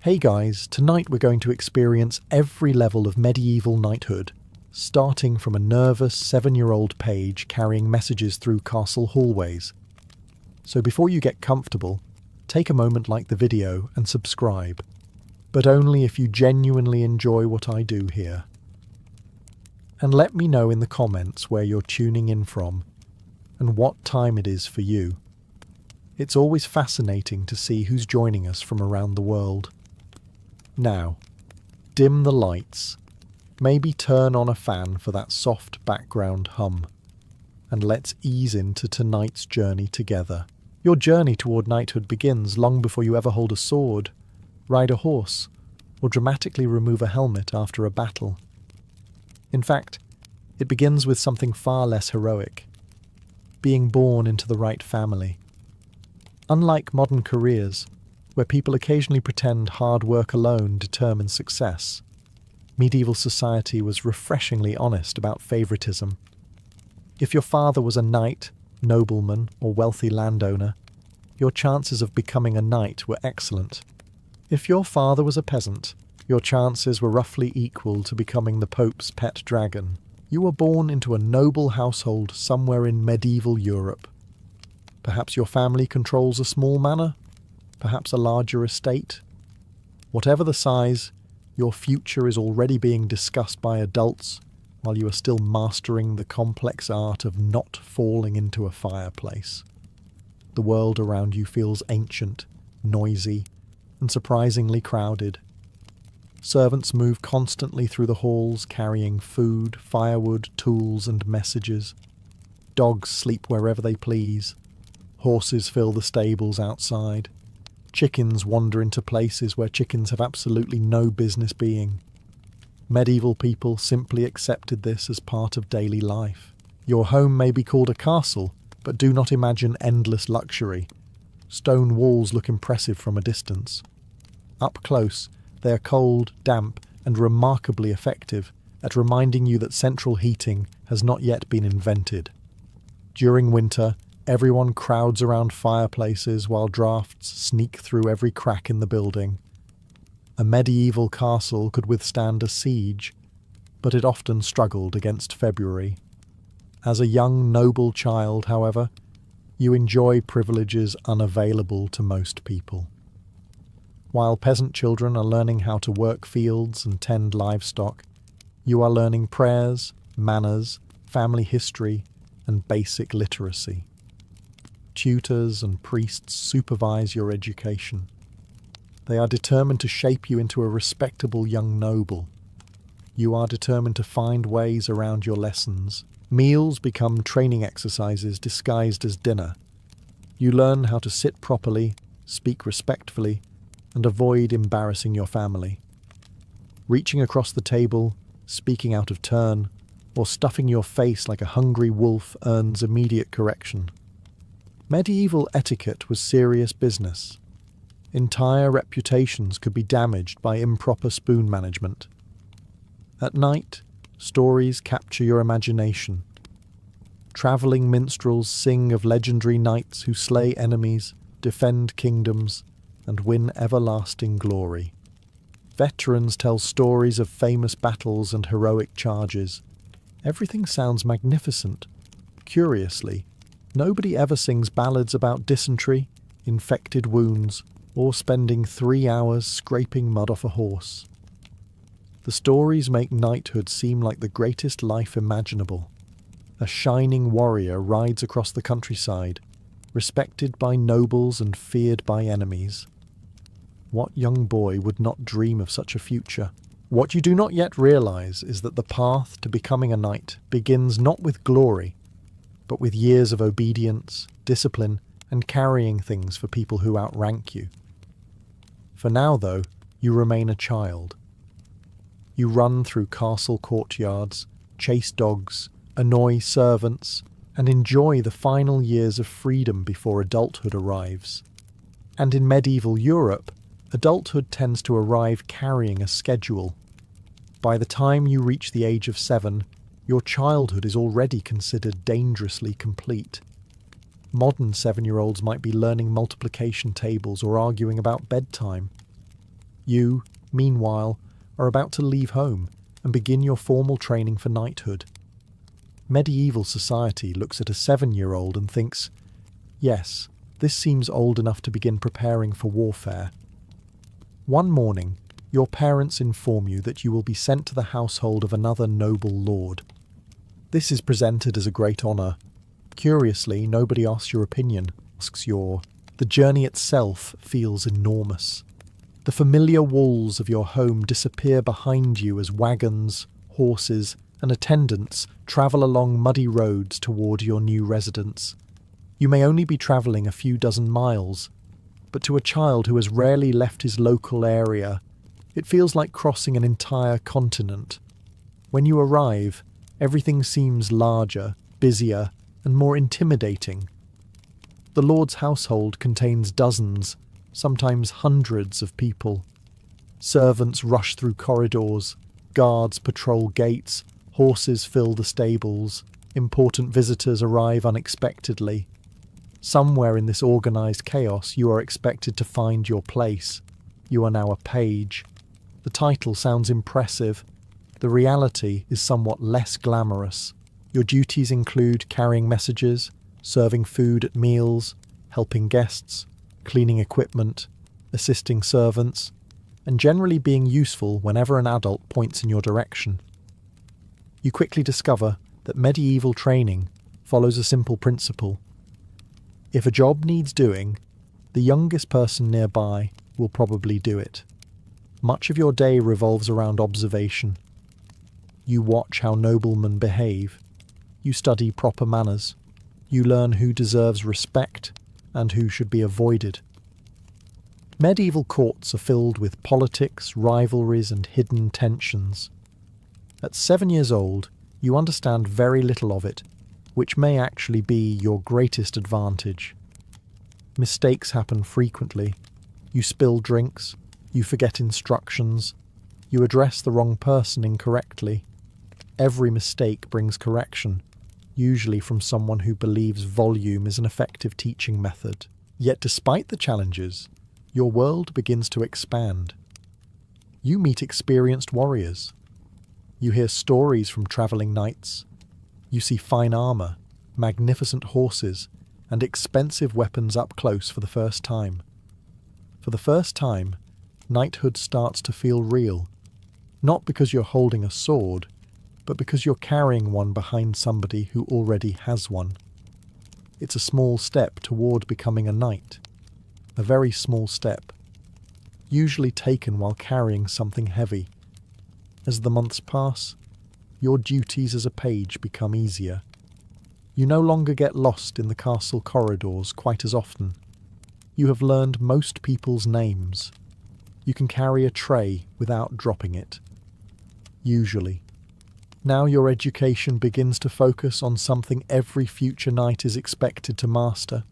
Hey guys, tonight we're going to experience every level of medieval knighthood, starting from a nervous 7-year-old page carrying messages through castle hallways. So before you get comfortable, take a moment like the video and subscribe, but only if you genuinely enjoy what I do here. And let me know in the comments where you're tuning in from and what time it is for you. It's always fascinating to see who's joining us from around the world. Now, dim the lights, maybe turn on a fan for that soft background hum, and let's ease into tonight's journey together. Your journey toward knighthood begins long before you ever hold a sword, ride a horse, or dramatically remove a helmet after a battle. In fact, it begins with something far less heroic: being born into the right family. Unlike modern careers, where people occasionally pretend hard work alone determines success, medieval society was refreshingly honest about favoritism. If your father was a knight, nobleman, or wealthy landowner, your chances of becoming a knight were excellent. If your father was a peasant, your chances were roughly equal to becoming the Pope's pet dragon. You were born into a noble household somewhere in medieval Europe. Perhaps your family controls a small manor, perhaps a larger estate. Whatever the size, your future is already being discussed by adults while you are still mastering the complex art of not falling into a fireplace. The world around you feels ancient, noisy, and surprisingly crowded. Servants move constantly through the halls carrying food, firewood, tools, and messages. Dogs sleep wherever they please. Horses fill the stables outside. Chickens wander into places where chickens have absolutely no business being. Medieval people simply accepted this as part of daily life. Your home may be called a castle, but do not imagine endless luxury. Stone walls look impressive from a distance. Up close, they are cold, damp, and remarkably effective at reminding you that central heating has not yet been invented. During winter, everyone crowds around fireplaces while drafts sneak through every crack in the building. A medieval castle could withstand a siege, but it often struggled against February. As a young, noble child, however, you enjoy privileges unavailable to most people. While peasant children are learning how to work fields and tend livestock, you are learning prayers, manners, family history, and basic literacy. Tutors and priests supervise your education. They are determined to shape you into a respectable young noble. You are determined to find ways around your lessons. Meals become training exercises disguised as dinner. You learn how to sit properly, speak respectfully, and avoid embarrassing your family. Reaching across the table, speaking out of turn, or stuffing your face like a hungry wolf earns immediate correction. Medieval etiquette was serious business. Entire reputations could be damaged by improper spoon management. At night, stories capture your imagination. Travelling minstrels sing of legendary knights who slay enemies, defend kingdoms, and win everlasting glory. Veterans tell stories of famous battles and heroic charges. Everything sounds magnificent. Curiously, nobody ever sings ballads about dysentery, infected wounds, or spending 3 hours scraping mud off a horse. The stories make knighthood seem like the greatest life imaginable. A shining warrior rides across the countryside, respected by nobles and feared by enemies. What young boy would not dream of such a future? What you do not yet realize is that the path to becoming a knight begins not with glory, but with years of obedience, discipline, and carrying things for people who outrank you. For now, though, you remain a child. You run through castle courtyards, chase dogs, annoy servants, and enjoy the final years of freedom before adulthood arrives. And in medieval Europe, adulthood tends to arrive carrying a schedule. By the time you reach the age of 7, your childhood is already considered dangerously complete. Modern 7-year-olds might be learning multiplication tables or arguing about bedtime. You, meanwhile, are about to leave home and begin your formal training for knighthood. Medieval society looks at a 7-year-old and thinks, yes, this seems old enough to begin preparing for warfare. One morning, your parents inform you that you will be sent to the household of another noble lord. This is presented as a great honour. Curiously, nobody asks your opinion, The journey itself feels enormous. The familiar walls of your home disappear behind you as wagons, horses, and attendants travel along muddy roads toward your new residence. You may only be travelling a few dozen miles, but to a child who has rarely left his local area, it feels like crossing an entire continent. When you arrive, everything seems larger, busier, and more intimidating. The Lord's household contains dozens, sometimes hundreds of people. Servants rush through corridors, guards patrol gates, horses fill the stables, important visitors arrive unexpectedly. Somewhere in this organised chaos you are expected to find your place. You are now a page. The title sounds impressive. The reality is somewhat less glamorous. Your duties include carrying messages, serving food at meals, helping guests, cleaning equipment, assisting servants, and generally being useful whenever an adult points in your direction. You quickly discover that medieval training follows a simple principle. If a job needs doing, the youngest person nearby will probably do it. Much of your day revolves around observation. You watch how noblemen behave. You study proper manners. You learn who deserves respect and who should be avoided. Medieval courts are filled with politics, rivalries, and hidden tensions. At 7 years old, you understand very little of it, which may actually be your greatest advantage. Mistakes happen frequently. You spill drinks, you forget instructions, you address the wrong person incorrectly. Every mistake brings correction, usually from someone who believes volume is an effective teaching method. Yet despite the challenges, your world begins to expand. You meet experienced warriors. You hear stories from travelling knights. You see fine armour, magnificent horses, and expensive weapons up close for the first time. For the first time, knighthood starts to feel real, not because you're holding a sword, but because you're carrying one behind somebody who already has one. It's a small step toward becoming a knight, a very small step, usually taken while carrying something heavy. As the months pass, your duties as a page become easier. You no longer get lost in the castle corridors quite as often. You have learned most people's names. You can carry a tray without dropping it. Usually. Now your education begins to focus on something every future knight is expected to master: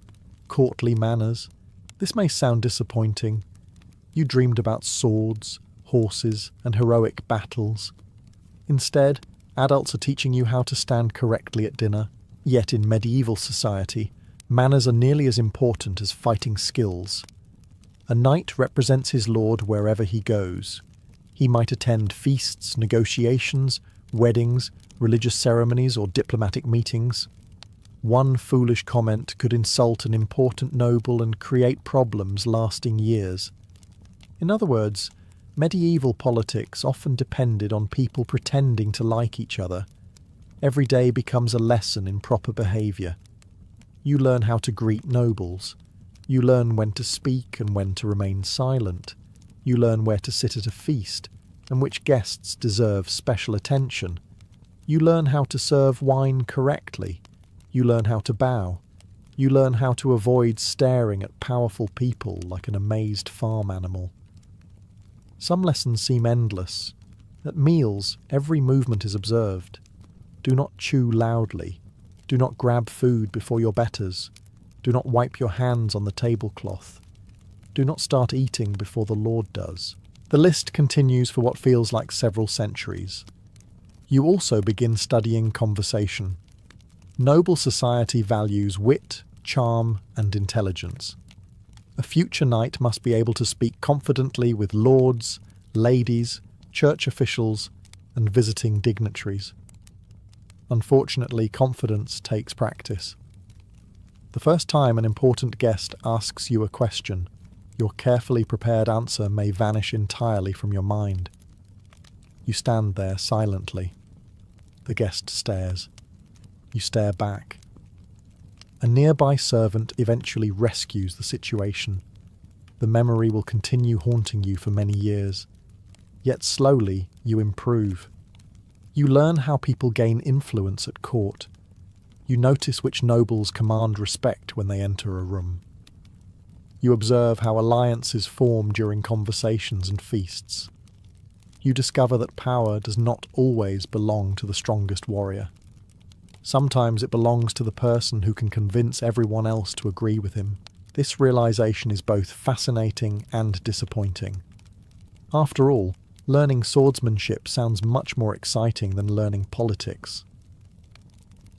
courtly manners. This may sound disappointing. You dreamed about swords, horses, and heroic battles. Instead, adults are teaching you how to stand correctly at dinner. Yet in medieval society, manners are nearly as important as fighting skills. A knight represents his lord wherever he goes. He might attend feasts, negotiations, weddings, religious ceremonies, or diplomatic meetings. One foolish comment could insult an important noble and create problems lasting years. In other words, medieval politics often depended on people pretending to like each other. Every day becomes a lesson in proper behaviour. You learn how to greet nobles. You learn when to speak and when to remain silent. You learn where to sit at a feast and which guests deserve special attention. You learn how to serve wine correctly. You learn how to bow. You learn how to avoid staring at powerful people like an amazed farm animal. Some lessons seem endless. At meals, every movement is observed. Do not chew loudly. Do not grab food before your betters. Do not wipe your hands on the tablecloth. Do not start eating before the Lord does. The list continues for what feels like several centuries. You also begin studying conversation. Noble society values wit, charm, and intelligence. A future knight must be able to speak confidently with lords, ladies, church officials, and visiting dignitaries. Unfortunately, confidence takes practice. The first time an important guest asks you a question, your carefully prepared answer may vanish entirely from your mind. You stand there silently. The guest stares. You stare back. A nearby servant eventually rescues the situation. The memory will continue haunting you for many years. Yet slowly, you improve. You learn how people gain influence at court. You notice which nobles command respect when they enter a room. You observe how alliances form during conversations and feasts. You discover that power does not always belong to the strongest warrior. Sometimes it belongs to the person who can convince everyone else to agree with him. This realization is both fascinating and disappointing. After all, learning swordsmanship sounds much more exciting than learning politics.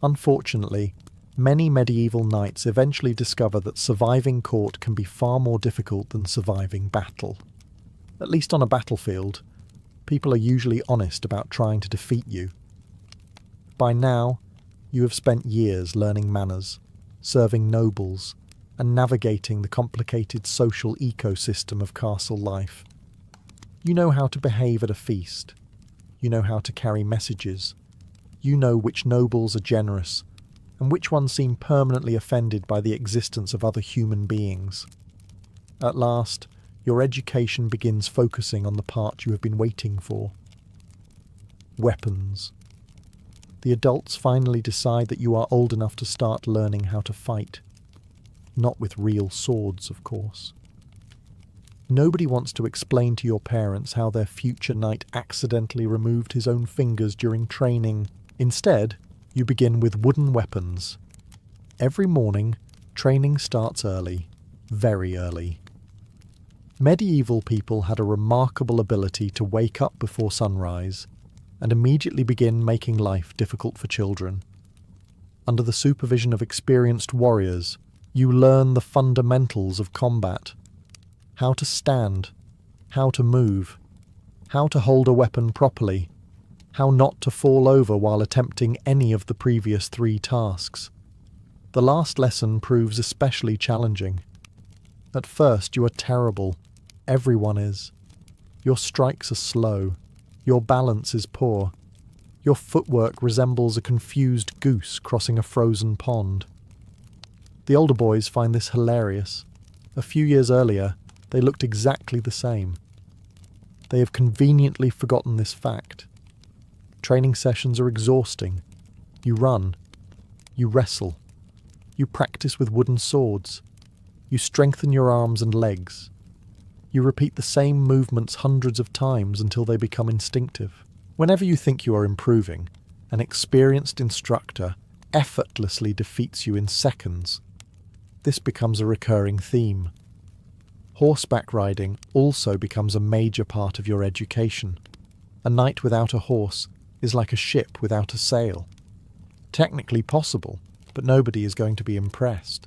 Unfortunately, many medieval knights eventually discover that surviving court can be far more difficult than surviving battle. At least on a battlefield, people are usually honest about trying to defeat you. By now, you have spent years learning manners, serving nobles, and navigating the complicated social ecosystem of castle life. You know how to behave at a feast. You know how to carry messages. You know which nobles are generous, and which ones seem permanently offended by the existence of other human beings. At last, your education begins focusing on the part you have been waiting for. Weapons. The adults finally decide that you are old enough to start learning how to fight. Not with real swords, of course. Nobody wants to explain to your parents how their future knight accidentally removed his own fingers during training. Instead, you begin with wooden weapons. Every morning, training starts early, very early. Medieval people had a remarkable ability to wake up before sunrise and immediately begin making life difficult for children. Under the supervision of experienced warriors, you learn the fundamentals of combat. How to stand, how to move, how to hold a weapon properly, how not to fall over while attempting any of the previous 3 tasks. The last lesson proves especially challenging. At first you are terrible. Everyone is. Your strikes are slow. Your balance is poor. Your footwork resembles a confused goose crossing a frozen pond. The older boys find this hilarious. A few years earlier, they looked exactly the same. They have conveniently forgotten this fact. Training sessions are exhausting. You run. You wrestle. You practice with wooden swords. You strengthen your arms and legs. You repeat the same movements hundreds of times until they become instinctive. Whenever you think you are improving, an experienced instructor effortlessly defeats you in seconds. This becomes a recurring theme. Horseback riding also becomes a major part of your education. A knight without a horse is like a ship without a sail. Technically possible, but nobody is going to be impressed.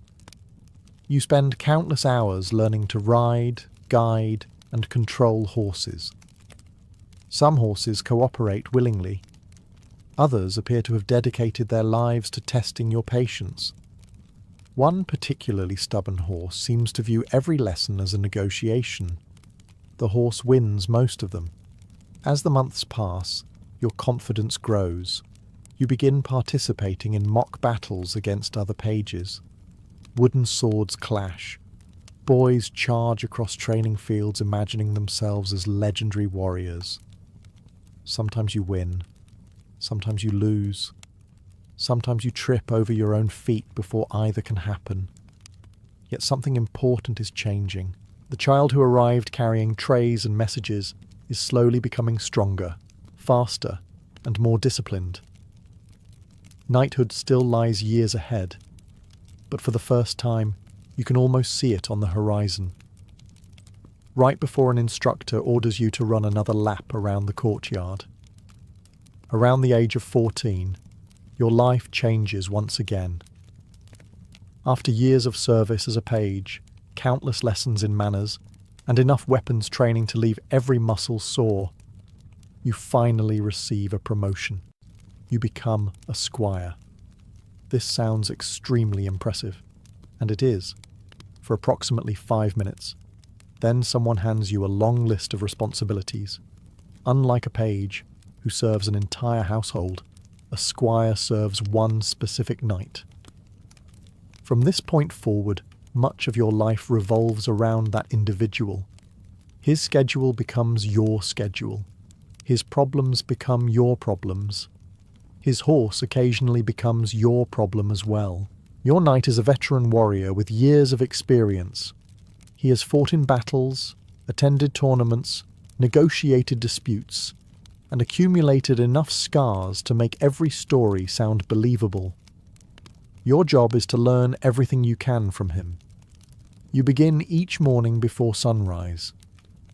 You spend countless hours learning to ride, guide, and control horses. Some horses cooperate willingly. Others appear to have dedicated their lives to testing your patience. One particularly stubborn horse seems to view every lesson as a negotiation. The horse wins most of them. As the months pass, your confidence grows. You begin participating in mock battles against other pages. Wooden swords clash. Boys charge across training fields imagining themselves as legendary warriors. Sometimes you win. Sometimes you lose. Sometimes you trip over your own feet before either can happen. Yet something important is changing. The child who arrived carrying trays and messages is slowly becoming stronger, faster, and more disciplined. Knighthood still lies years ahead, but for the first time, you can almost see it on the horizon. Right before an instructor orders you to run another lap around the courtyard. Around the age of 14, your life changes once again. After years of service as a page, countless lessons in manners, and enough weapons training to leave every muscle sore, you finally receive a promotion. You become a squire. This sounds extremely impressive, and it is, for approximately 5 minutes. Then someone hands you a long list of responsibilities. Unlike a page, who serves an entire household, a squire serves one specific knight. From this point forward, much of your life revolves around that individual. His schedule becomes your schedule. His problems become your problems. His horse occasionally becomes your problem as well. Your knight is a veteran warrior with years of experience. He has fought in battles, attended tournaments, negotiated disputes, and accumulated enough scars to make every story sound believable. Your job is to learn everything you can from him. You begin each morning before sunrise.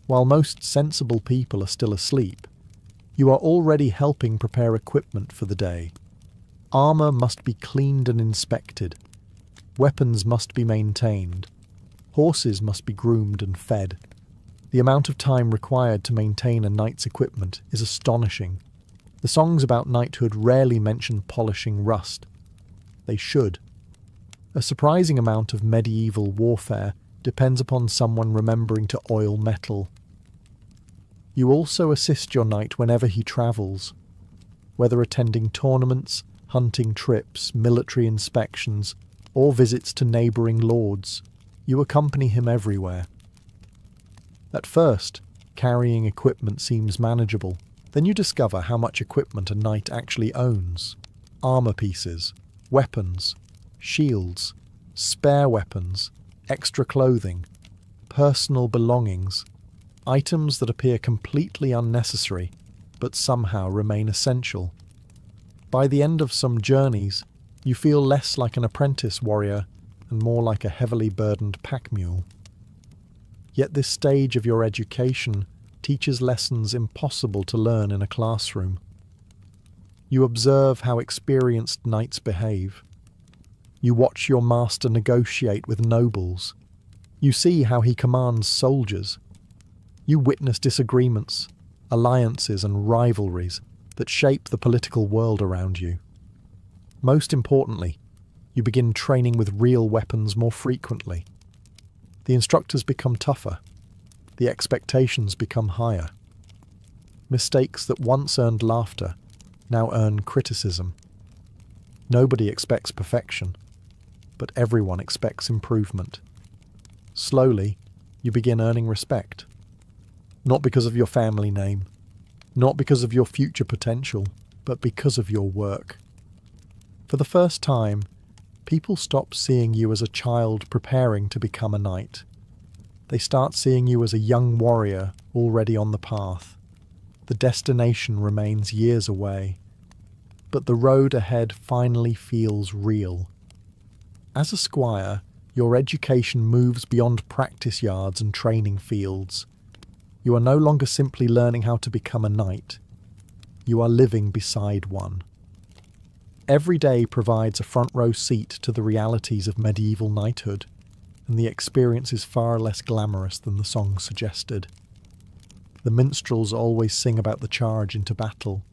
While most sensible people are still asleep, you are already helping prepare equipment for the day. Armour must be cleaned and inspected. Weapons must be maintained. Horses must be groomed and fed. The amount of time required to maintain a knight's equipment is astonishing. The songs about knighthood rarely mention polishing rust. They should. A surprising amount of medieval warfare depends upon someone remembering to oil metal. You also assist your knight whenever he travels. Whether attending tournaments, hunting trips, military inspections, or visits to neighbouring lords, you accompany him everywhere. At first, carrying equipment seems manageable. Then you discover how much equipment a knight actually owns. Armour pieces, weapons, shields, spare weapons, extra clothing, personal belongings, items that appear completely unnecessary but somehow remain essential. By the end of some journeys, you feel less like an apprentice warrior and more like a heavily burdened pack mule. Yet this stage of your education teaches lessons impossible to learn in a classroom. You observe how experienced knights behave. You watch your master negotiate with nobles. You see how he commands soldiers. You witness disagreements, alliances and rivalries that shape the political world around you. Most importantly, you begin training with real weapons more frequently. The instructors become tougher. The expectations become higher. Mistakes that once earned laughter now earn criticism. Nobody expects perfection, but everyone expects improvement. Slowly, you begin earning respect. Not because of your family name, not because of your future potential, but because of your work. For the first time, people stop seeing you as a child preparing to become a knight. They start seeing you as a young warrior already on the path. The destination remains years away, but the road ahead finally feels real. As a squire, your education moves beyond practice yards and training fields. You are no longer simply learning how to become a knight. You are living beside one. Every day provides a front row seat to the realities of medieval knighthood, and the experience is far less glamorous than the song suggested. The minstrels always sing about the charge into battle.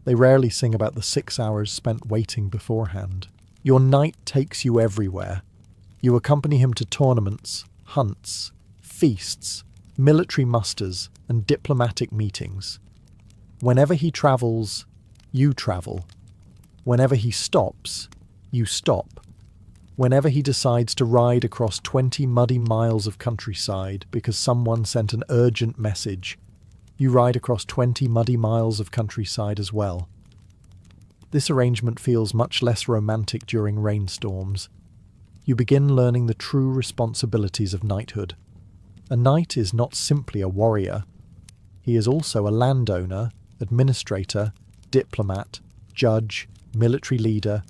They rarely sing about the 6 hours spent waiting beforehand. Your knight takes you everywhere. You accompany him to tournaments, hunts, feasts, military musters, and diplomatic meetings. Whenever he travels, you travel. Whenever he stops, you stop. Whenever he decides to ride across 20 muddy miles of countryside because someone sent an urgent message, you ride across 20 muddy miles of countryside as well. This arrangement feels much less romantic during rainstorms. You begin learning the true responsibilities of knighthood. A knight is not simply a warrior. He is also a landowner, administrator, diplomat, judge, military leader,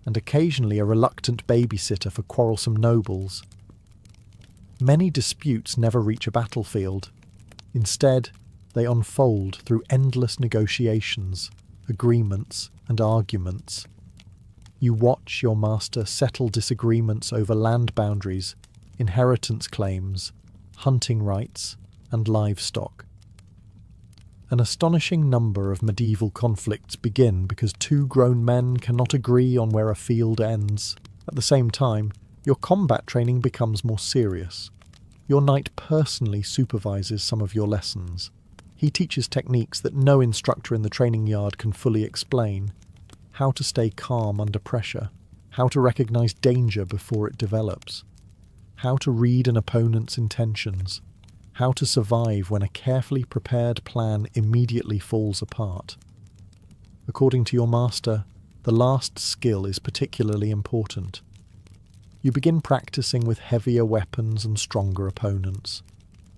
and occasionally a reluctant babysitter for quarrelsome nobles. Many disputes never reach a battlefield. Instead, they unfold through endless negotiations, agreements, and arguments. You watch your master settle disagreements over land boundaries inheritance claims, hunting rights, and livestock. An astonishing number of medieval conflicts begin because two grown men cannot agree on where a field ends. At the same time, your combat training becomes more serious. Your knight personally supervises some of your lessons. He teaches techniques that no instructor in the training yard can fully explain. How to stay calm under pressure. How to recognize danger before it develops. How to read an opponent's intentions. How to survive when a carefully prepared plan immediately falls apart. According to your master, the last skill is particularly important. You begin practicing with heavier weapons and stronger opponents.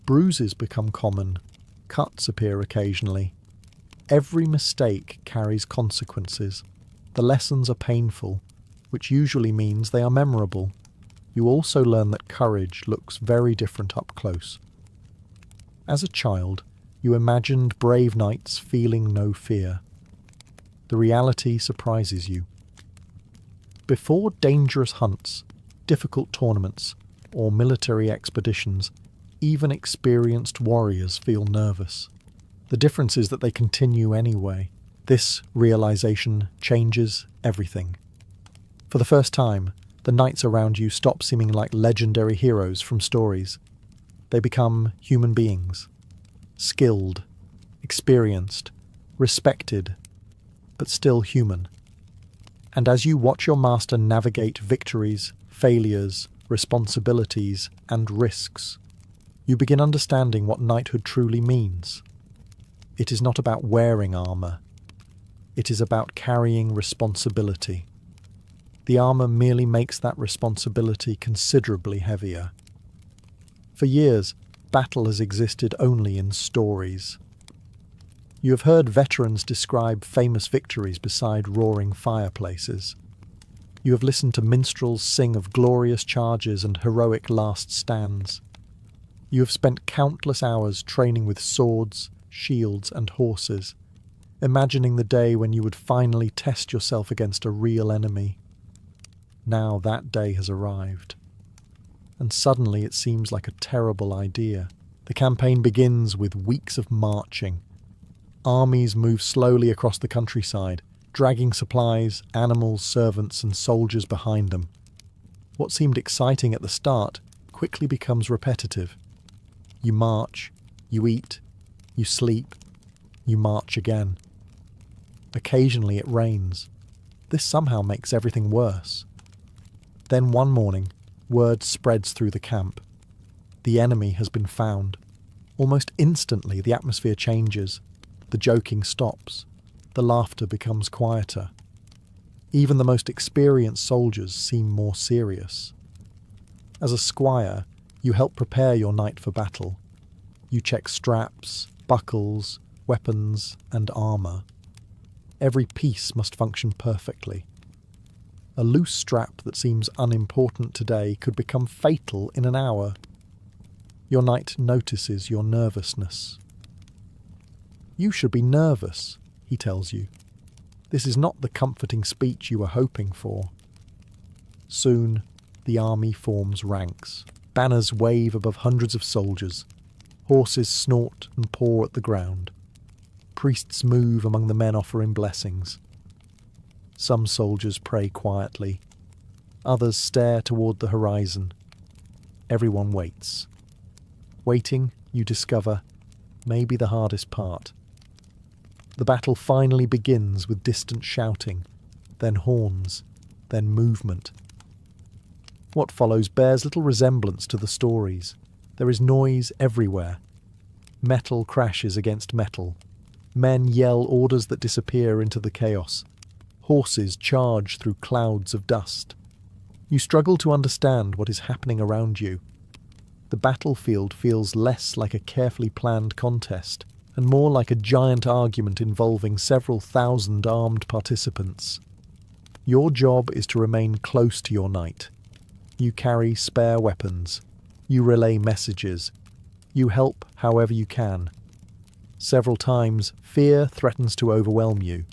Bruises become common. Cuts appear occasionally. Every mistake carries consequences. The lessons are painful, which usually means they are memorable. You also learn that courage looks very different up close. As a child, you imagined brave knights feeling no fear. The reality surprises you. Before dangerous hunts, difficult tournaments, or military expeditions, even experienced warriors feel nervous. The difference is that they continue anyway. This realization changes everything. For the first time, the knights around you stop seeming like legendary heroes from stories. They become human beings, skilled, experienced, respected, but still human. And as you watch your master navigate victories, failures, responsibilities, and risks, you begin understanding what knighthood truly means. It is not about wearing armour. It is about carrying responsibility. The armour merely makes that responsibility considerably heavier. For years, battle has existed only in stories. You have heard veterans describe famous victories beside roaring fireplaces. You have listened to minstrels sing of glorious charges and heroic last stands. You have spent countless hours training with swords, shields, and horses, imagining the day when you would finally test yourself against a real enemy. Now that day has arrived. And suddenly it seems like a terrible idea. The campaign begins with weeks of marching. Armies move slowly across the countryside, dragging supplies, animals, servants, and soldiers behind them. What seemed exciting at the start quickly becomes repetitive. You march, you eat, you sleep, you march again. Occasionally it rains. This somehow makes everything worse. Then one morning, word spreads through the camp. The enemy has been found. Almost instantly the atmosphere changes. The joking stops. The laughter becomes quieter. Even the most experienced soldiers seem more serious. As a squire, you help prepare your knight for battle. You check straps, buckles, weapons, and armour. Every piece must function perfectly. A loose strap that seems unimportant today could become fatal in an hour. Your knight notices your nervousness. You should be nervous, he tells you. This is not the comforting speech you were hoping for. Soon, the army forms ranks. Banners wave above hundreds of soldiers. Horses snort and paw at the ground. Priests move among the men offering blessings. Some soldiers pray quietly. Others stare toward the horizon. Everyone waits. Waiting, you discover, may be the hardest part. The battle finally begins with distant shouting, then horns, then movement. What follows bears little resemblance to the stories. There is noise everywhere. Metal crashes against metal. Men yell orders that disappear into the chaos. Horses charge through clouds of dust. You struggle to understand what is happening around you. The battlefield feels less like a carefully planned contest, and more like a giant argument involving several thousand armed participants. Your job is to remain close to your knight. You carry spare weapons. You relay messages. You help however you can. Several times, fear threatens to overwhelm you.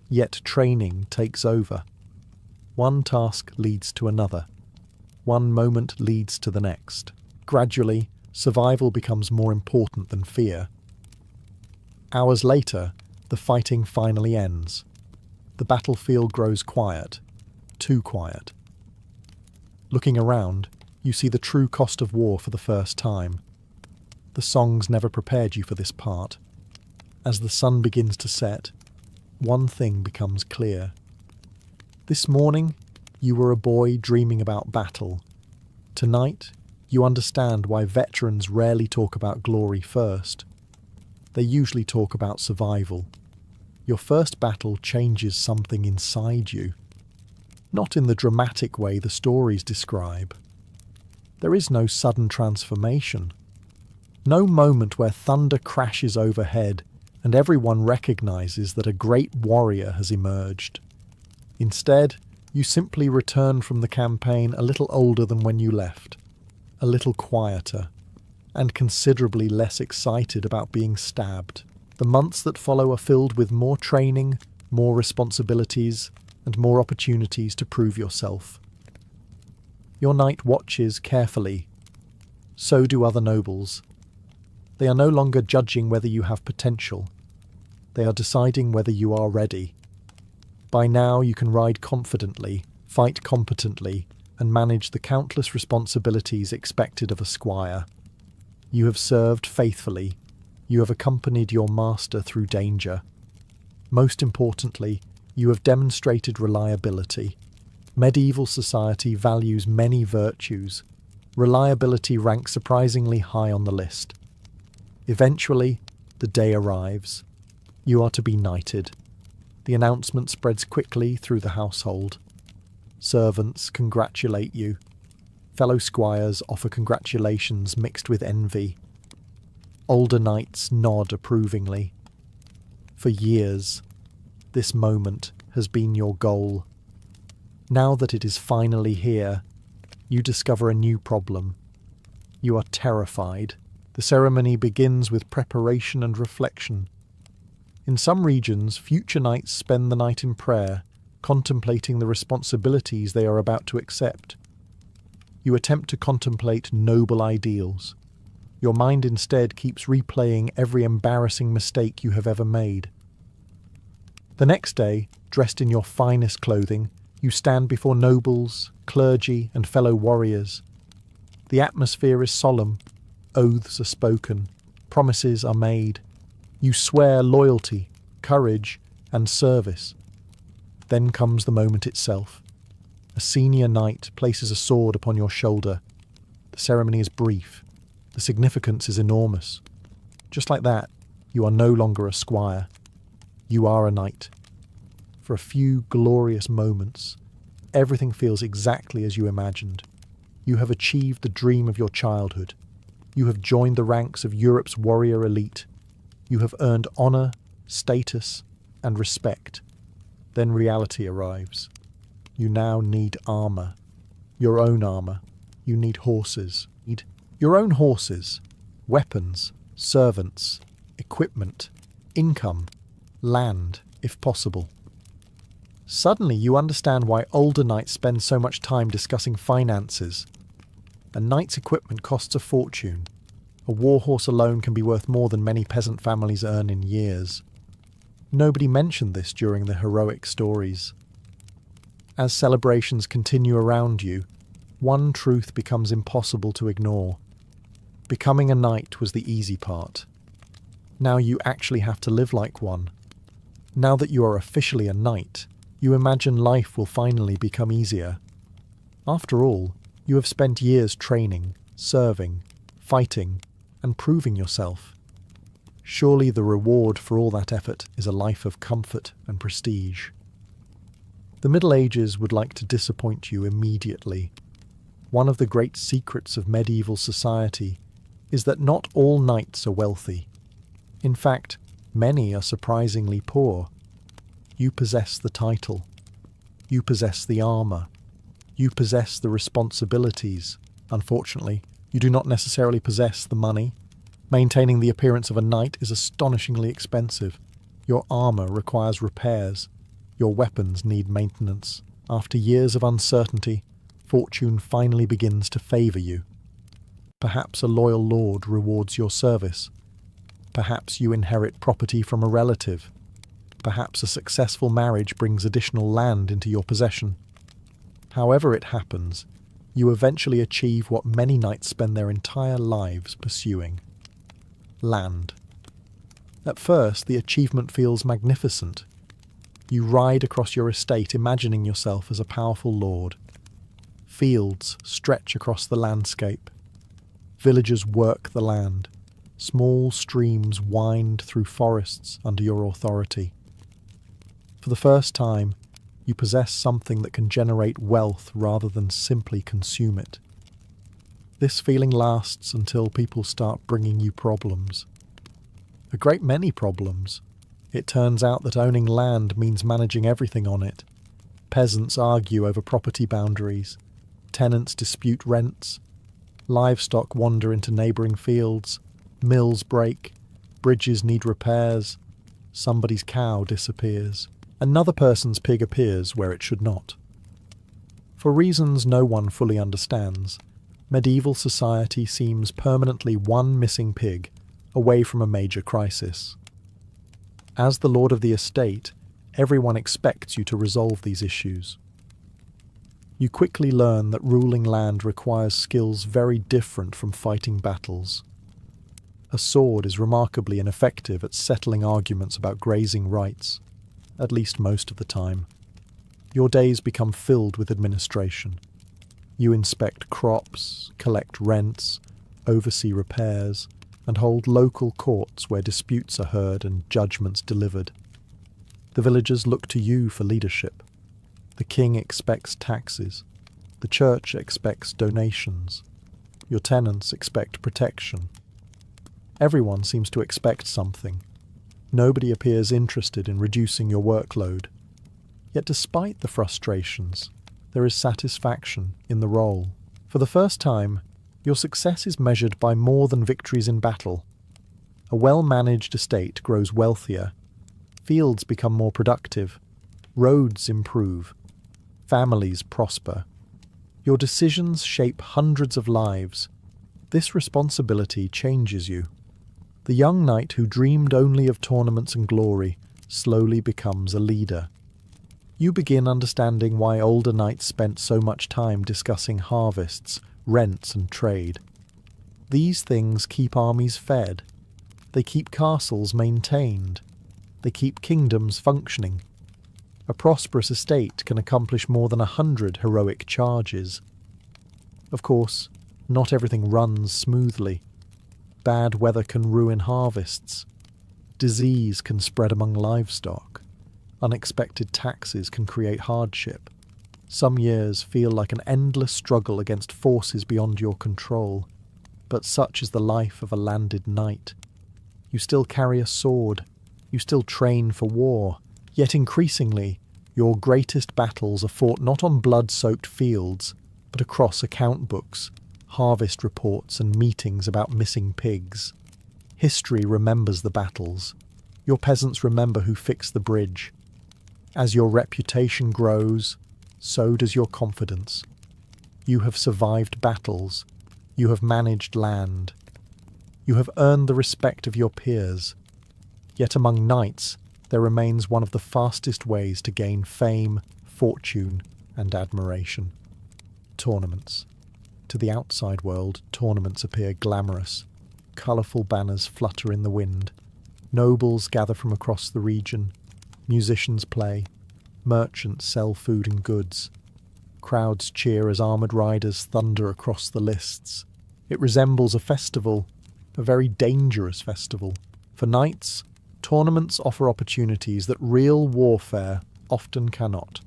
Yet training takes over. One task leads to another. One moment leads to the next. Gradually, survival becomes more important than fear. Hours later, the fighting finally ends. The battlefield grows quiet, too quiet. Looking around, you see the true cost of war for the first time. The songs never prepared you for this part. As the sun begins to set, one thing becomes clear. This morning, you were a boy dreaming about battle. Tonight, you understand why veterans rarely talk about glory first. They usually talk about survival. Your first battle changes something inside you. Not in the dramatic way the stories describe. There is no sudden transformation. No moment where thunder crashes overhead and everyone recognizes that a great warrior has emerged. Instead, you simply return from the campaign a little older than when you left, a little quieter, and considerably less excited about being stabbed. The months that follow are filled with more training, more responsibilities, and more opportunities to prove yourself. Your knight watches carefully. So do other nobles. They are no longer judging whether you have potential. They are deciding whether you are ready. By now you can ride confidently, fight competently, and manage the countless responsibilities expected of a squire. You have served faithfully. You have accompanied your master through danger. Most importantly, you have demonstrated reliability. Medieval society values many virtues. Reliability ranks surprisingly high on the list. Eventually, the day arrives. You are to be knighted. The announcement spreads quickly through the household. Servants congratulate you. Fellow squires offer congratulations mixed with envy. Older knights nod approvingly. For years, this moment has been your goal. Now that it is finally here, you discover a new problem. You are terrified. The ceremony begins with preparation and reflection. In some regions, future knights spend the night in prayer, contemplating the responsibilities they are about to accept. You attempt to contemplate noble ideals. Your mind instead keeps replaying every embarrassing mistake you have ever made. The next day, dressed in your finest clothing, you stand before nobles, clergy, and fellow warriors. The atmosphere is solemn. Oaths are spoken. Promises are made. You swear loyalty, courage, and service. Then comes the moment itself. A senior knight places a sword upon your shoulder. The ceremony is brief. The significance is enormous. Just like that, you are no longer a squire. You are a knight. For a few glorious moments, everything feels exactly as you imagined. You have achieved the dream of your childhood. You have joined the ranks of Europe's warrior elite. You have earned honour, status, and respect. Then reality arrives. You now need armour. Your own armour. You need horses. Your own horses. Weapons. Servants. Equipment. Income. Land, if possible. Suddenly you understand why older knights spend so much time discussing finances. A knight's equipment costs a fortune. A warhorse alone can be worth more than many peasant families earn in years. Nobody mentioned this during the heroic stories. As celebrations continue around you, one truth becomes impossible to ignore. Becoming a knight was the easy part. Now you actually have to live like one. Now that you are officially a knight, you imagine life will finally become easier. After all, you have spent years training, serving, fighting, and proving yourself. Surely the reward for all that effort is a life of comfort and prestige. The Middle Ages would like to disappoint you immediately. One of the great secrets of medieval society is that not all knights are wealthy. In fact, many are surprisingly poor. You possess the title. You possess the armour. You possess the responsibilities. Unfortunately, you do not necessarily possess the money. Maintaining the appearance of a knight is astonishingly expensive. Your armour requires repairs. Your weapons need maintenance. After years of uncertainty, fortune finally begins to favour you. Perhaps a loyal lord rewards your service. Perhaps you inherit property from a relative. Perhaps a successful marriage brings additional land into your possession. However it happens, you eventually achieve what many knights spend their entire lives pursuing: land. At first, the achievement feels magnificent. You ride across your estate imagining yourself as a powerful lord. Fields stretch across the landscape. Villagers work the land. Small streams wind through forests under your authority. For the first time, you possess something that can generate wealth rather than simply consume it. This feeling lasts until people start bringing you problems. A great many problems. It turns out that owning land means managing everything on it. Peasants argue over property boundaries. Tenants dispute rents. Livestock wander into neighbouring fields. Mills break. Bridges need repairs. Somebody's cow disappears. Another person's pig appears where it should not. For reasons no one fully understands, medieval society seems permanently one missing pig away from a major crisis. As the lord of the estate, everyone expects you to resolve these issues. You quickly learn that ruling land requires skills very different from fighting battles. A sword is remarkably ineffective at settling arguments about grazing rights, at least most of the time. Your days become filled with administration. You inspect crops, collect rents, oversee repairs, and hold local courts where disputes are heard and judgments delivered. The villagers look to you for leadership. The king expects taxes. The church expects donations. Your tenants expect protection. Everyone seems to expect something. Nobody appears interested in reducing your workload. Yet despite the frustrations, there is satisfaction in the role. For the first time, your success is measured by more than victories in battle. A well-managed estate grows wealthier. Fields become more productive. Roads improve. Families prosper. Your decisions shape hundreds of lives. This responsibility changes you. The young knight who dreamed only of tournaments and glory slowly becomes a leader. You begin understanding why older knights spent so much time discussing harvests, rents and trade. These things keep armies fed. They keep castles maintained. They keep kingdoms functioning. A prosperous estate can accomplish more than 100 heroic charges. Of course, not everything runs smoothly. Bad weather can ruin harvests. Disease can spread among livestock. Unexpected taxes can create hardship. Some years feel like an endless struggle against forces beyond your control. But such is the life of a landed knight. You still carry a sword. You still train for war. Yet increasingly, your greatest battles are fought not on blood-soaked fields, but across account books, harvest reports and meetings about missing pigs. History remembers the battles. Your peasants remember who fixed the bridge. As your reputation grows, so does your confidence. You have survived battles. You have managed land. You have earned the respect of your peers. Yet among knights, there remains one of the fastest ways to gain fame, fortune, and admiration: tournaments. To the outside world, tournaments appear glamorous. Colourful banners flutter in the wind. Nobles gather from across the region. Musicians play. Merchants sell food and goods. Crowds cheer as armoured riders thunder across the lists. It resembles a festival, a very dangerous festival. For knights, tournaments offer opportunities that real warfare often cannot.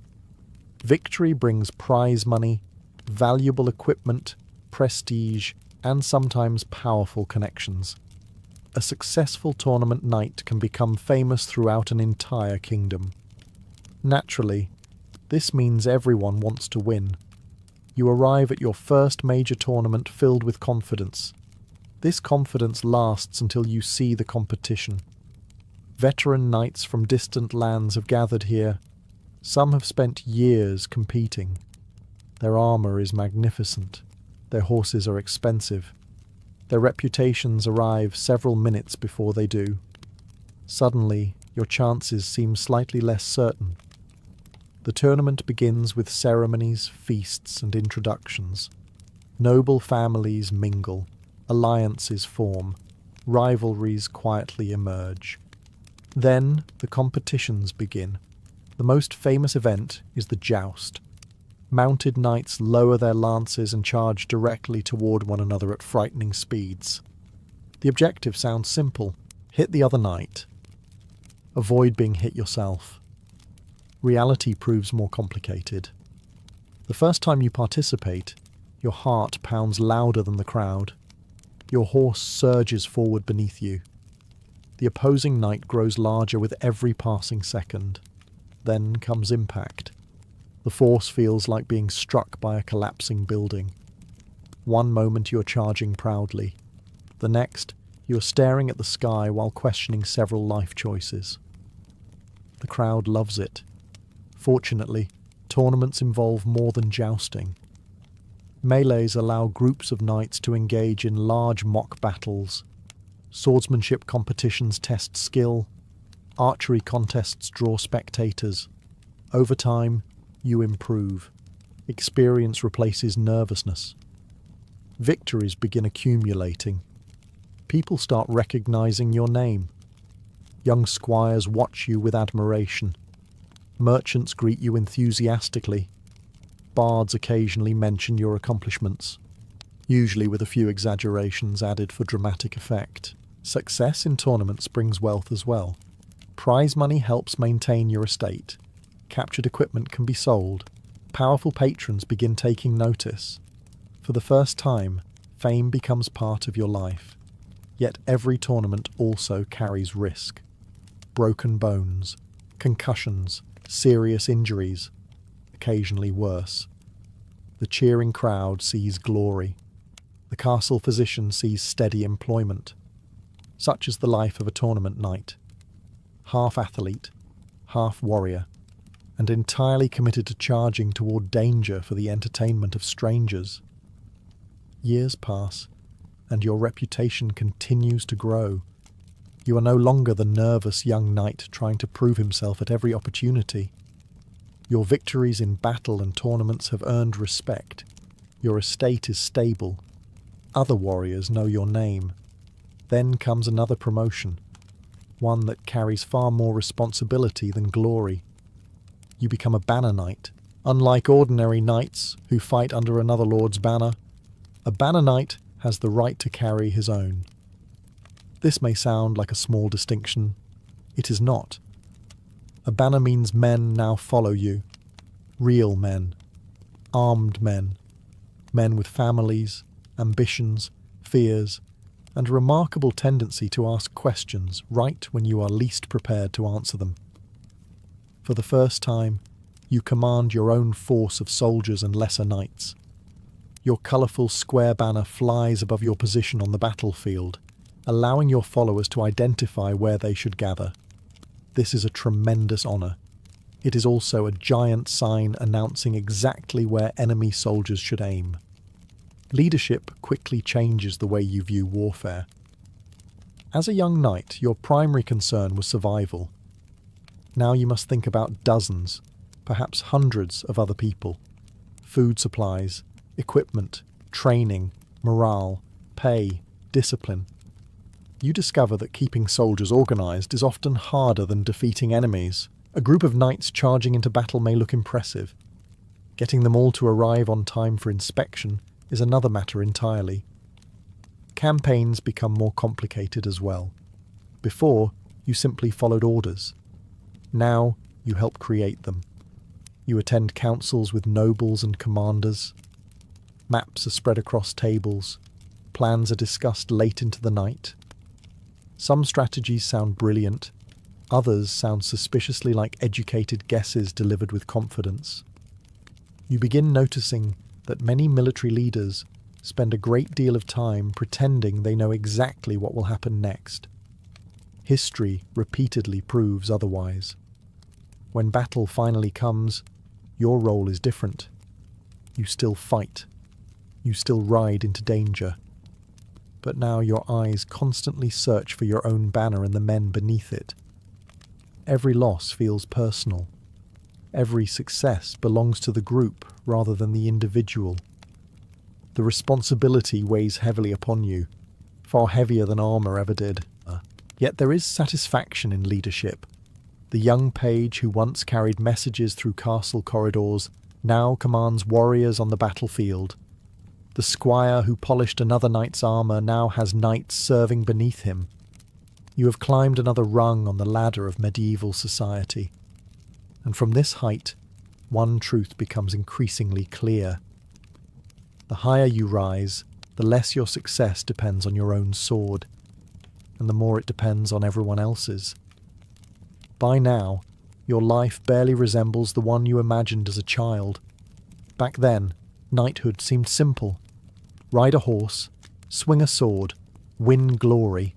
Victory brings prize money, valuable equipment, prestige, and sometimes powerful connections. A successful tournament knight can become famous throughout an entire kingdom. Naturally, this means everyone wants to win. You arrive at your first major tournament filled with confidence. This confidence lasts until you see the competition. Veteran knights from distant lands have gathered here. Some have spent years competing. Their armour is magnificent. Their horses are expensive. Their reputations arrive several minutes before they do. Suddenly, your chances seem slightly less certain. The tournament begins with ceremonies, feasts, and introductions. Noble families mingle, alliances form, rivalries quietly emerge. Then the competitions begin. The most famous event is the joust. Mounted knights lower their lances and charge directly toward one another at frightening speeds. The objective sounds simple: hit the other knight. Avoid being hit yourself. Reality proves more complicated. The first time you participate, your heart pounds louder than the crowd. Your horse surges forward beneath you. The opposing knight grows larger with every passing second. Then comes impact. The force feels like being struck by a collapsing building. One moment you're charging proudly. The next, you're staring at the sky while questioning several life choices. The crowd loves it. Fortunately, tournaments involve more than jousting. Melees allow groups of knights to engage in large mock battles. Swordsmanship competitions test skill. Archery contests draw spectators. Over time, you improve. Experience replaces nervousness. Victories begin accumulating. People start recognizing your name. Young squires watch you with admiration. Merchants greet you enthusiastically. Bards occasionally mention your accomplishments, usually with a few exaggerations added for dramatic effect. Success in tournaments brings wealth as well. Prize money helps maintain your estate. Captured equipment can be sold. Powerful patrons begin taking notice. For the first time, fame becomes part of your life. Yet every tournament also carries risk. Broken bones, concussions, serious injuries, occasionally worse. The cheering crowd sees glory. The castle physician sees steady employment. Such is the life of a tournament knight. Half athlete, half warrior, and entirely committed to charging toward danger for the entertainment of strangers. Years pass, and your reputation continues to grow. You are no longer the nervous young knight trying to prove himself at every opportunity. Your victories in battle and tournaments have earned respect. Your estate is stable. Other warriors know your name. Then comes another promotion, one that carries far more responsibility than glory. You become a banner knight. Unlike ordinary knights who fight under another lord's banner, a banner knight has the right to carry his own. This may sound like a small distinction. It is not. A banner means men now follow you. Real men. Armed men. Men with families, ambitions, fears, and a remarkable tendency to ask questions right when you are least prepared to answer them. For the first time, you command your own force of soldiers and lesser knights. Your colourful square banner flies above your position on the battlefield, allowing your followers to identify where they should gather. This is a tremendous honour. It is also a giant sign announcing exactly where enemy soldiers should aim. Leadership quickly changes the way you view warfare. As a young knight, your primary concern was survival. Now you must think about dozens, perhaps hundreds of other people. Food supplies, equipment, training, morale, pay, discipline. You discover that keeping soldiers organised is often harder than defeating enemies. A group of knights charging into battle may look impressive. Getting them all to arrive on time for inspection is another matter entirely. Campaigns become more complicated as well. Before, you simply followed orders. Now, you help create them. You attend councils with nobles and commanders. Maps are spread across tables. Plans are discussed late into the night. Some strategies sound brilliant. Others sound suspiciously like educated guesses delivered with confidence. You begin noticing that many military leaders spend a great deal of time pretending they know exactly what will happen next. History repeatedly proves otherwise. When battle finally comes, your role is different. You still fight. You still ride into danger. But now your eyes constantly search for your own banner and the men beneath it. Every loss feels personal. Every success belongs to the group rather than the individual. The responsibility weighs heavily upon you, far heavier than armour ever did. Yet there is satisfaction in leadership. The young page who once carried messages through castle corridors now commands warriors on the battlefield. The squire who polished another knight's armour now has knights serving beneath him. You have climbed another rung on the ladder of medieval society. And from this height, one truth becomes increasingly clear. The higher you rise, the less your success depends on your own sword, and the more it depends on everyone else's. By now, your life barely resembles the one you imagined as a child. Back then, knighthood seemed simple. Ride a horse, swing a sword, win glory.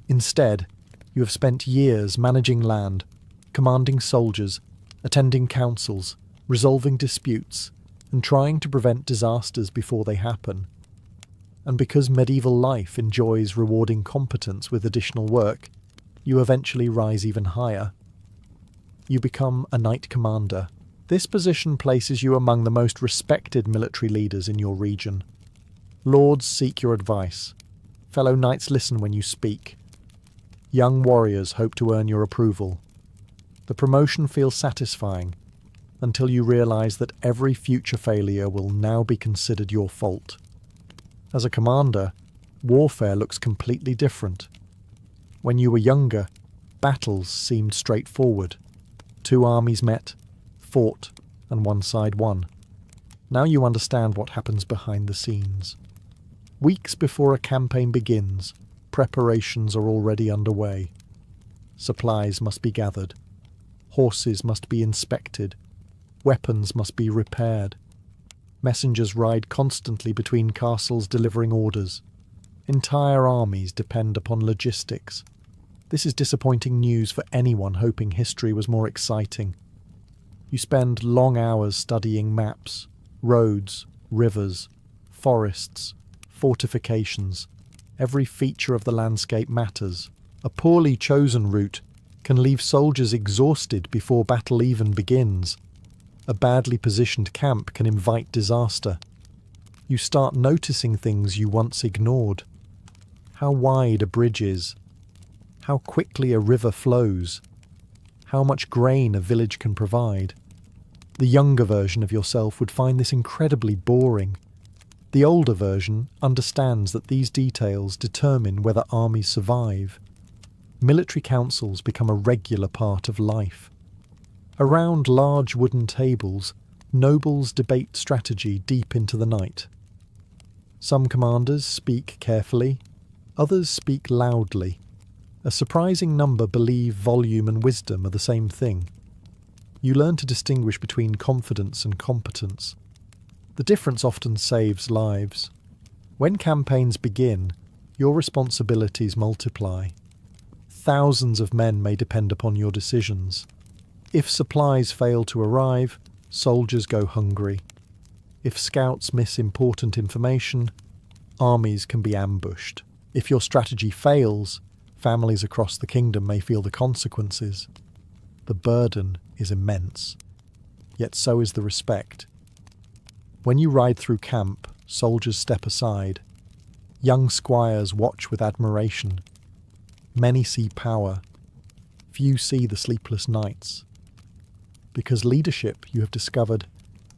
Instead, you have spent years managing land, commanding soldiers, attending councils, resolving disputes, and trying to prevent disasters before they happen. And because medieval life enjoys rewarding competence with additional work, you eventually rise even higher. You become a knight commander. This position places you among the most respected military leaders in your region. Lords seek your advice. Fellow knights listen when you speak. Young warriors hope to earn your approval. The promotion feels satisfying, until you realise that every future failure will now be considered your fault. As a commander, warfare looks completely different. When you were younger, battles seemed straightforward. Two armies met, fought, and one side won. Now you understand what happens behind the scenes. Weeks before a campaign begins, preparations are already underway. Supplies must be gathered. Horses must be inspected. Weapons must be repaired. Messengers ride constantly between castles delivering orders. Entire armies depend upon logistics. This is disappointing news for anyone hoping history was more exciting. You spend long hours studying maps, roads, rivers, forests, fortifications. Every feature of the landscape matters. A poorly chosen route can leave soldiers exhausted before battle even begins. A badly positioned camp can invite disaster. You start noticing things you once ignored. How wide a bridge is. How quickly a river flows. How much grain a village can provide. The younger version of yourself would find this incredibly boring. The older version understands that these details determine whether armies survive. Military councils become a regular part of life. Around large wooden tables, nobles debate strategy deep into the night. Some commanders speak carefully, others speak loudly. A surprising number believe volume and wisdom are the same thing. You learn to distinguish between confidence and competence. The difference often saves lives. When campaigns begin, your responsibilities multiply. Thousands of men may depend upon your decisions. If supplies fail to arrive, soldiers go hungry. If scouts miss important information, armies can be ambushed. If your strategy fails, families across the kingdom may feel the consequences. The burden is immense, yet so is the respect. When you ride through camp, soldiers step aside. Young squires watch with admiration. Many see power. Few see the sleepless nights. Because leadership, you have discovered,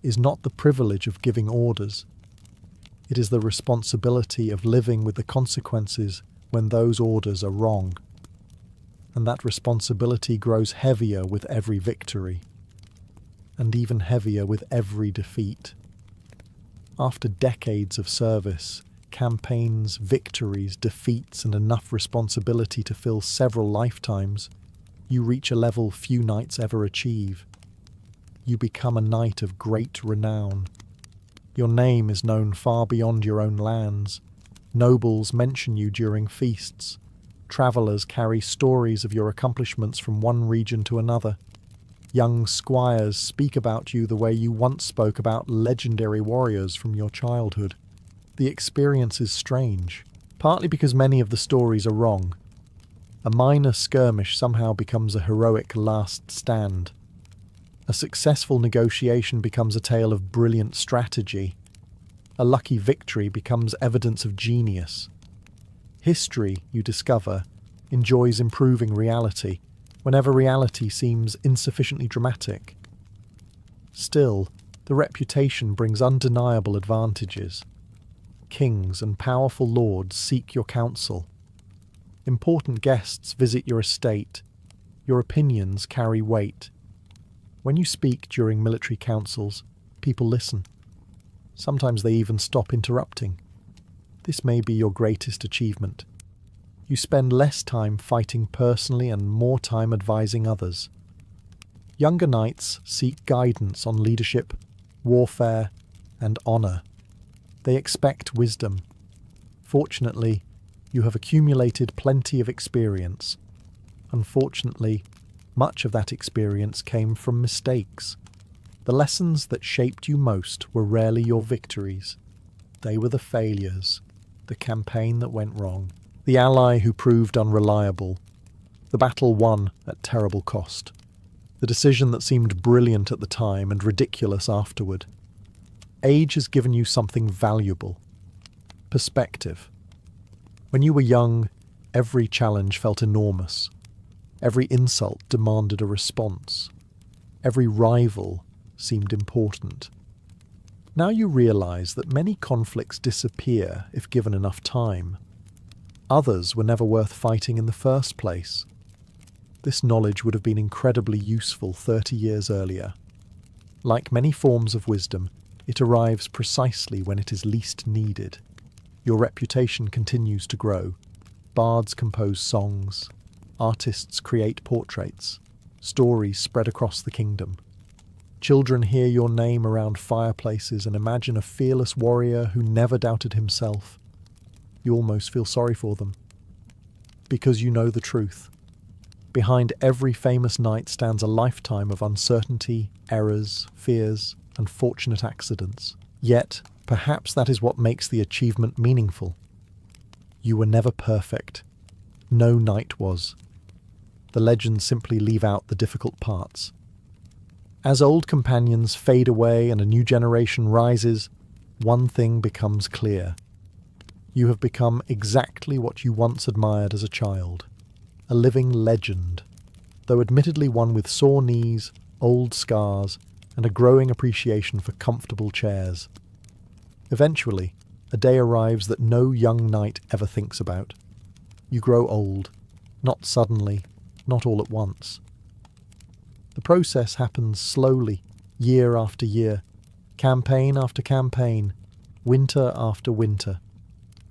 is not the privilege of giving orders. It is the responsibility of living with the consequences when those orders are wrong. And that responsibility grows heavier with every victory, and even heavier with every defeat. After decades of service, campaigns, victories, defeats, and enough responsibility to fill several lifetimes, you reach a level few knights ever achieve. You become a knight of great renown. Your name is known far beyond your own lands. Nobles mention you during feasts. Travellers carry stories of your accomplishments from one region to another. Young squires speak about you the way you once spoke about legendary warriors from your childhood. The experience is strange, partly because many of the stories are wrong. A minor skirmish somehow becomes a heroic last stand. A successful negotiation becomes a tale of brilliant strategy. A lucky victory becomes evidence of genius. History, you discover, enjoys improving reality, whenever reality seems insufficiently dramatic. Still, the reputation brings undeniable advantages. Kings and powerful lords seek your counsel. Important guests visit your estate. Your opinions carry weight. When you speak during military councils, people listen. Sometimes they even stop interrupting. This may be your greatest achievement. You spend less time fighting personally and more time advising others. Younger knights seek guidance on leadership, warfare, and honour. They expect wisdom. Fortunately, you have accumulated plenty of experience. Unfortunately, much of that experience came from mistakes. The lessons that shaped you most were rarely your victories. They were the failures, the campaign that went wrong, the ally who proved unreliable, the battle won at terrible cost, the decision that seemed brilliant at the time and ridiculous afterward. Age has given you something valuable: perspective. When you were young, every challenge felt enormous. Every insult demanded a response. Every rival seemed important. Now you realize that many conflicts disappear if given enough time. Others were never worth fighting in the first place. This knowledge would have been incredibly useful 30 years earlier. Like many forms of wisdom, it arrives precisely when it is least needed. Your reputation continues to grow. Bards compose songs. Artists create portraits. Stories spread across the kingdom. Children hear your name around fireplaces and imagine a fearless warrior who never doubted himself. You almost feel sorry for them. Because you know the truth. Behind every famous knight stands a lifetime of uncertainty, errors, fears, and fortunate accidents. Yet, perhaps that is what makes the achievement meaningful. You were never perfect. No knight was. The legends simply leave out the difficult parts. As old companions fade away and a new generation rises, one thing becomes clear. You have become exactly what you once admired as a child. A living legend, though admittedly one with sore knees, old scars, and a growing appreciation for comfortable chairs. Eventually, a day arrives that no young knight ever thinks about. You grow old, not suddenly, not all at once. The process happens slowly, year after year, campaign after campaign, winter after winter.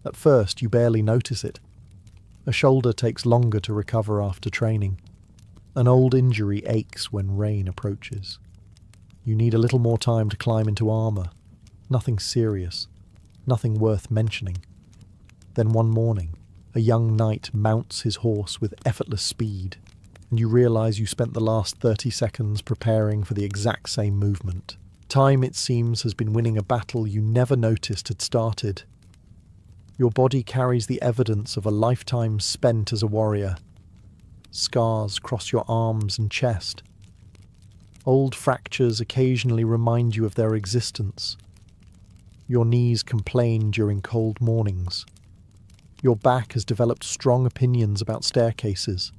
At first, you barely notice it. A shoulder takes longer to recover after training. An old injury aches when rain approaches. You need a little more time to climb into armour. Nothing serious, nothing worth mentioning. Then one morning, a young knight mounts his horse with effortless speed, and you realise you spent the last 30 seconds preparing for the exact same movement. Time, it seems, has been winning a battle you never noticed had started. Your body carries the evidence of a lifetime spent as a warrior. Scars cross your arms and chest. Old fractures occasionally remind you of their existence. Your knees complain during cold mornings. Your back has developed strong opinions about staircases.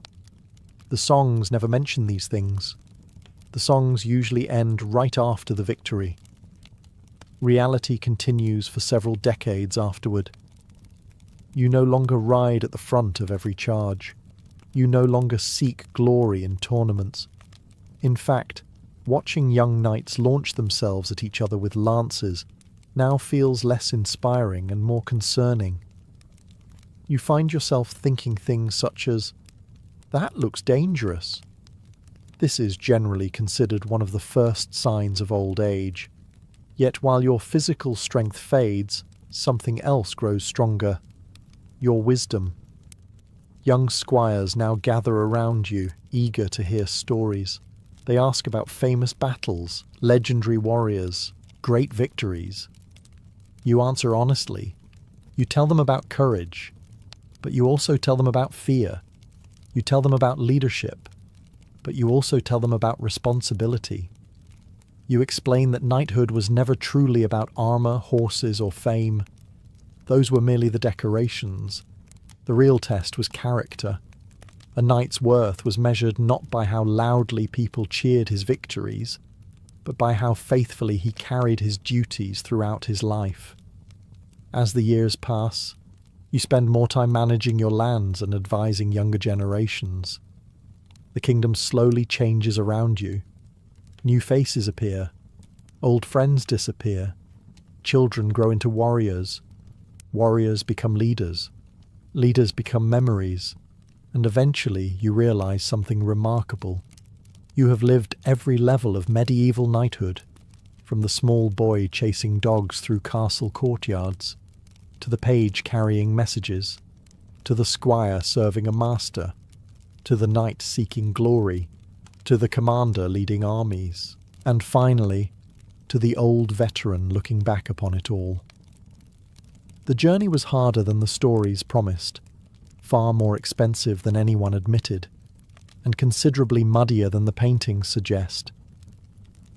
The songs never mention these things. The songs usually end right after the victory. Reality continues for several decades afterward. You no longer ride at the front of every charge. You no longer seek glory in tournaments. In fact, watching young knights launch themselves at each other with lances now feels less inspiring and more concerning. You find yourself thinking things such as, "That looks dangerous." This is generally considered one of the first signs of old age. Yet while your physical strength fades, something else grows stronger: your wisdom. Young squires now gather around you, eager to hear stories. They ask about famous battles, legendary warriors, great victories. You answer honestly. You tell them about courage, but you also tell them about fear. You tell them about leadership, but you also tell them about responsibility. You explain that knighthood was never truly about armor, horses, or fame. Those were merely the decorations. The real test was character. A knight's worth was measured not by how loudly people cheered his victories, but by how faithfully he carried his duties throughout his life. As the years pass, you spend more time managing your lands and advising younger generations. The kingdom slowly changes around you. New faces appear. Old friends disappear. Children grow into warriors. Warriors become leaders. Leaders become memories. And eventually you realize something remarkable. You have lived every level of medieval knighthood, from the small boy chasing dogs through castle courtyards, to the page carrying messages, to the squire serving a master, to the knight seeking glory, to the commander leading armies, and finally, to the old veteran looking back upon it all. The journey was harder than the stories promised, far more expensive than anyone admitted, and considerably muddier than the paintings suggest.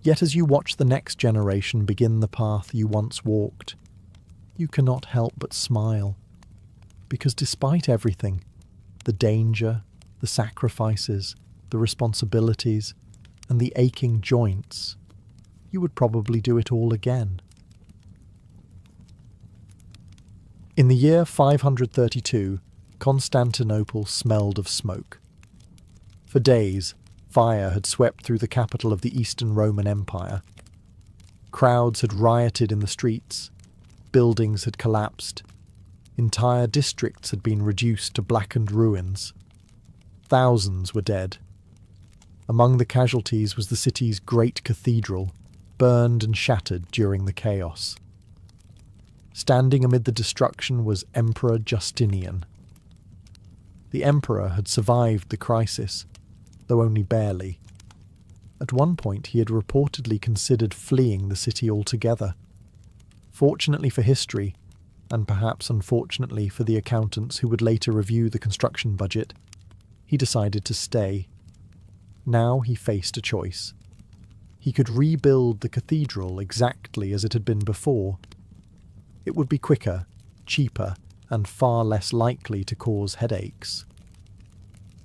Yet as you watch the next generation begin the path you once walked, you cannot help but smile, because despite everything, the danger, the sacrifices, the responsibilities, and the aching joints, you would probably do it all again. In the year 532, Constantinople smelled of smoke. For days, fire had swept through the capital of the Eastern Roman Empire. Crowds had rioted in the streets, buildings had collapsed, entire districts had been reduced to blackened ruins. Thousands were dead. Among the casualties was the city's great cathedral, burned and shattered during the chaos. Standing amid the destruction was Emperor Justinian. The emperor had survived the crisis, though only barely. At one point he had reportedly considered fleeing the city altogether. Fortunately for history, and perhaps unfortunately for the accountants who would later review the construction budget, he decided to stay. Now he faced a choice. He could rebuild the cathedral exactly as it had been before. It would be quicker, cheaper, and far less likely to cause headaches.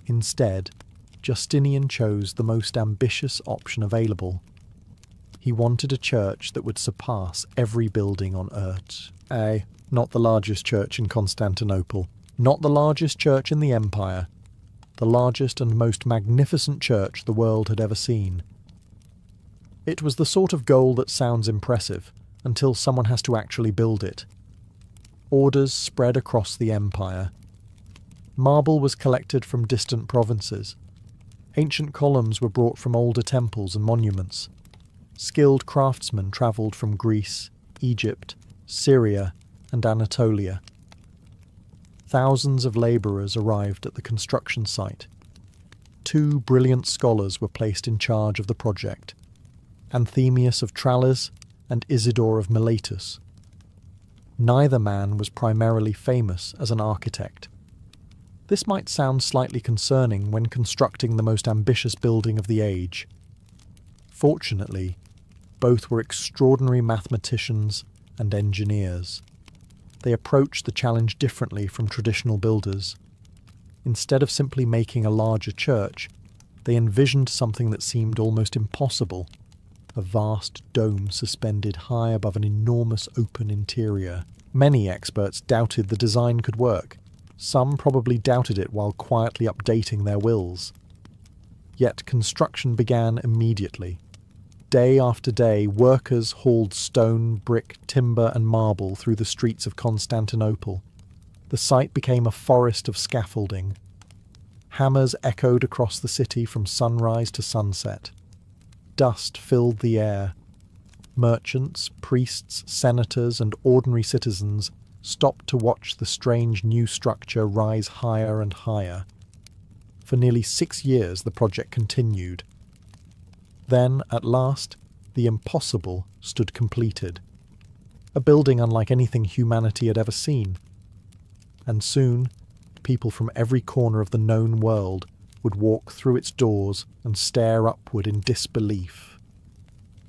Instead, Justinian chose the most ambitious option available. He wanted a church that would surpass every building on earth. Not the largest church in Constantinople, not the largest church in the empire, the largest and most magnificent church the world had ever seen. It was the sort of goal that sounds impressive, until someone has to actually build it. Orders spread across the empire. Marble was collected from distant provinces. Ancient columns were brought from older temples and monuments. Skilled craftsmen travelled from Greece, Egypt, Syria, and Anatolia. Thousands of labourers arrived at the construction site. 2 brilliant scholars were placed in charge of the project, Anthemius of Tralles and Isidore of Miletus. Neither man was primarily famous as an architect. This might sound slightly concerning when constructing the most ambitious building of the age. Fortunately, both were extraordinary mathematicians and engineers. They approached the challenge differently from traditional builders. Instead of simply making a larger church, they envisioned something that seemed almost impossible. A vast dome suspended high above an enormous open interior. Many experts doubted the design could work. Some probably doubted it while quietly updating their wills. Yet construction began immediately. Day after day, workers hauled stone, brick, timber and marble through the streets of Constantinople. The site became a forest of scaffolding. Hammers echoed across the city from sunrise to sunset. Dust filled the air. Merchants, priests, senators, and ordinary citizens stopped to watch the strange new structure rise higher and higher. For nearly 6 years the project continued. Then, at last, the impossible stood completed. A building unlike anything humanity had ever seen. And soon, people from every corner of the known world would walk through its doors and stare upward in disbelief.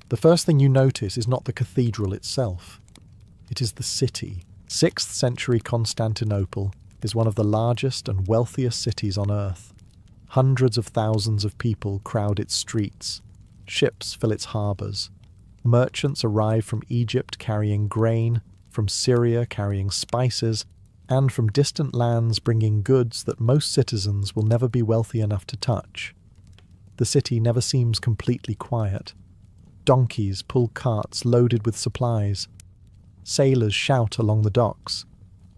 The first thing you notice is not the cathedral itself. It is the city. 6th century Constantinople is one of the largest and wealthiest cities on earth. Hundreds of thousands of people crowd its streets. Ships fill its harbours. Merchants arrive from Egypt carrying grain, from Syria carrying spices, and from distant lands bringing goods that most citizens will never be wealthy enough to touch. The city never seems completely quiet. Donkeys pull carts loaded with supplies. Sailors shout along the docks.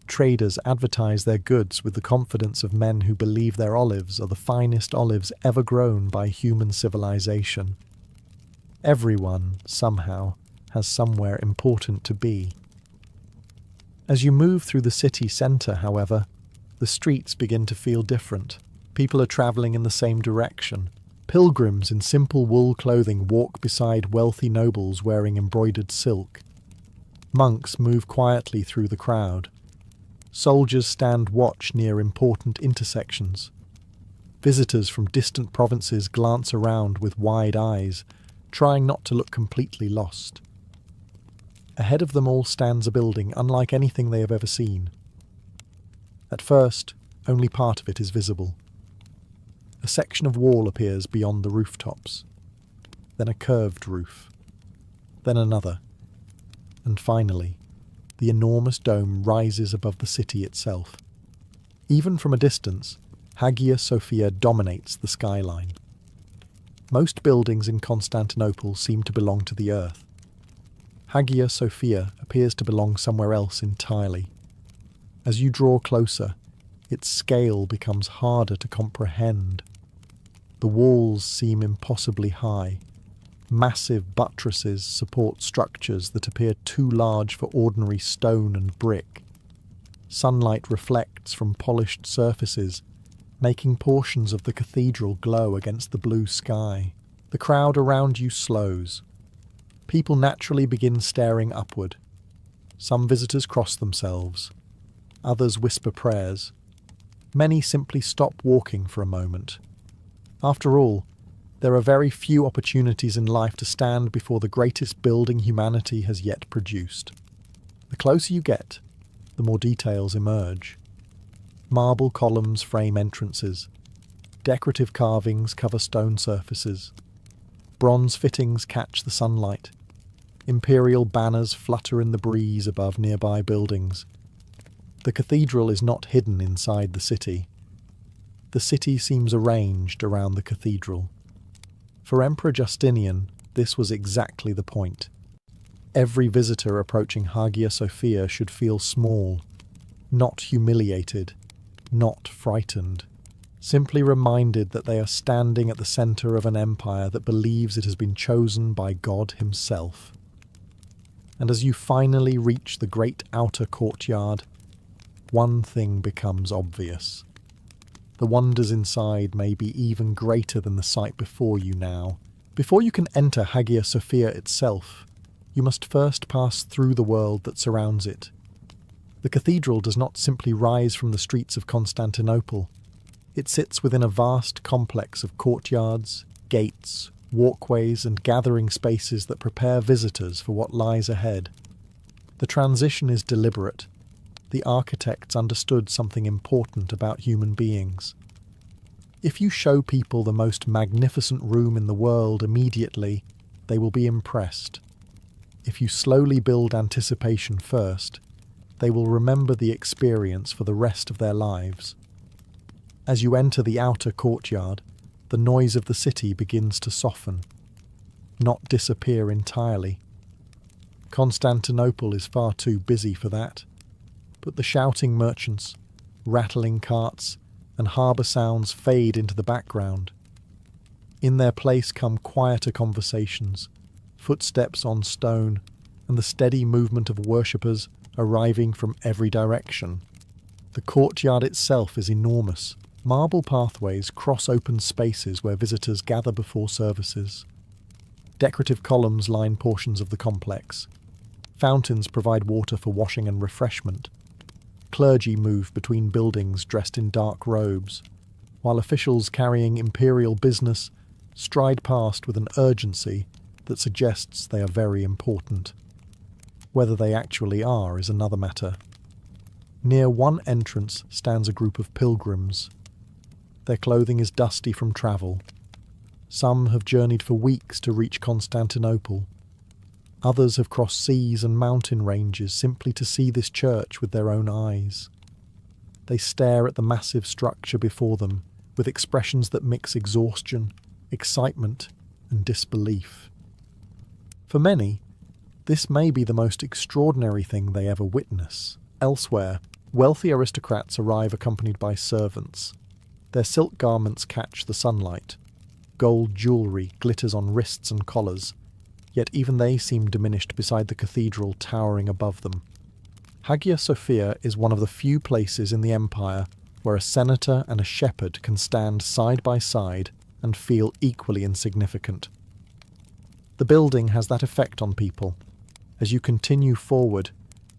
Traders advertise their goods with the confidence of men who believe their olives are the finest olives ever grown by human civilization. Everyone, somehow, has somewhere important to be. As you move through the city centre, however, the streets begin to feel different. People are travelling in the same direction. Pilgrims in simple wool clothing walk beside wealthy nobles wearing embroidered silk. Monks move quietly through the crowd. Soldiers stand watch near important intersections. Visitors from distant provinces glance around with wide eyes, trying not to look completely lost. Ahead of them all stands a building unlike anything they have ever seen. At first, only part of it is visible. A section of wall appears beyond the rooftops, then a curved roof, then another, and finally, the enormous dome rises above the city itself. Even from a distance, Hagia Sophia dominates the skyline. Most buildings in Constantinople seem to belong to the earth. Hagia Sophia appears to belong somewhere else entirely. As you draw closer, its scale becomes harder to comprehend. The walls seem impossibly high. Massive buttresses support structures that appear too large for ordinary stone and brick. Sunlight reflects from polished surfaces, making portions of the cathedral glow against the blue sky. The crowd around you slows. People naturally begin staring upward. Some visitors cross themselves. Others whisper prayers. Many simply stop walking for a moment. After all, there are very few opportunities in life to stand before the greatest building humanity has yet produced. The closer you get, the more details emerge. Marble columns frame entrances. Decorative carvings cover stone surfaces. Bronze fittings catch the sunlight. Imperial banners flutter in the breeze above nearby buildings. The cathedral is not hidden inside the city. The city seems arranged around the cathedral. For Emperor Justinian, this was exactly the point. Every visitor approaching Hagia Sophia should feel small, not humiliated, not frightened, simply reminded that they are standing at the centre of an empire that believes it has been chosen by God himself. And as you finally reach the great outer courtyard, one thing becomes obvious. The wonders inside may be even greater than the sight before you now. Before you can enter Hagia Sophia itself, you must first pass through the world that surrounds it. The cathedral does not simply rise from the streets of Constantinople. It sits within a vast complex of courtyards, gates, walkways and gathering spaces that prepare visitors for what lies ahead. The transition is deliberate. The architects understood something important about human beings. If you show people the most magnificent room in the world immediately, they will be impressed. If you slowly build anticipation first, they will remember the experience for the rest of their lives. As you enter the outer courtyard, the noise of the city begins to soften, not disappear entirely. Constantinople is far too busy for that. But the shouting merchants, rattling carts, and harbour sounds fade into the background. In their place come quieter conversations, footsteps on stone, and the steady movement of worshippers arriving from every direction. The courtyard itself is enormous. Marble pathways cross open spaces where visitors gather before services. Decorative columns line portions of the complex. Fountains provide water for washing and refreshment. Clergy move between buildings dressed in dark robes, while officials carrying imperial business stride past with an urgency that suggests they are very important. Whether they actually are is another matter. Near one entrance stands a group of pilgrims. Their clothing is dusty from travel. Some have journeyed for weeks to reach Constantinople. Others have crossed seas and mountain ranges simply to see this church with their own eyes. They stare at the massive structure before them with expressions that mix exhaustion, excitement, and disbelief. For many, this may be the most extraordinary thing they ever witness. Elsewhere, wealthy aristocrats arrive accompanied by servants. Their silk garments catch the sunlight. Gold jewellery glitters on wrists and collars, yet even they seem diminished beside the cathedral towering above them. Hagia Sophia is one of the few places in the empire where a senator and a shepherd can stand side by side and feel equally insignificant. The building has that effect on people. As you continue forward,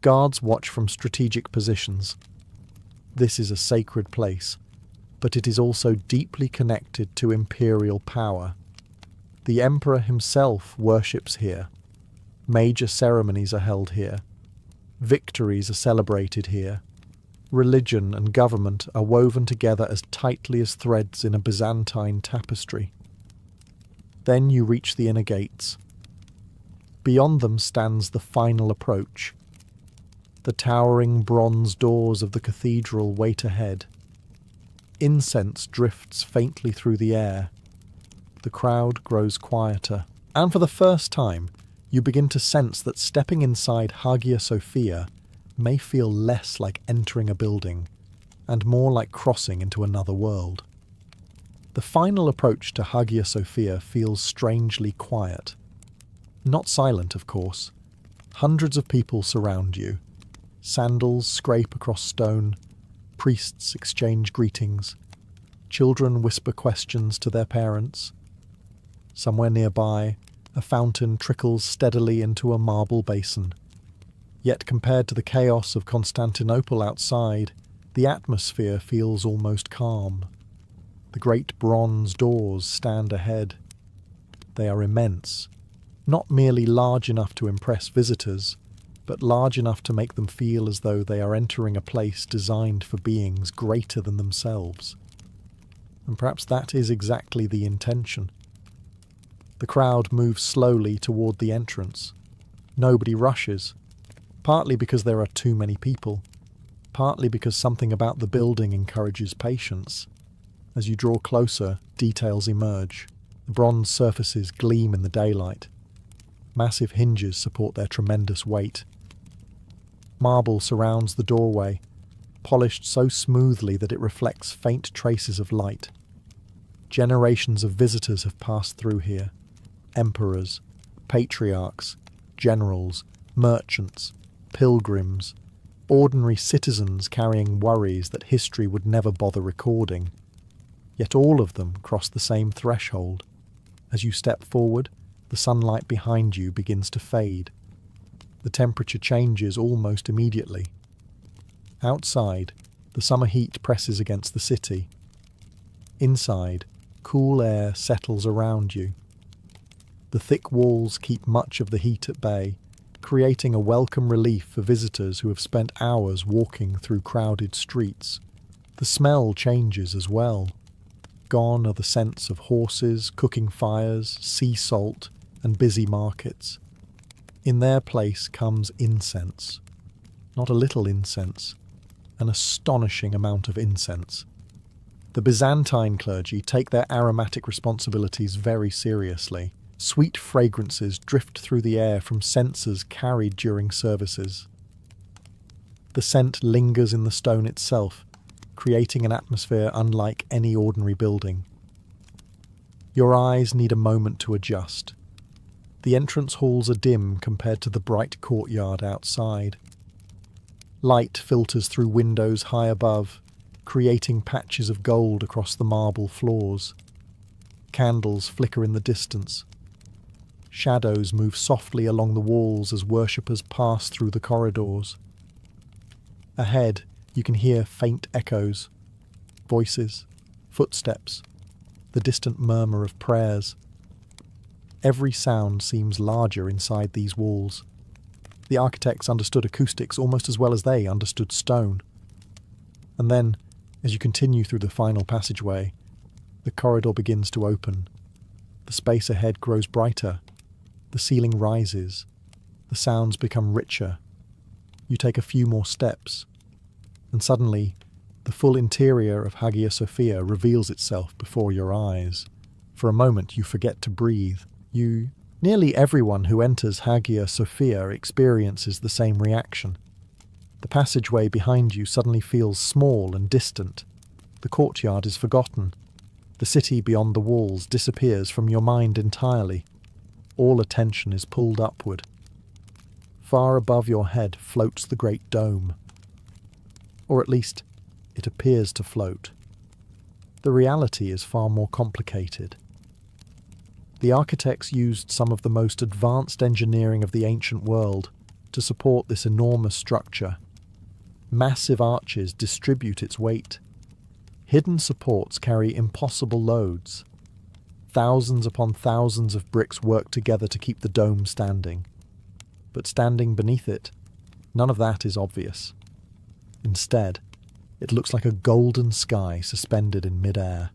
guards watch from strategic positions. This is a sacred place, but it is also deeply connected to imperial power. The emperor himself worships here. Major ceremonies are held here. Victories are celebrated here. Religion and government are woven together as tightly as threads in a Byzantine tapestry. Then you reach the inner gates. Beyond them stands the final approach. The towering bronze doors of the cathedral wait ahead. Incense drifts faintly through the air. The crowd grows quieter, and for the first time, you begin to sense that stepping inside Hagia Sophia may feel less like entering a building, and more like crossing into another world. The final approach to Hagia Sophia feels strangely quiet. Not silent, of course. Hundreds of people surround you. Sandals scrape across stone. Priests exchange greetings. Children whisper questions to their parents. Somewhere nearby, a fountain trickles steadily into a marble basin. Yet compared to the chaos of Constantinople outside, the atmosphere feels almost calm. The great bronze doors stand ahead. They are immense, not merely large enough to impress visitors, but large enough to make them feel as though they are entering a place designed for beings greater than themselves. And perhaps that is exactly the intention. The crowd moves slowly toward the entrance. Nobody rushes, partly because there are too many people, partly because something about the building encourages patience. As you draw closer, details emerge. The bronze surfaces gleam in the daylight. Massive hinges support their tremendous weight. Marble surrounds the doorway, polished so smoothly that it reflects faint traces of light. Generations of visitors have passed through here. Emperors, patriarchs, generals, merchants, pilgrims, ordinary citizens carrying worries that history would never bother recording. Yet all of them cross the same threshold. As you step forward, the sunlight behind you begins to fade. The temperature changes almost immediately. Outside, the summer heat presses against the city. Inside, cool air settles around you. The thick walls keep much of the heat at bay, creating a welcome relief for visitors who have spent hours walking through crowded streets. The smell changes as well. Gone are the scents of horses, cooking fires, sea salt, and busy markets. In their place comes incense. Not a little incense, an astonishing amount of incense. The Byzantine clergy take their aromatic responsibilities very seriously. Sweet fragrances drift through the air from censers carried during services. The scent lingers in the stone itself, creating an atmosphere unlike any ordinary building. Your eyes need a moment to adjust. The entrance halls are dim compared to the bright courtyard outside. Light filters through windows high above, creating patches of gold across the marble floors. Candles flicker in the distance. Shadows move softly along the walls as worshippers pass through the corridors. Ahead, you can hear faint echoes, voices, footsteps, the distant murmur of prayers. Every sound seems larger inside these walls. The architects understood acoustics almost as well as they understood stone. And then, as you continue through the final passageway, the corridor begins to open. The space ahead grows brighter. The ceiling rises. The sounds become richer. You take a few more steps, and suddenly, the full interior of Hagia Sophia reveals itself before your eyes. For a moment, you forget to breathe. Nearly everyone who enters Hagia Sophia experiences the same reaction. The passageway behind you suddenly feels small and distant. The courtyard is forgotten. The city beyond the walls disappears from your mind entirely. All attention is pulled upward. Far above your head floats the great dome. Or at least, it appears to float. The reality is far more complicated. The architects used some of the most advanced engineering of the ancient world to support this enormous structure. Massive arches distribute its weight. Hidden supports carry impossible loads. Thousands upon thousands of bricks work together to keep the dome standing. But standing beneath it, none of that is obvious. Instead, it looks like a golden sky suspended in mid-air.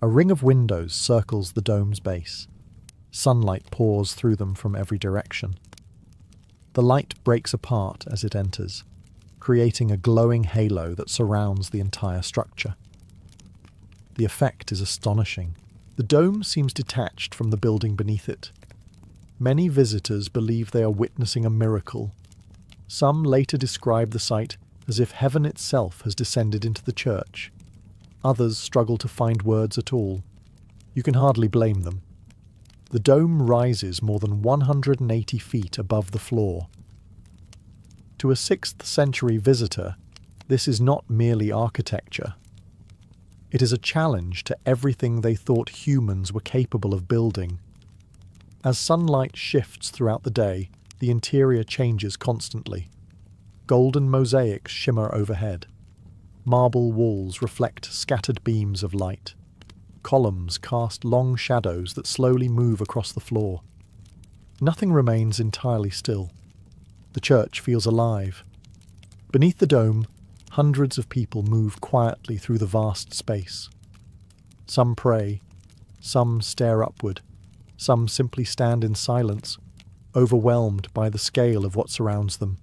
A ring of windows circles the dome's base. Sunlight pours through them from every direction. The light breaks apart as it enters, creating a glowing halo that surrounds the entire structure. The effect is astonishing. The dome seems detached from the building beneath it. Many visitors believe they are witnessing a miracle. Some later describe the sight as if heaven itself has descended into the church. Others struggle to find words at all. You can hardly blame them. The dome rises more than 180 feet above the floor. To a 6th century visitor, this is not merely architecture. It is a challenge to everything they thought humans were capable of building. As sunlight shifts throughout the day, the interior changes constantly. Golden mosaics shimmer overhead. Marble walls reflect scattered beams of light. Columns cast long shadows that slowly move across the floor. Nothing remains entirely still. The church feels alive. Beneath the dome, hundreds of people move quietly through the vast space. Some pray, some stare upward, some simply stand in silence, overwhelmed by the scale of what surrounds them.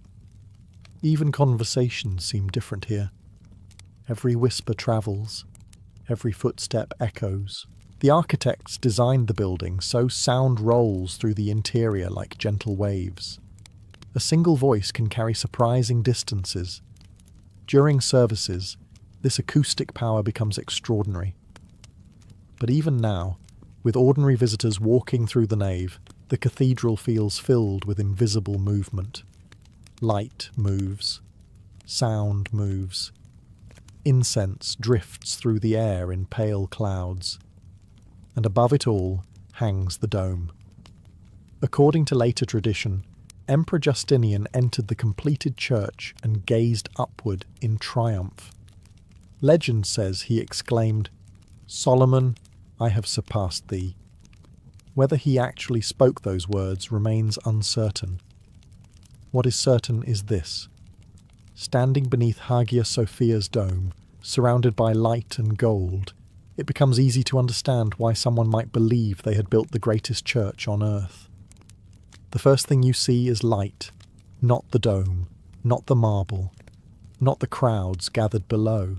Even conversations seem different here. Every whisper travels, every footstep echoes. The architects designed the building so sound rolls through the interior like gentle waves. A single voice can carry surprising distances. During services, this acoustic power becomes extraordinary. But even now, with ordinary visitors walking through the nave, the cathedral feels filled with invisible movement. Light moves. Sound moves. Incense drifts through the air in pale clouds. And above it all hangs the dome. According to later tradition, Emperor Justinian entered the completed church and gazed upward in triumph. Legend says he exclaimed, "Solomon, I have surpassed thee." Whether he actually spoke those words remains uncertain. What is certain is this. Standing beneath Hagia Sophia's dome, surrounded by light and gold, it becomes easy to understand why someone might believe they had built the greatest church on earth. The first thing you see is light, not the dome, not the marble, not the crowds gathered below.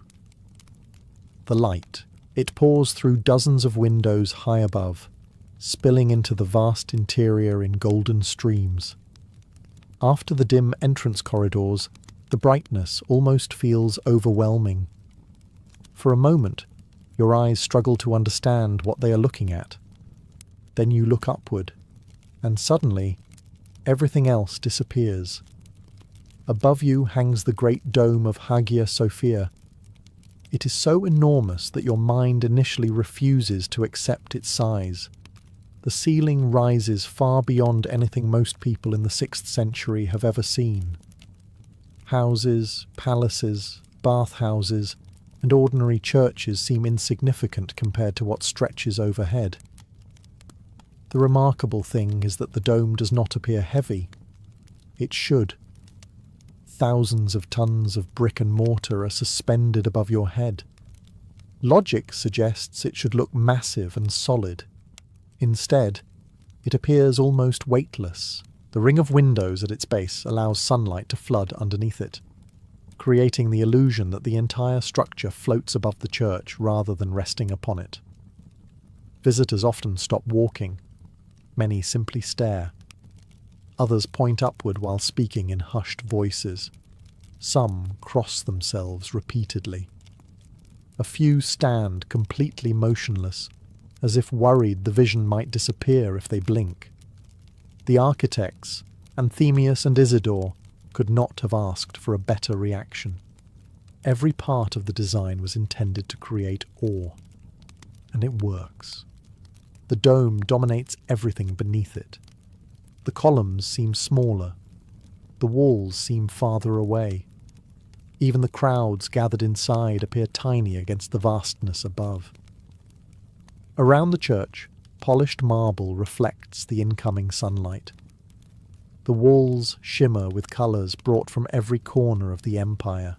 The light. It pours through dozens of windows high above, spilling into the vast interior in golden streams. After the dim entrance corridors, the brightness almost feels overwhelming. For a moment, your eyes struggle to understand what they are looking at. Then you look upward, and suddenly, everything else disappears. Above you hangs the great dome of Hagia Sophia. It is so enormous that your mind initially refuses to accept its size. The ceiling rises far beyond anything most people in the 6th century have ever seen. Houses, palaces, bathhouses, and ordinary churches seem insignificant compared to what stretches overhead. The remarkable thing is that the dome does not appear heavy. It should. Thousands of tons of brick and mortar are suspended above your head. Logic suggests it should look massive and solid. Instead, it appears almost weightless. The ring of windows at its base allows sunlight to flood underneath it, creating the illusion that the entire structure floats above the church rather than resting upon it. Visitors often stop walking. Many simply stare. Others point upward while speaking in hushed voices. Some cross themselves repeatedly. A few stand completely motionless, as if worried the vision might disappear if they blink. The architects, Anthemius and Isidore, could not have asked for a better reaction. Every part of the design was intended to create awe. And it works. The dome dominates everything beneath it. The columns seem smaller. The walls seem farther away. Even the crowds gathered inside appear tiny against the vastness above. Around the church, polished marble reflects the incoming sunlight. The walls shimmer with colours brought from every corner of the empire.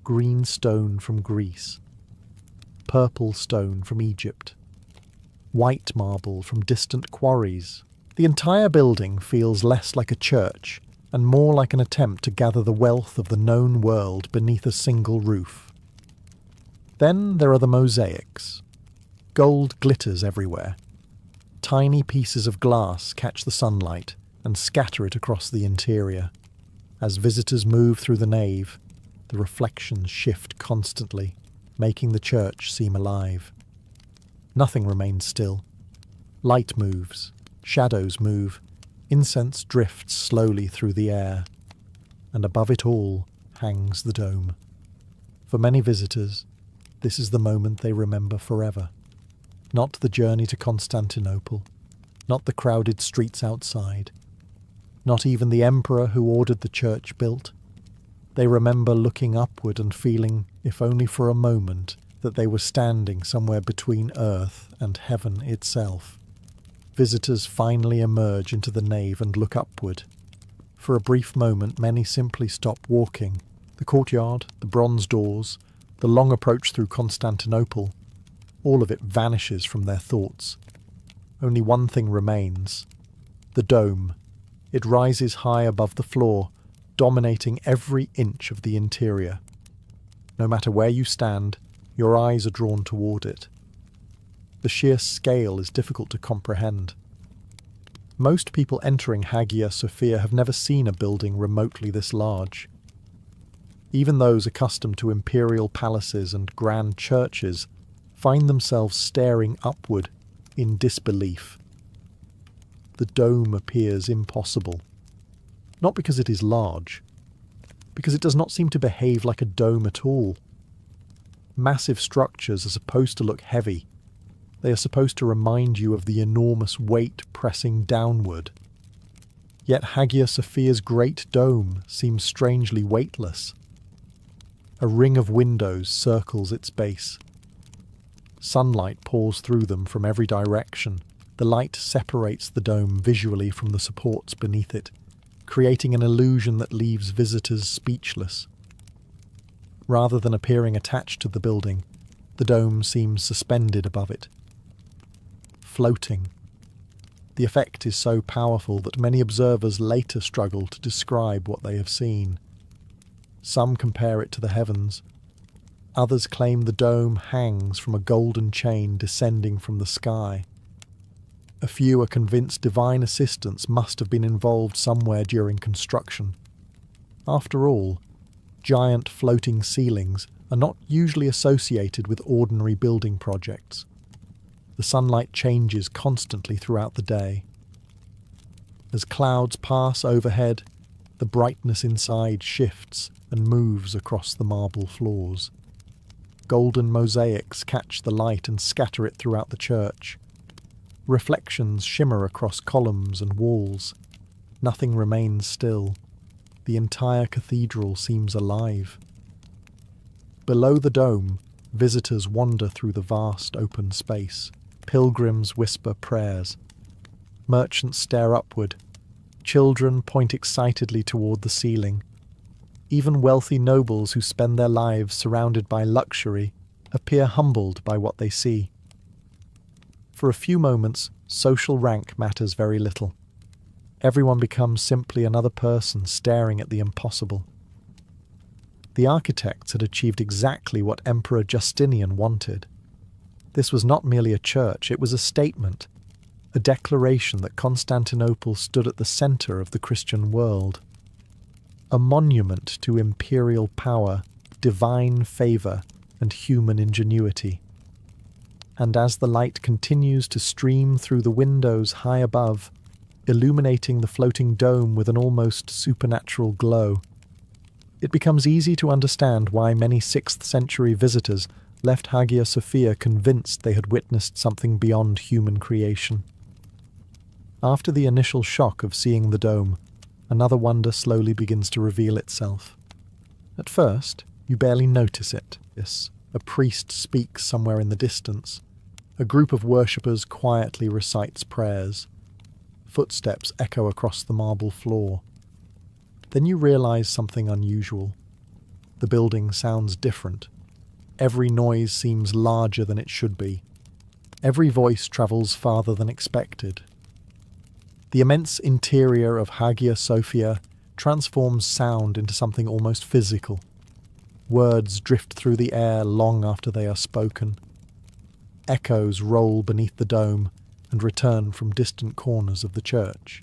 Green stone from Greece, purple stone from Egypt, white marble from distant quarries. The entire building feels less like a church and more like an attempt to gather the wealth of the known world beneath a single roof. Then there are the mosaics. Gold glitters everywhere. Tiny pieces of glass catch the sunlight and scatter it across the interior. As visitors move through the nave, the reflections shift constantly, making the church seem alive. Nothing remains still. Light moves, shadows move, incense drifts slowly through the air, and above it all hangs the dome. For many visitors, this is the moment they remember forever. Not the journey to Constantinople, not the crowded streets outside, not even the emperor who ordered the church built. They remember looking upward and feeling, if only for a moment, that they were standing somewhere between earth and heaven itself. Visitors finally emerge into the nave and look upward. For a brief moment, many simply stop walking. The courtyard, the bronze doors, the long approach through Constantinople, all of it vanishes from their thoughts. Only one thing remains: the dome. It rises high above the floor, dominating every inch of the interior. No matter where you stand, your eyes are drawn toward it. The sheer scale is difficult to comprehend. Most people entering Hagia Sophia have never seen a building remotely this large. Even those accustomed to imperial palaces and grand churches find themselves staring upward in disbelief. The dome appears impossible. Not because it is large, because it does not seem to behave like a dome at all. Massive structures are supposed to look heavy. They are supposed to remind you of the enormous weight pressing downward. Yet Hagia Sophia's great dome seems strangely weightless. A ring of windows circles its base. Sunlight pours through them from every direction. The light separates the dome visually from the supports beneath it, creating an illusion that leaves visitors speechless. Rather than appearing attached to the building, the dome seems suspended above it, floating. The effect is so powerful that many observers later struggle to describe what they have seen. Some compare it to the heavens. Others claim the dome hangs from a golden chain descending from the sky. A few are convinced divine assistance must have been involved somewhere during construction. After all, giant floating ceilings are not usually associated with ordinary building projects. The sunlight changes constantly throughout the day. As clouds pass overhead, the brightness inside shifts and moves across the marble floors. Golden mosaics catch the light and scatter it throughout the church. Reflections shimmer across columns and walls. Nothing remains still. The entire cathedral seems alive. Below the dome, visitors wander through the vast open space. Pilgrims whisper prayers. Merchants stare upward. Children point excitedly toward the ceiling. Even wealthy nobles who spend their lives surrounded by luxury appear humbled by what they see. For a few moments, social rank matters very little. Everyone becomes simply another person staring at the impossible. The architects had achieved exactly what Emperor Justinian wanted. This was not merely a church, it was a statement, a declaration that Constantinople stood at the centre of the Christian world. A monument to imperial power, divine favour, and human ingenuity. And as the light continues to stream through the windows high above, illuminating the floating dome with an almost supernatural glow, it becomes easy to understand why many 6th century visitors left Hagia Sophia convinced they had witnessed something beyond human creation. After the initial shock of seeing the dome, another wonder slowly begins to reveal itself. At first, you barely notice it. Yes, a priest speaks somewhere in the distance. A group of worshippers quietly recites prayers. Footsteps echo across the marble floor. Then you realize something unusual. The building sounds different. Every noise seems larger than it should be. Every voice travels farther than expected. The immense interior of Hagia Sophia transforms sound into something almost physical. Words drift through the air long after they are spoken. Echoes roll beneath the dome and return from distant corners of the church.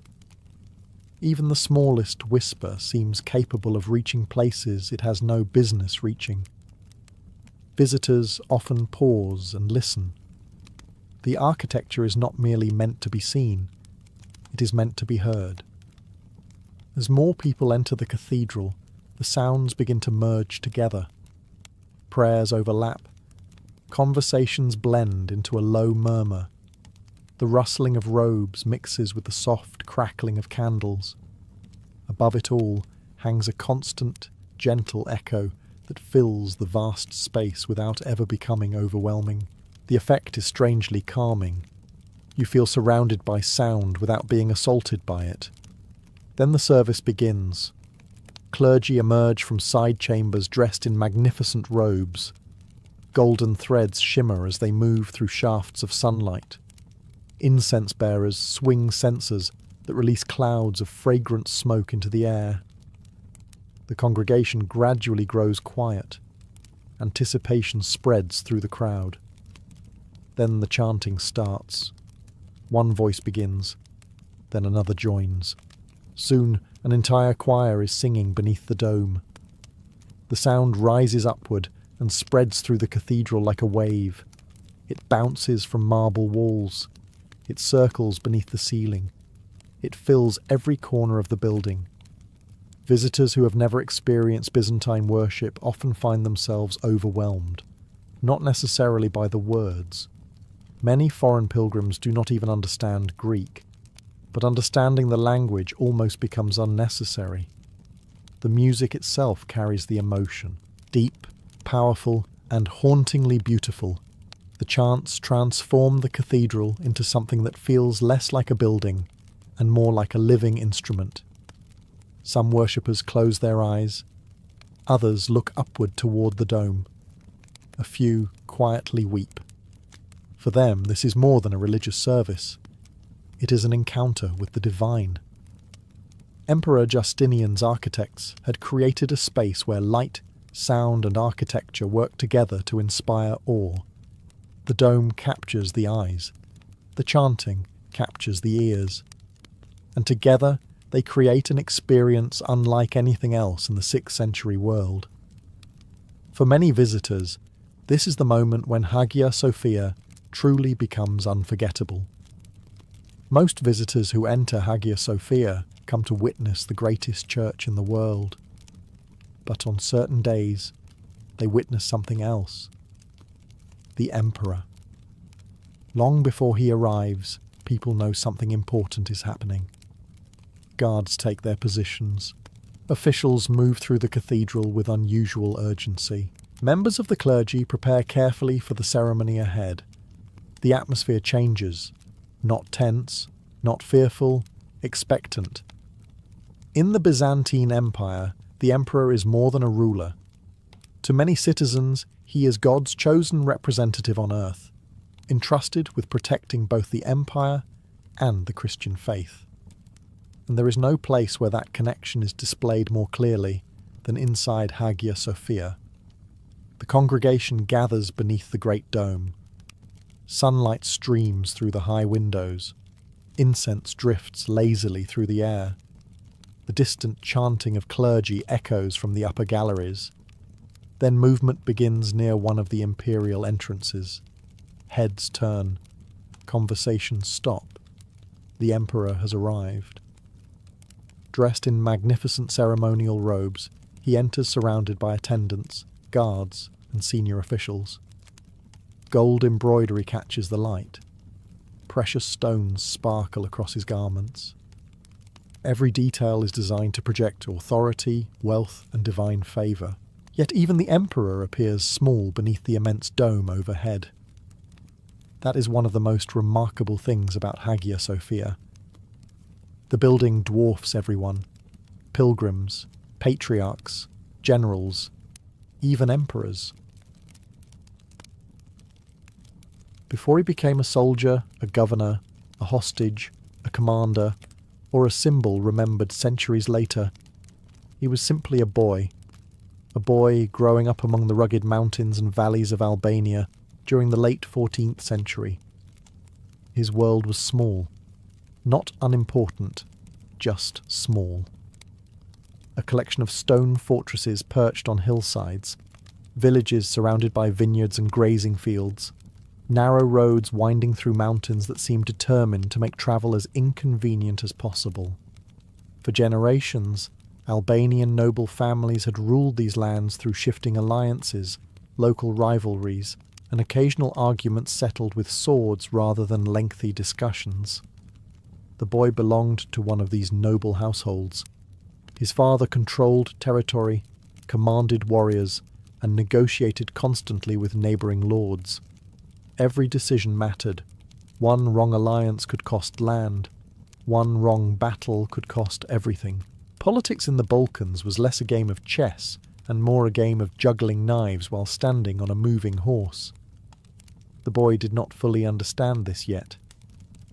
Even the smallest whisper seems capable of reaching places it has no business reaching. Visitors often pause and listen. The architecture is not merely meant to be seen, it is meant to be heard. As more people enter the cathedral, the sounds begin to merge together. Prayers overlap. Conversations blend into a low murmur. The rustling of robes mixes with the soft crackling of candles. Above it all hangs a constant, gentle echo that fills the vast space without ever becoming overwhelming. The effect is strangely calming. You feel surrounded by sound without being assaulted by it. Then the service begins. Clergy emerge from side chambers dressed in magnificent robes. Golden threads shimmer as they move through shafts of sunlight. Incense bearers swing censers that release clouds of fragrant smoke into the air. The congregation gradually grows quiet. Anticipation spreads through the crowd. Then the chanting starts. One voice begins, then another joins. Soon, an entire choir is singing beneath the dome. The sound rises upward and spreads through the cathedral like a wave. It bounces from marble walls. It circles beneath the ceiling. It fills every corner of the building. Visitors who have never experienced Byzantine worship often find themselves overwhelmed, not necessarily by the words. Many foreign pilgrims do not even understand Greek, but understanding the language almost becomes unnecessary. The music itself carries the emotion, deep, powerful, and hauntingly beautiful. The chants transform the cathedral into something that feels less like a building and more like a living instrument. Some worshippers close their eyes, others look upward toward the dome. A few quietly weep. For them, this is more than a religious service. It is an encounter with the divine. Emperor Justinian's architects had created a space where light, sound, and architecture work together to inspire awe. The dome captures the eyes. The chanting captures the ears. And together, they create an experience unlike anything else in the 6th century world. For many visitors, this is the moment when Hagia Sophia truly becomes unforgettable. Most visitors who enter Hagia Sophia come to witness the greatest church in the world. But on certain days, they witness something else. The emperor. Long before he arrives, people know something important is happening. Guards take their positions. Officials move through the cathedral with unusual urgency. Members of the clergy prepare carefully for the ceremony ahead. The atmosphere changes. Not tense, not fearful, expectant. In the Byzantine Empire, the emperor is more than a ruler. To many citizens, he is God's chosen representative on earth, entrusted with protecting both the empire and the Christian faith. And there is no place where that connection is displayed more clearly than inside Hagia Sophia. The congregation gathers beneath the great dome. Sunlight streams through the high windows. Incense drifts lazily through the air. The distant chanting of clergy echoes from the upper galleries. Then movement begins near one of the imperial entrances. Heads turn. Conversations stop. The emperor has arrived. Dressed in magnificent ceremonial robes, he enters surrounded by attendants, guards, and senior officials. Gold embroidery catches the light. Precious stones sparkle across his garments. Every detail is designed to project authority, wealth, and divine favour. Yet even the emperor appears small beneath the immense dome overhead. That is one of the most remarkable things about Hagia Sophia. The building dwarfs everyone. Pilgrims, patriarchs, generals, even emperors. Before he became a soldier, a governor, a hostage, a commander, or a symbol remembered centuries later, he was simply a boy growing up among the rugged mountains and valleys of Albania during the late 14th century. His world was small, not unimportant, just small. A collection of stone fortresses perched on hillsides, villages surrounded by vineyards and grazing fields, narrow roads winding through mountains that seemed determined to make travel as inconvenient as possible. For generations, Albanian noble families had ruled these lands through shifting alliances, local rivalries, and occasional arguments settled with swords rather than lengthy discussions. The boy belonged to one of these noble households. His father controlled territory, commanded warriors, and negotiated constantly with neighbouring lords. Every decision mattered. One wrong alliance could cost land. One wrong battle could cost everything. Politics in the Balkans was less a game of chess and more a game of juggling knives while standing on a moving horse. The boy did not fully understand this yet.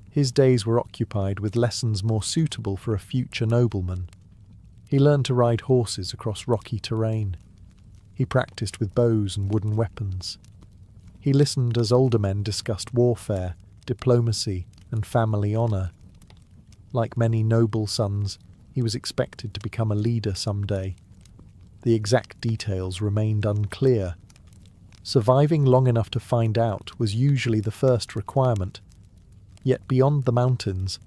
His days were occupied with lessons more suitable for a future nobleman. He learned to ride horses across rocky terrain. He practiced with bows and wooden weapons. He listened as older men discussed warfare, diplomacy, and family honour. Like many noble sons, he was expected to become a leader someday. The exact details remained unclear. Surviving long enough to find out was usually the first requirement. Yet beyond the mountains,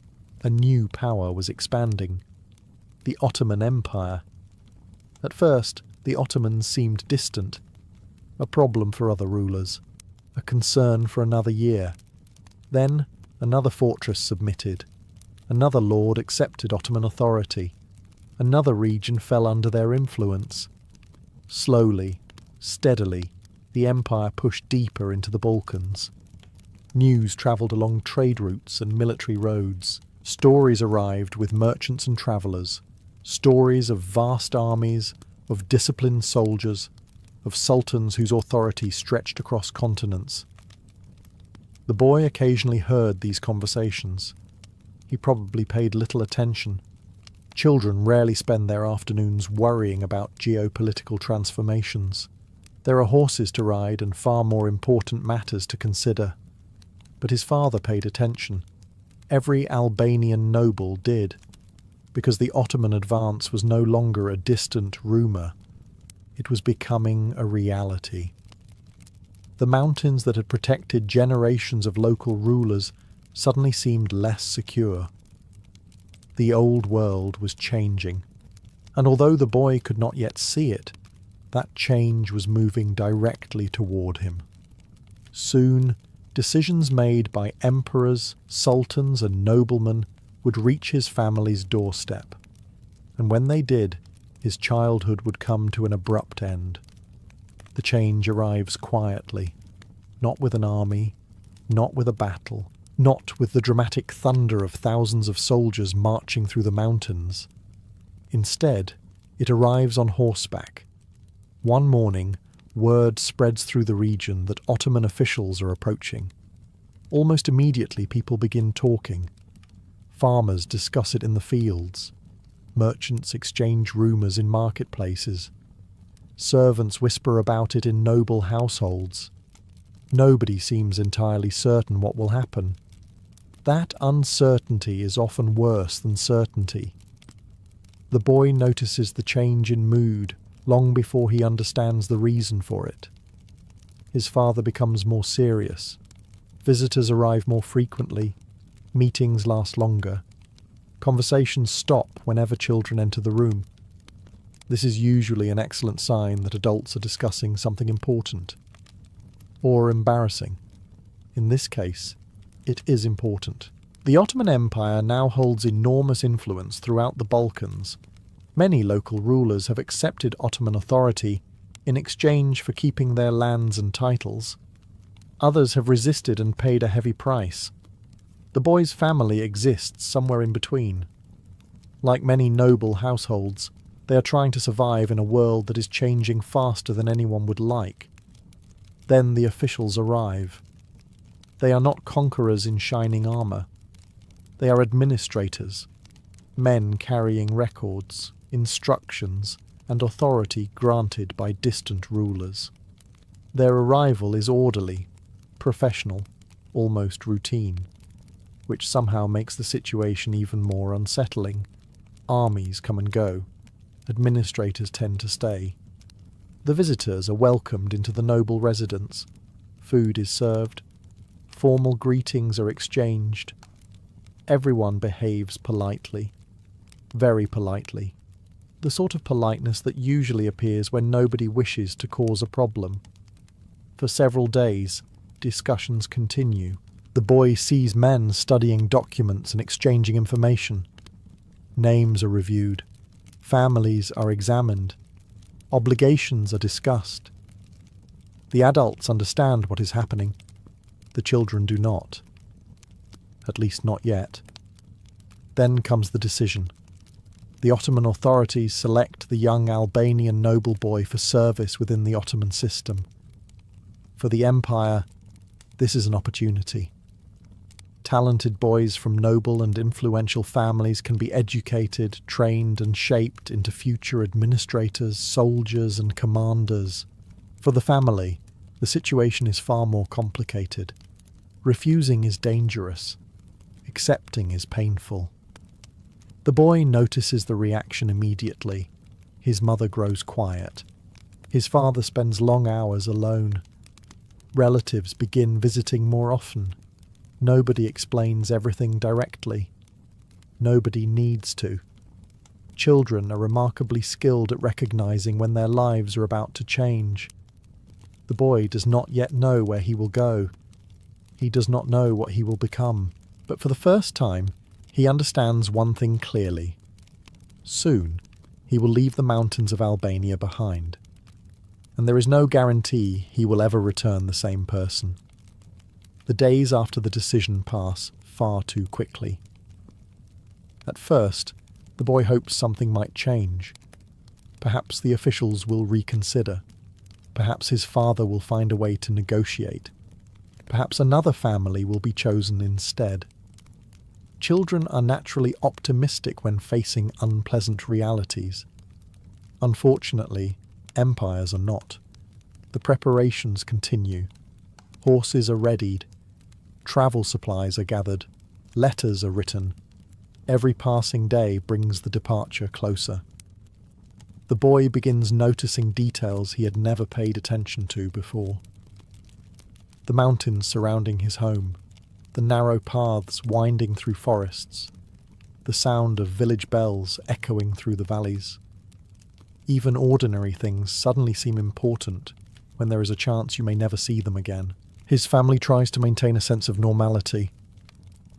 a new power was expanding. The Ottoman Empire. At first, the Ottomans seemed distant, a problem for other rulers, a concern for another year. Then, another fortress submitted. Another lord accepted Ottoman authority. Another region fell under their influence. Slowly, steadily, the empire pushed deeper into the Balkans. News travelled along trade routes and military roads. Stories arrived with merchants and travellers. Stories of vast armies, of disciplined soldiers, of sultans whose authority stretched across continents. The boy occasionally heard these conversations. He probably paid little attention. Children rarely spend their afternoons worrying about geopolitical transformations. There are horses to ride and far more important matters to consider. But his father paid attention. Every Albanian noble did, because the Ottoman advance was no longer a distant rumour. It was becoming a reality. The mountains that had protected generations of local rulers suddenly seemed less secure. The old world was changing, and although the boy could not yet see it, that change was moving directly toward him. Soon, decisions made by emperors, sultans, and noblemen would reach his family's doorstep. And when they did, his childhood would come to an abrupt end. The change arrives quietly, not with an army, not with a battle, not with the dramatic thunder of thousands of soldiers marching through the mountains. Instead, it arrives on horseback. One morning, word spreads through the region that Ottoman officials are approaching. Almost immediately, people begin talking. Farmers discuss it in the fields. Merchants exchange rumours in marketplaces. Servants whisper about it in noble households. Nobody seems entirely certain what will happen. That uncertainty is often worse than certainty. The boy notices the change in mood long before he understands the reason for it. His father becomes more serious. Visitors arrive more frequently. Meetings last longer. Conversations stop whenever children enter the room. This is usually an excellent sign that adults are discussing something important. Or embarrassing. In this case, it is important. The Ottoman Empire now holds enormous influence throughout the Balkans. Many local rulers have accepted Ottoman authority in exchange for keeping their lands and titles. Others have resisted and paid a heavy price. The boy's family exists somewhere in between. Like many noble households, they are trying to survive in a world that is changing faster than anyone would like. Then the officials arrive. They are not conquerors in shining armour. They are administrators, men carrying records, instructions, and authority granted by distant rulers. Their arrival is orderly, professional, almost routine, which somehow makes the situation even more unsettling. Armies come and go. Administrators tend to stay. The visitors are welcomed into the noble residence. Food is served. Formal greetings are exchanged. Everyone behaves politely. Very politely. The sort of politeness that usually appears when nobody wishes to cause a problem. For several days, discussions continue. The boy sees men studying documents and exchanging information. Names are reviewed. Families are examined. Obligations are discussed. The adults understand what is happening. The children do not. At least not yet. Then comes the decision. The Ottoman authorities select the young Albanian noble boy for service within the Ottoman system. For the empire, this is an opportunity. Talented boys from noble and influential families can be educated, trained, and shaped into future administrators, soldiers, and commanders. For the family, the situation is far more complicated. Refusing is dangerous. Accepting is painful. The boy notices the reaction immediately. His mother grows quiet. His father spends long hours alone. Relatives begin visiting more often. Nobody explains everything directly. Nobody needs to. Children are remarkably skilled at recognizing when their lives are about to change. The boy does not yet know where he will go. He does not know what he will become. But for the first time, he understands one thing clearly. Soon, he will leave the mountains of Albania behind. And there is no guarantee he will ever return the same person. The days after the decision pass far too quickly. At first, the boy hopes something might change. Perhaps the officials will reconsider. Perhaps his father will find a way to negotiate. Perhaps another family will be chosen instead. Children are naturally optimistic when facing unpleasant realities. Unfortunately, empires are not. The preparations continue. Horses are readied. Travel supplies are gathered. Letters are written. Every passing day brings the departure closer. The boy begins noticing details he had never paid attention to before. The mountains surrounding his home, the narrow paths winding through forests, the sound of village bells echoing through the valleys. Even ordinary things suddenly seem important when there is a chance you may never see them again. His family tries to maintain a sense of normality.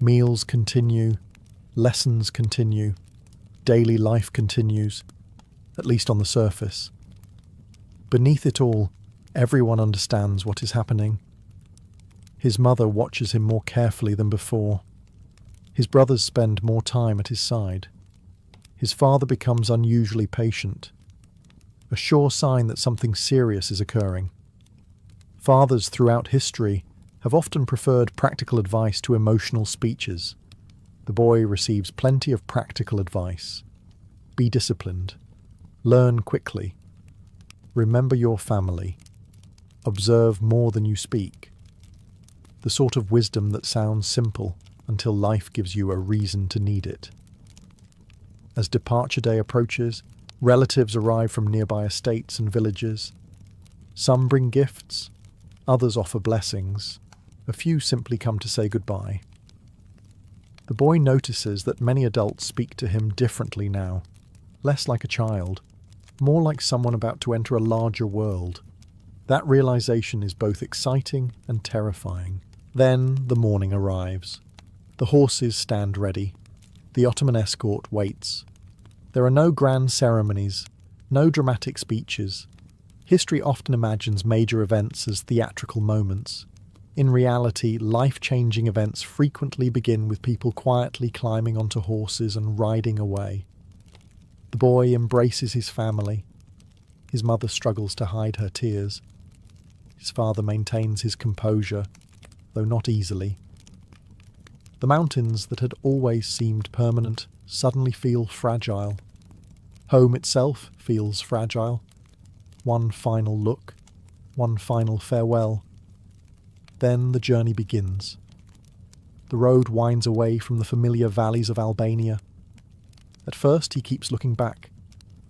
Meals continue, lessons continue, daily life continues, at least on the surface. Beneath it all, everyone understands what is happening. His mother watches him more carefully than before. His brothers spend more time at his side. His father becomes unusually patient, a sure sign that something serious is occurring. Fathers throughout history have often preferred practical advice to emotional speeches. The boy receives plenty of practical advice. Be disciplined. Learn quickly. Remember your family. Observe more than you speak. The sort of wisdom that sounds simple until life gives you a reason to need it. As departure day approaches, relatives arrive from nearby estates and villages. Some bring gifts, others offer blessings, a few simply come to say goodbye. The boy notices that many adults speak to him differently now, less like a child, more like someone about to enter a larger world. That realization is both exciting and terrifying. Then the morning arrives. The horses stand ready. The Ottoman escort waits. There are no grand ceremonies, no dramatic speeches. History often imagines major events as theatrical moments. In reality, life-changing events frequently begin with people quietly climbing onto horses and riding away. The boy embraces his family. His mother struggles to hide her tears. His father maintains his composure, though not easily. The mountains that had always seemed permanent suddenly feel fragile. Home itself feels fragile. One final look, one final farewell. Then the journey begins. The road winds away from the familiar valleys of Albania. At first he keeps looking back.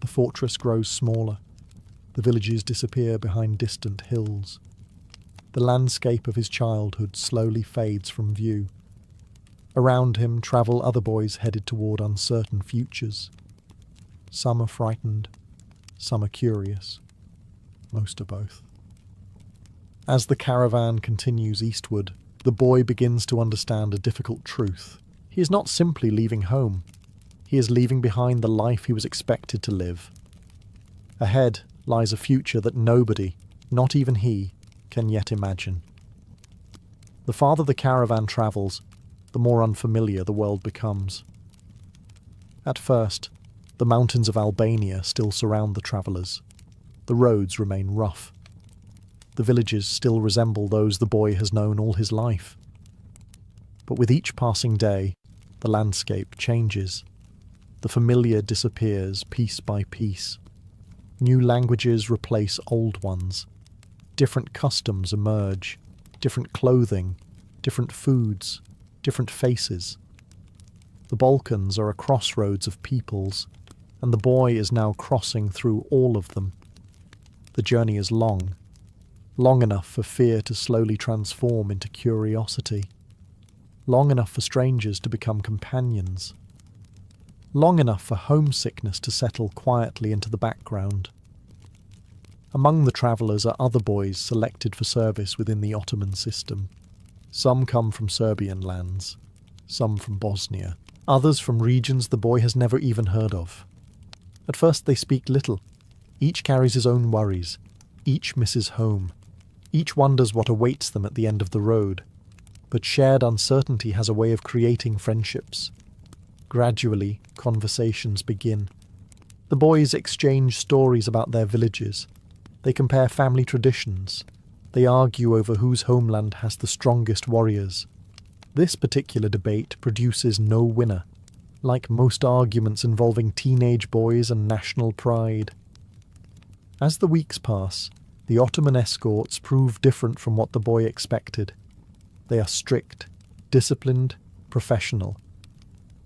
The fortress grows smaller. The villages disappear behind distant hills. The landscape of his childhood slowly fades from view. Around him travel other boys headed toward uncertain futures. Some are frightened, some are curious. Most are both. As the caravan continues eastward, the boy begins to understand a difficult truth. He is not simply leaving home. He is leaving behind the life he was expected to live. Ahead lies a future that nobody, not even he, can yet imagine. The farther the caravan travels, the more unfamiliar the world becomes. At first, the mountains of Albania still surround the travellers. The roads remain rough. The villages still resemble those the boy has known all his life. But with each passing day, the landscape changes. The familiar disappears piece by piece. New languages replace old ones. Different customs emerge, different clothing, different foods, different faces. The Balkans are a crossroads of peoples, and the boy is now crossing through all of them. The journey is long enough for fear to slowly transform into curiosity, long enough for strangers to become companions, long enough for homesickness to settle quietly into the background. Among the travellers are other boys selected for service within the Ottoman system. Some come from Serbian lands, some from Bosnia, others from regions the boy has never even heard of. At first they speak little. Each carries his own worries. Each misses home. Each wonders what awaits them at the end of the road. But shared uncertainty has a way of creating friendships. Gradually, conversations begin. The boys exchange stories about their villages. They compare family traditions. They argue over whose homeland has the strongest warriors. This particular debate produces no winner, like most arguments involving teenage boys and national pride. As the weeks pass, the Ottoman escorts prove different from what the boy expected. They are strict, disciplined, professional.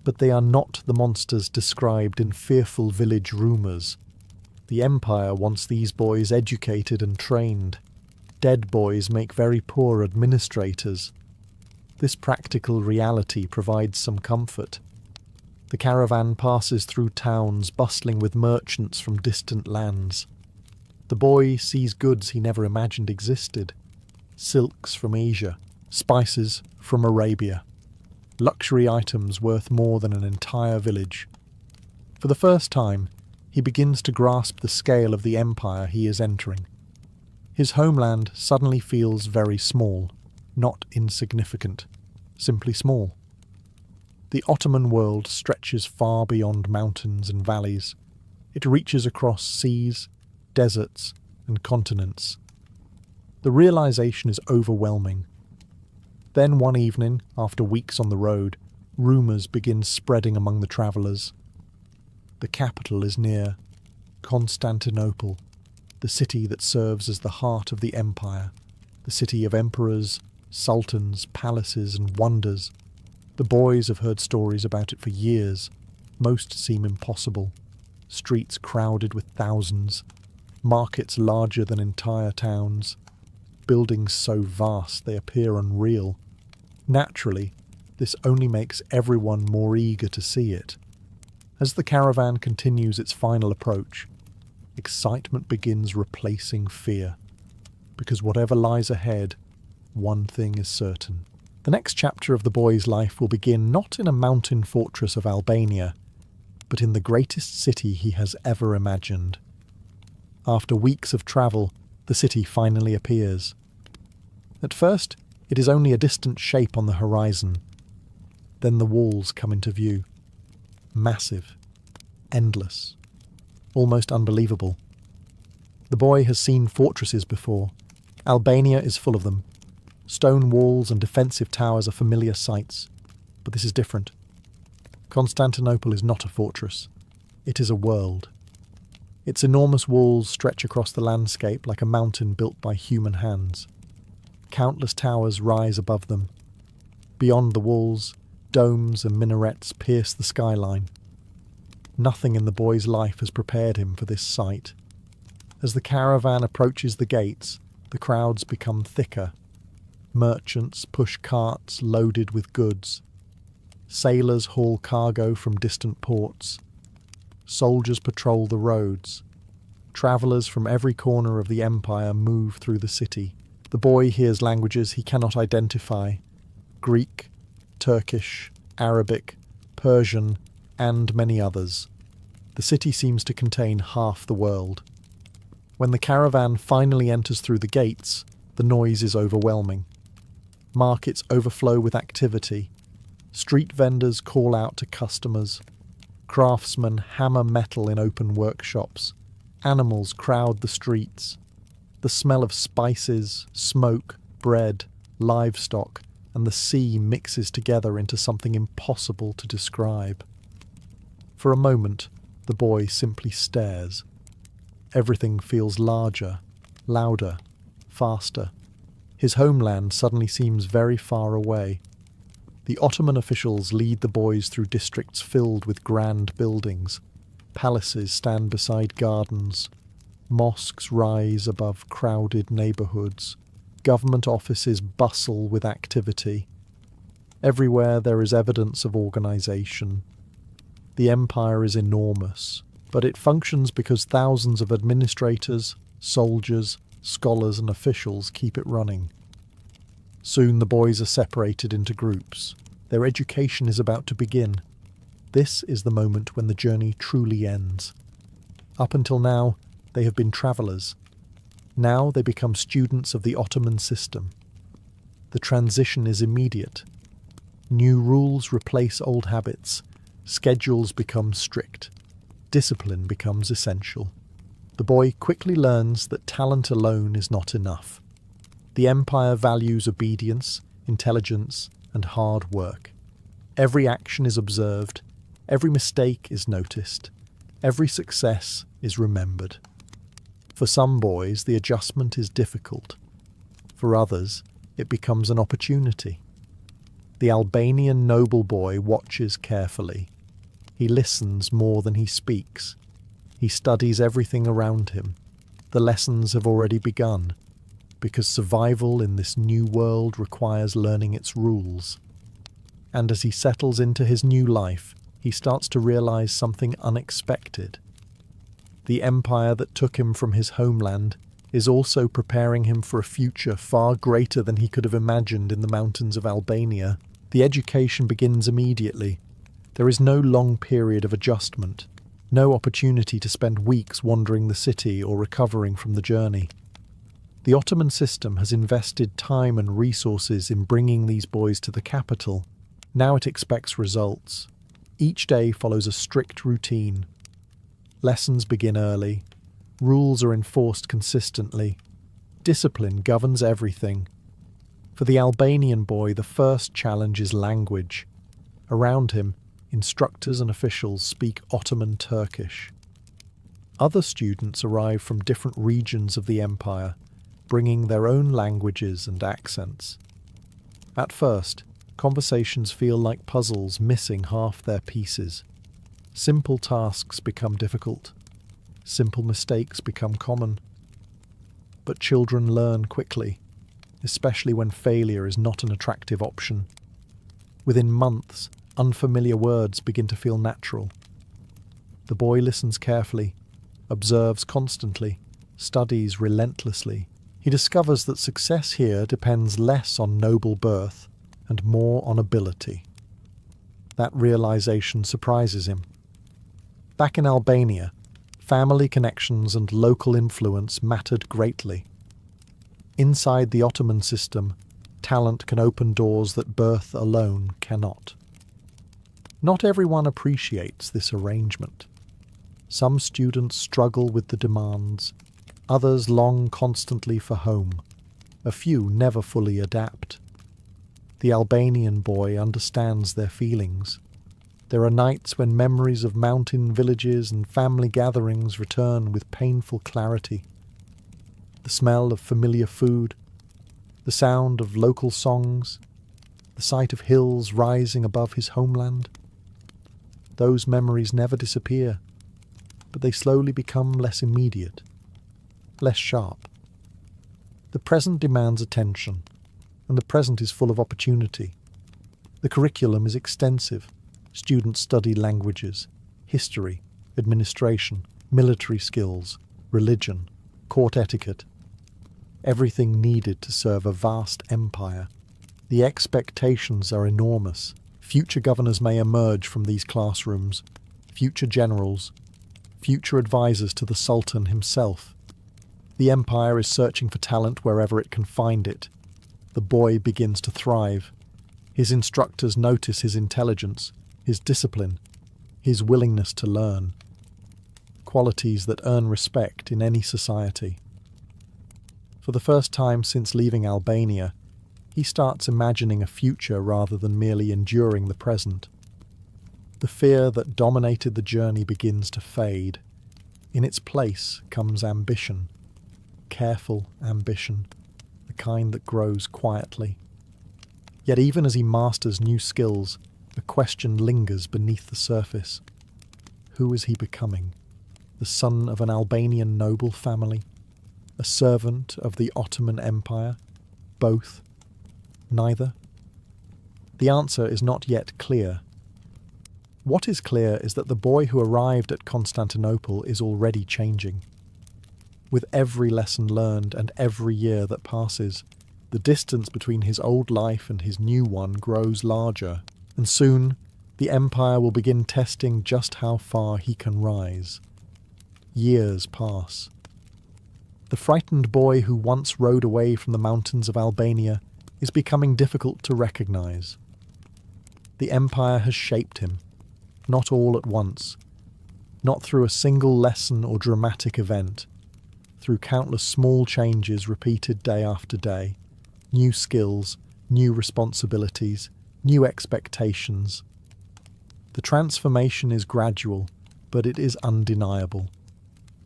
But they are not the monsters described in fearful village rumours. The Empire wants these boys educated and trained. Dead boys make very poor administrators. This practical reality provides some comfort. The caravan passes through towns bustling with merchants from distant lands. The boy sees goods he never imagined existed. silks from Asia, spices from Arabia, luxury items worth more than an entire village. For the first time, he begins to grasp the scale of the empire he is entering. His homeland suddenly feels very small, not insignificant, simply small. The Ottoman world stretches far beyond mountains and valleys. It reaches across seas, deserts, and continents. The realization is overwhelming. Then one evening, after weeks on the road, rumours begin spreading among the travellers. The capital is near, Constantinople, the city that serves as the heart of the empire, the city of emperors, sultans, palaces, and wonders. The boys have heard stories about it for years. Most seem impossible. Streets crowded with thousands, markets larger than entire towns, buildings so vast they appear unreal. Naturally, this only makes everyone more eager to see it. As the caravan continues its final approach, excitement begins replacing fear, because whatever lies ahead, one thing is certain. The next chapter of the boy's life will begin not in a mountain fortress of Albania, but in the greatest city he has ever imagined. After weeks of travel, the city finally appears. At first, it is only a distant shape on the horizon. Then the walls come into view. Massive, endless, almost unbelievable. The boy has seen fortresses before. Albania is full of them. Stone walls and defensive towers are familiar sights, but this is different. Constantinople is not a fortress. It is a world. Its enormous walls stretch across the landscape like a mountain built by human hands. Countless towers rise above them. Beyond the walls, domes and minarets pierce the skyline. Nothing in the boy's life has prepared him for this sight. As the caravan approaches the gates, the crowds become thicker. Merchants push carts loaded with goods. Sailors haul cargo from distant ports. Soldiers patrol the roads. Travellers from every corner of the empire move through the city. The boy hears languages he cannot identify: Greek, Turkish, Arabic, Persian, and many others. The city seems to contain half the world. When the caravan finally enters through the gates, the noise is overwhelming. Markets overflow with activity. Street vendors call out to customers. Craftsmen hammer metal in open workshops. Animals crowd the streets. The smell of spices, smoke, bread, livestock, and the sea mixes together into something impossible to describe. For a moment, the boy simply stares. Everything feels larger, louder, faster. His homeland suddenly seems very far away. The Ottoman officials lead the boys through districts filled with grand buildings. Palaces stand beside gardens. Mosques rise above crowded neighbourhoods. Government offices bustle with activity. Everywhere there is evidence of organisation. The empire is enormous, but it functions because thousands of administrators, soldiers, scholars and officials keep it running. Soon the boys are separated into groups. Their education is about to begin. This is the moment when the journey truly ends. Up until now, they have been travellers. Now they become students of the Ottoman system. The transition is immediate. New rules replace old habits. Schedules become strict. Discipline becomes essential. The boy quickly learns that talent alone is not enough. The empire values obedience, intelligence, and hard work. Every action is observed. Every mistake is noticed. Every success is remembered. For some boys, the adjustment is difficult. For others, it becomes an opportunity. The Albanian noble boy watches carefully. He listens more than he speaks. He studies everything around him. The lessons have already begun, because survival in this new world requires learning its rules. And as he settles into his new life, he starts to realize something unexpected. The empire that took him from his homeland is also preparing him for a future far greater than he could have imagined in the mountains of Albania. The education begins immediately. There is no long period of adjustment, no opportunity to spend weeks wandering the city or recovering from the journey. The Ottoman system has invested time and resources in bringing these boys to the capital. Now it expects results. Each day follows a strict routine. Lessons begin early. Rules are enforced consistently. Discipline governs everything. For the Albanian boy, the first challenge is language. Around him, instructors and officials speak Ottoman Turkish. Other students arrive from different regions of the empire, bringing their own languages and accents. At first, conversations feel like puzzles missing half their pieces. Simple tasks become difficult. Simple mistakes become common. But children learn quickly, especially when failure is not an attractive option. Within months, unfamiliar words begin to feel natural. The boy listens carefully, observes constantly, studies relentlessly. He discovers that success here depends less on noble birth and more on ability. That realization surprises him. Back in Albania, family connections and local influence mattered greatly. Inside the Ottoman system, talent can open doors that birth alone cannot. Not everyone appreciates this arrangement. Some students struggle with the demands, others long constantly for home. A few never fully adapt. The Albanian boy understands their feelings. There are nights when memories of mountain villages and family gatherings return with painful clarity. The smell of familiar food, the sound of local songs, the sight of hills rising above his homeland. Those memories never disappear, but they slowly become less immediate, less sharp. The present demands attention, and the present is full of opportunity. The curriculum is extensive. Students study languages, history, administration, military skills, religion, court etiquette. Everything needed to serve a vast empire. The expectations are enormous. Future governors may emerge from these classrooms, future generals, future advisors to the Sultan himself. The empire is searching for talent wherever it can find it. The boy begins to thrive. His instructors notice his intelligence, his discipline, his willingness to learn. Qualities that earn respect in any society. For the first time since leaving Albania, he starts imagining a future rather than merely enduring the present. The fear that dominated the journey begins to fade. In its place comes ambition. Careful ambition, the kind that grows quietly. Yet even as he masters new skills, a question lingers beneath the surface. Who is he becoming? The son of an Albanian noble family? A servant of the Ottoman Empire? Both? Neither? The answer is not yet clear. What is clear is that the boy who arrived at Constantinople is already changing. With every lesson learned and every year that passes, the distance between his old life and his new one grows larger, and soon the empire will begin testing just how far he can rise. Years pass. The frightened boy who once rode away from the mountains of Albania is becoming difficult to recognize. The empire has shaped him, not all at once, not through a single lesson or dramatic event, through countless small changes repeated day after day, new skills, new responsibilities, new expectations. The transformation is gradual, but it is undeniable.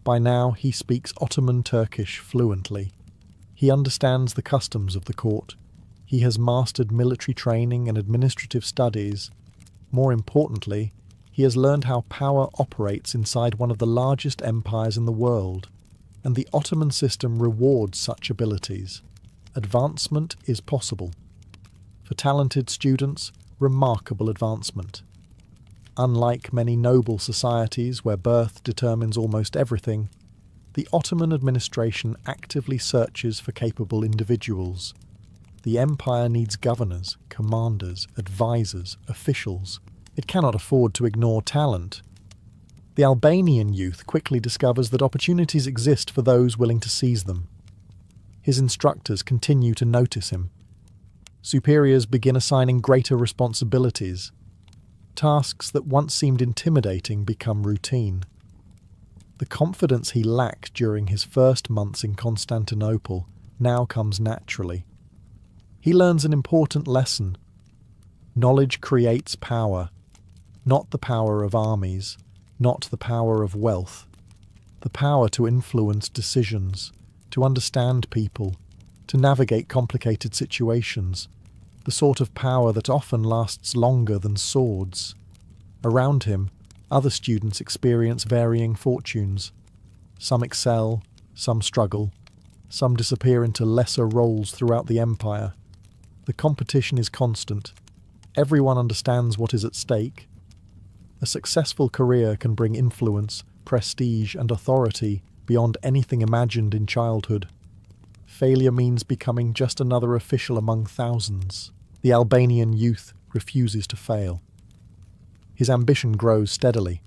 By now he speaks Ottoman Turkish fluently. He understands the customs of the court. He has mastered military training and administrative studies. More importantly, he has learned how power operates inside one of the largest empires in the world, and the Ottoman system rewards such abilities. Advancement is possible. For talented students, remarkable advancement. Unlike many noble societies where birth determines almost everything, The Ottoman administration actively searches for capable individuals. The empire needs governors, commanders, advisors, officials. It cannot afford to ignore talent. The Albanian youth quickly discovers that opportunities exist for those willing to seize them. His instructors continue to notice him. Superiors begin assigning greater responsibilities. Tasks that once seemed intimidating become routine. The confidence he lacked during his first months in Constantinople now comes naturally. He learns an important lesson. Knowledge creates power, not the power of armies, not the power of wealth, the power to influence decisions, to understand people, to navigate complicated situations, the sort of power that often lasts longer than swords. Around him, other students experience varying fortunes. Some excel, some struggle, some disappear into lesser roles throughout the empire. The competition is constant. Everyone understands what is at stake. A successful career can bring influence, prestige, and authority beyond anything imagined in childhood. Failure means becoming just another official among thousands. The Albanian youth refuses to fail. His ambition grows steadily.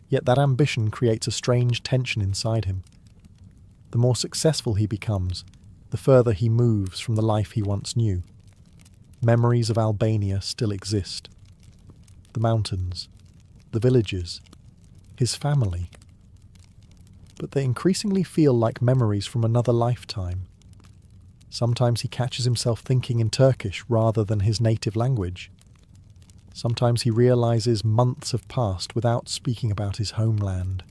Yet that ambition creates a strange tension inside him. The more successful he becomes, the further he moves from the life he once knew. Memories of Albania still exist. The mountains, the villages, his family. But they increasingly feel like memories from another lifetime. Sometimes he catches himself thinking in Turkish rather than his native language. Sometimes he realizes months have passed without speaking about his homeland.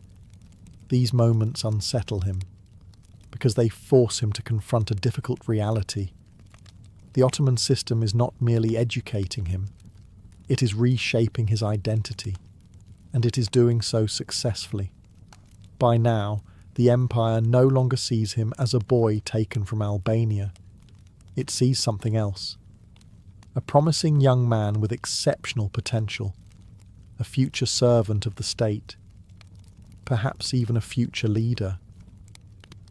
These moments unsettle him, because they force him to confront a difficult reality. The Ottoman system is not merely educating him, it is reshaping his identity, and it is doing so successfully. By now, the empire no longer sees him as a boy taken from Albania. It sees something else. A promising young man with exceptional potential, a future servant of the state, perhaps even a future leader.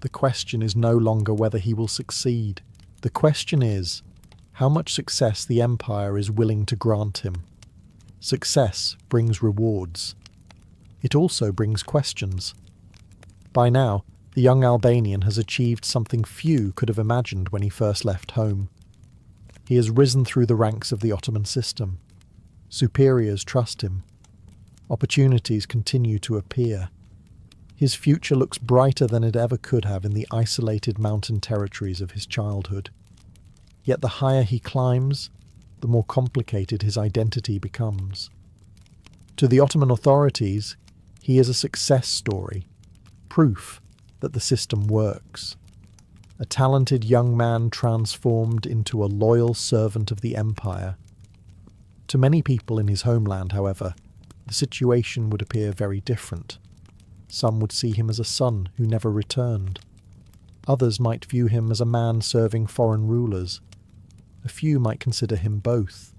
The question is no longer whether he will succeed. The question is how much success the empire is willing to grant him. Success brings rewards. It also brings questions. By now, the young Albanian has achieved something few could have imagined when he first left home. He has risen through the ranks of the Ottoman system. Superiors trust him. Opportunities continue to appear. His future looks brighter than it ever could have in the isolated mountain territories of his childhood. Yet the higher he climbs, the more complicated his identity becomes. To the Ottoman authorities, he is a success story, proof that the system works. A talented young man transformed into a loyal servant of the empire. To many people in his homeland, however, the situation would appear very different. Some would see him as a son who never returned. Others might view him as a man serving foreign rulers. A few might consider him both.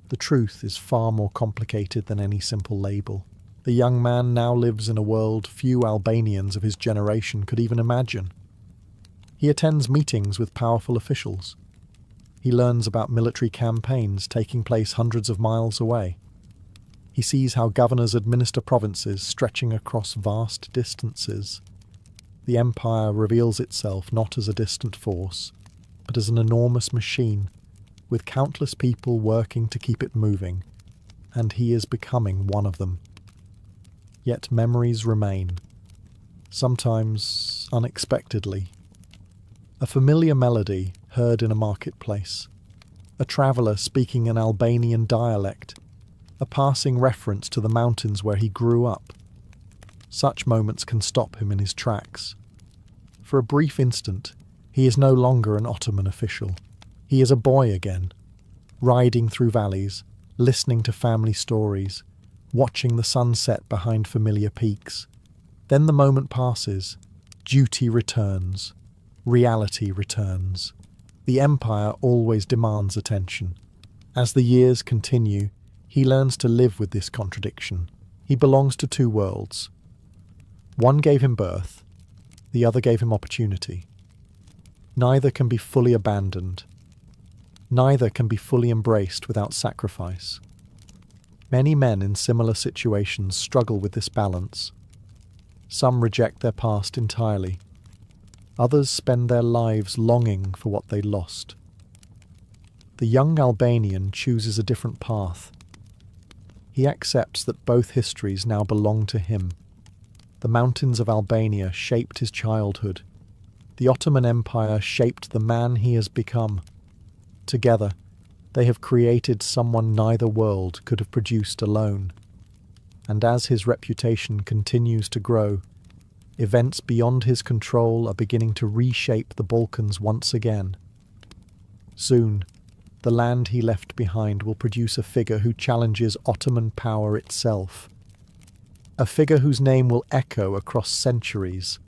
The truth is far more complicated than any simple label. The young man now lives in a world few Albanians of his generation could even imagine. He attends meetings with powerful officials. He learns about military campaigns taking place hundreds of miles away. He sees how governors administer provinces stretching across vast distances. The empire reveals itself not as a distant force, but as an enormous machine, with countless people working to keep it moving, and he is becoming one of them. Yet memories remain, sometimes unexpectedly. A familiar melody heard in a marketplace, a traveller speaking an Albanian dialect, a passing reference to the mountains where he grew up. Such moments can stop him in his tracks. For a brief instant, he is no longer an Ottoman official. He is a boy again, riding through valleys, listening to family stories, watching the sunset behind familiar peaks. Then the moment passes, duty returns. Reality returns. The empire always demands attention. As the years continue, he learns to live with this contradiction. He belongs to two worlds. One gave him birth, The other gave him opportunity. Neither can be fully abandoned. Neither can be fully embraced without sacrifice. Many men in similar situations struggle with this balance. Some reject their past entirely. Others spend their lives longing for what they lost. The young Albanian chooses a different path. He accepts that both histories now belong to him. The mountains of Albania shaped his childhood. The Ottoman Empire shaped the man he has become. Together, they have created someone neither world could have produced alone. And as his reputation continues to grow, events beyond his control are beginning to reshape the Balkans once again. Soon, the land he left behind will produce a figure who challenges Ottoman power itself. A figure whose name will echo across centuries.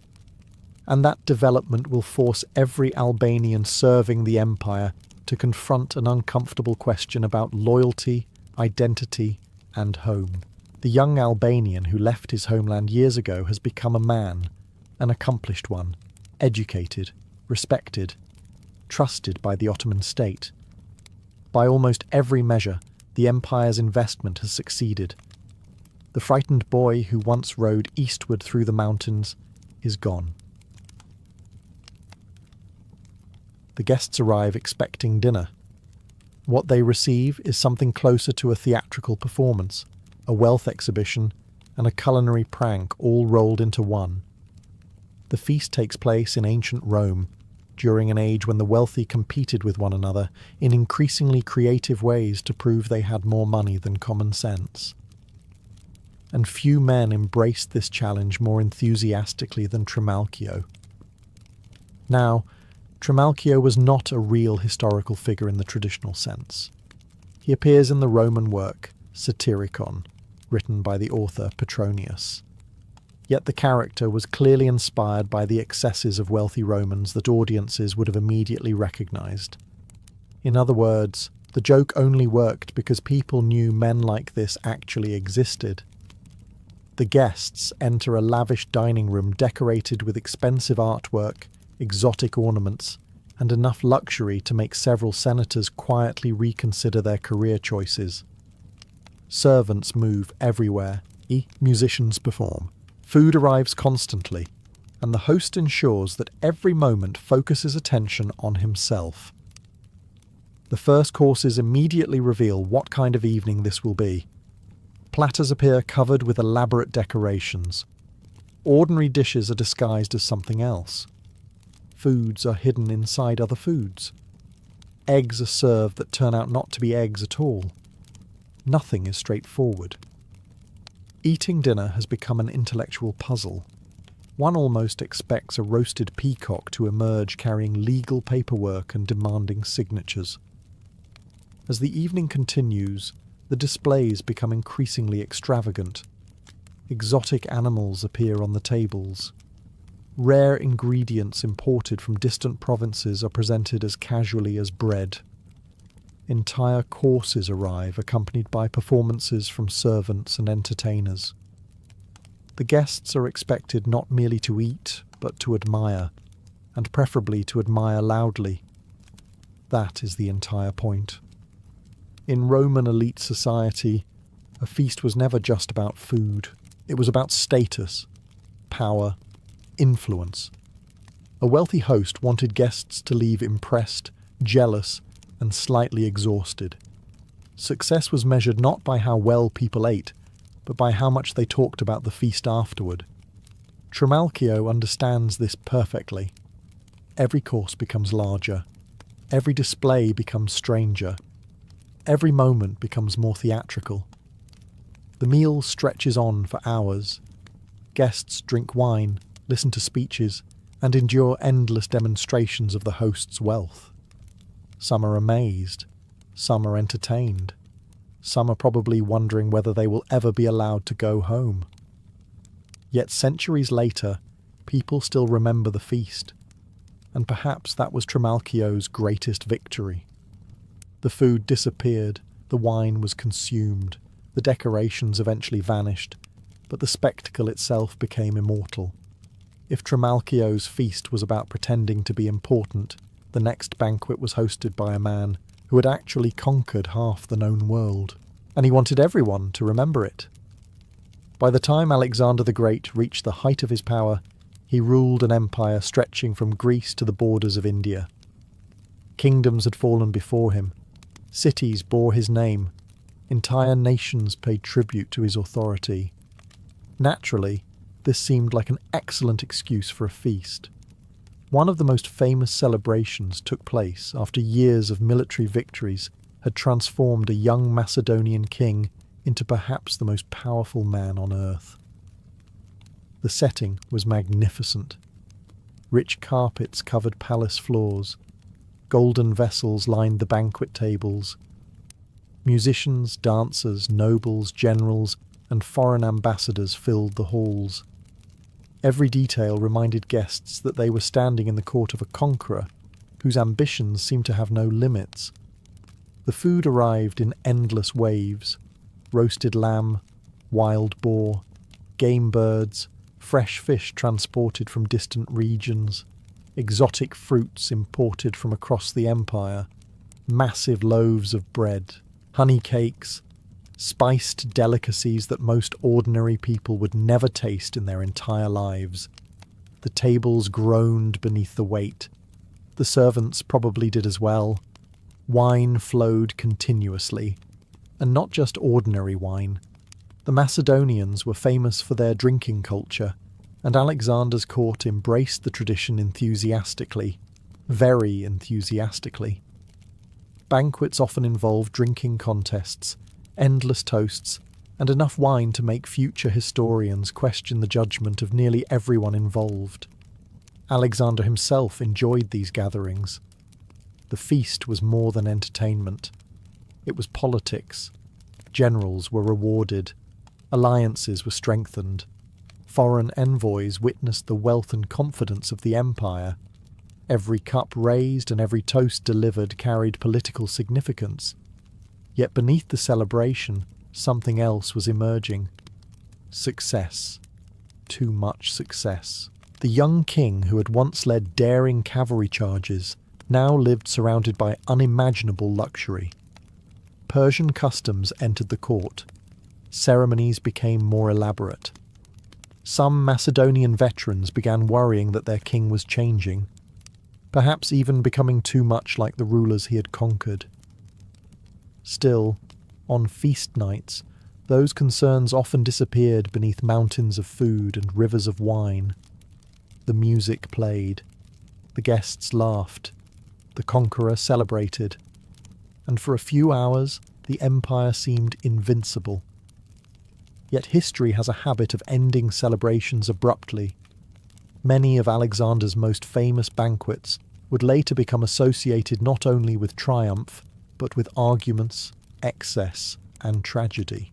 And that development will force every Albanian serving the empire to confront an uncomfortable question about loyalty, identity, and home. The young Albanian who left his homeland years ago has become a man, an accomplished one, educated, respected, trusted by the Ottoman state. By almost every measure, the empire's investment has succeeded. The frightened boy who once rode eastward through the mountains is gone. The guests arrive expecting dinner. What they receive is something closer to a theatrical performance, a wealth exhibition, and a culinary prank all rolled into one. The feast takes place in ancient Rome, during an age when the wealthy competed with one another in increasingly creative ways to prove they had more money than common sense. And few men embraced this challenge more enthusiastically than Trimalchio. Now, Trimalchio was not a real historical figure in the traditional sense. He appears in the Roman work Satyricon, written by the author Petronius. Yet the character was clearly inspired by the excesses of wealthy Romans that audiences would have immediately recognized. In other words, the joke only worked because people knew men like this actually existed. The guests enter a lavish dining room decorated with expensive artwork, exotic ornaments, and enough luxury to make several senators quietly reconsider their career choices. Servants move everywhere. Musicians perform. Food arrives constantly, and the host ensures that every moment focuses attention on himself. The first courses immediately reveal what kind of evening this will be. Platters appear covered with elaborate decorations. Ordinary dishes are disguised as something else. Foods are hidden inside other foods. Eggs are served that turn out not to be eggs at all. Nothing is straightforward. Eating dinner has become an intellectual puzzle. One almost expects a roasted peacock to emerge carrying legal paperwork and demanding signatures. As the evening continues, the displays become increasingly extravagant. Exotic animals appear on the tables. Rare ingredients imported from distant provinces are presented as casually as bread. Entire courses arrive, accompanied by performances from servants and entertainers. The guests are expected not merely to eat, but to admire, and preferably to admire loudly. That is the entire point. In Roman elite society, a feast was never just about food. It was about status, power, influence. A wealthy host wanted guests to leave impressed, jealous, and slightly exhausted. Success was measured not by how well people ate, but by how much they talked about the feast afterward. Trimalchio understands this perfectly. Every course becomes larger. Every display becomes stranger. Every moment becomes more theatrical. The meal stretches on for hours. Guests drink wine, listen to speeches, and endure endless demonstrations of the host's wealth. Some are amazed. Some are entertained. Some are probably wondering whether they will ever be allowed to go home. Yet centuries later, people still remember the feast. And perhaps that was Trimalchio's greatest victory. The food disappeared, the wine was consumed, the decorations eventually vanished, but the spectacle itself became immortal. If Trimalchio's feast was about pretending to be important, the next banquet was hosted by a man who had actually conquered half the known world, and he wanted everyone to remember it. By the time Alexander the Great reached the height of his power, he ruled an empire stretching from Greece to the borders of India. Kingdoms had fallen before him, cities bore his name, entire nations paid tribute to his authority. Naturally, this seemed like an excellent excuse for a feast. One of the most famous celebrations took place after years of military victories had transformed a young Macedonian king into perhaps the most powerful man on earth. The setting was magnificent. Rich carpets covered palace floors. Golden vessels lined the banquet tables. Musicians, dancers, nobles, generals, and foreign ambassadors filled the halls. Every detail reminded guests that they were standing in the court of a conqueror whose ambitions seemed to have no limits. The food arrived in endless waves: roasted lamb, wild boar, game birds, fresh fish transported from distant regions, exotic fruits imported from across the empire, massive loaves of bread, honey cakes, spiced delicacies that most ordinary people would never taste in their entire lives. The tables groaned beneath the weight. The servants probably did as well. Wine flowed continuously, and not just ordinary wine. The Macedonians were famous for their drinking culture, and Alexander's court embraced the tradition enthusiastically, very enthusiastically. Banquets often involved drinking contests, endless toasts, and enough wine to make future historians question the judgment of nearly everyone involved. Alexander himself enjoyed these gatherings. The feast was more than entertainment. It was politics. Generals were rewarded. Alliances were strengthened. Foreign envoys witnessed the wealth and confidence of the empire. Every cup raised and every toast delivered carried political significance. Yet beneath the celebration, something else was emerging. Success. Too much success. The young king who had once led daring cavalry charges now lived surrounded by unimaginable luxury. Persian customs entered the court. Ceremonies became more elaborate. Some Macedonian veterans began worrying that their king was changing, perhaps even becoming too much like the rulers he had conquered. Still, on feast nights, those concerns often disappeared beneath mountains of food and rivers of wine. The music played. The guests laughed. The conqueror celebrated. And for a few hours, the empire seemed invincible. Yet history has a habit of ending celebrations abruptly. Many of Alexander's most famous banquets would later become associated not only with triumph, but with arguments, excess, and tragedy.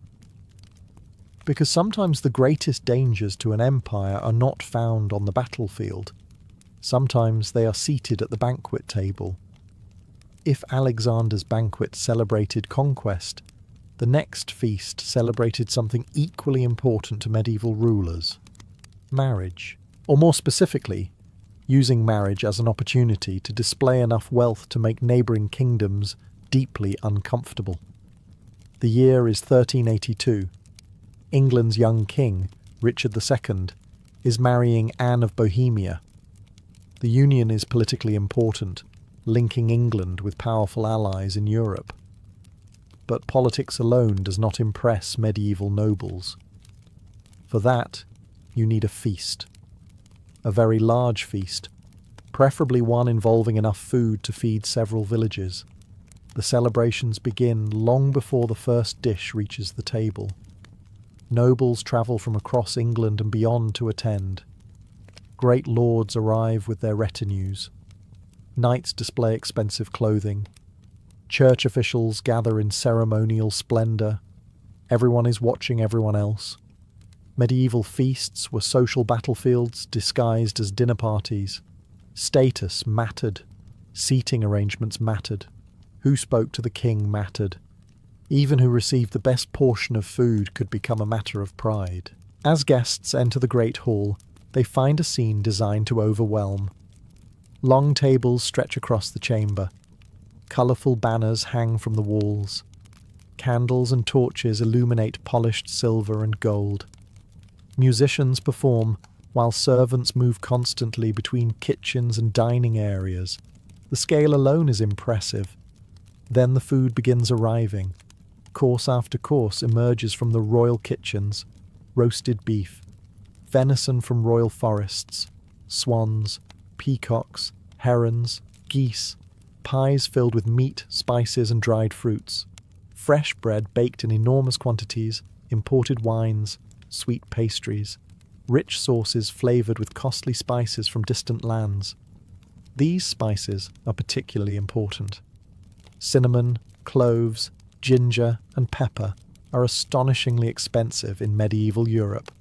Because sometimes the greatest dangers to an empire are not found on the battlefield. Sometimes they are seated at the banquet table. If Alexander's banquet celebrated conquest, the next feast celebrated something equally important to medieval rulers: marriage. Or more specifically, using marriage as an opportunity to display enough wealth to make neighbouring kingdoms deeply uncomfortable. The year is 1382. England's young king, Richard II, is marrying Anne of Bohemia. The union is politically important, linking England with powerful allies in Europe. But politics alone does not impress medieval nobles. For that, you need a feast. A very large feast, preferably one involving enough food to feed several villages. The celebrations begin long before the first dish reaches the table. Nobles travel from across England and beyond to attend. Great lords arrive with their retinues. Knights display expensive clothing. Church officials gather in ceremonial splendour. Everyone is watching everyone else. Medieval feasts were social battlefields disguised as dinner parties. Status mattered. Seating arrangements mattered. Who spoke to the king mattered. Even who received the best portion of food could become a matter of pride. As guests enter the great hall, they find a scene designed to overwhelm. Long tables stretch across the chamber. Colourful banners hang from the walls. Candles and torches illuminate polished silver and gold. Musicians perform, while servants move constantly between kitchens and dining areas. The scale alone is impressive. Then the food begins arriving. Course after course emerges from the royal kitchens: roasted beef, venison from royal forests, swans, peacocks, herons, geese, pies filled with meat, spices and dried fruits, fresh bread baked in enormous quantities, imported wines, sweet pastries, rich sauces flavoured with costly spices from distant lands. These spices are particularly important. Cinnamon, cloves, ginger and pepper are astonishingly expensive in medieval Europe.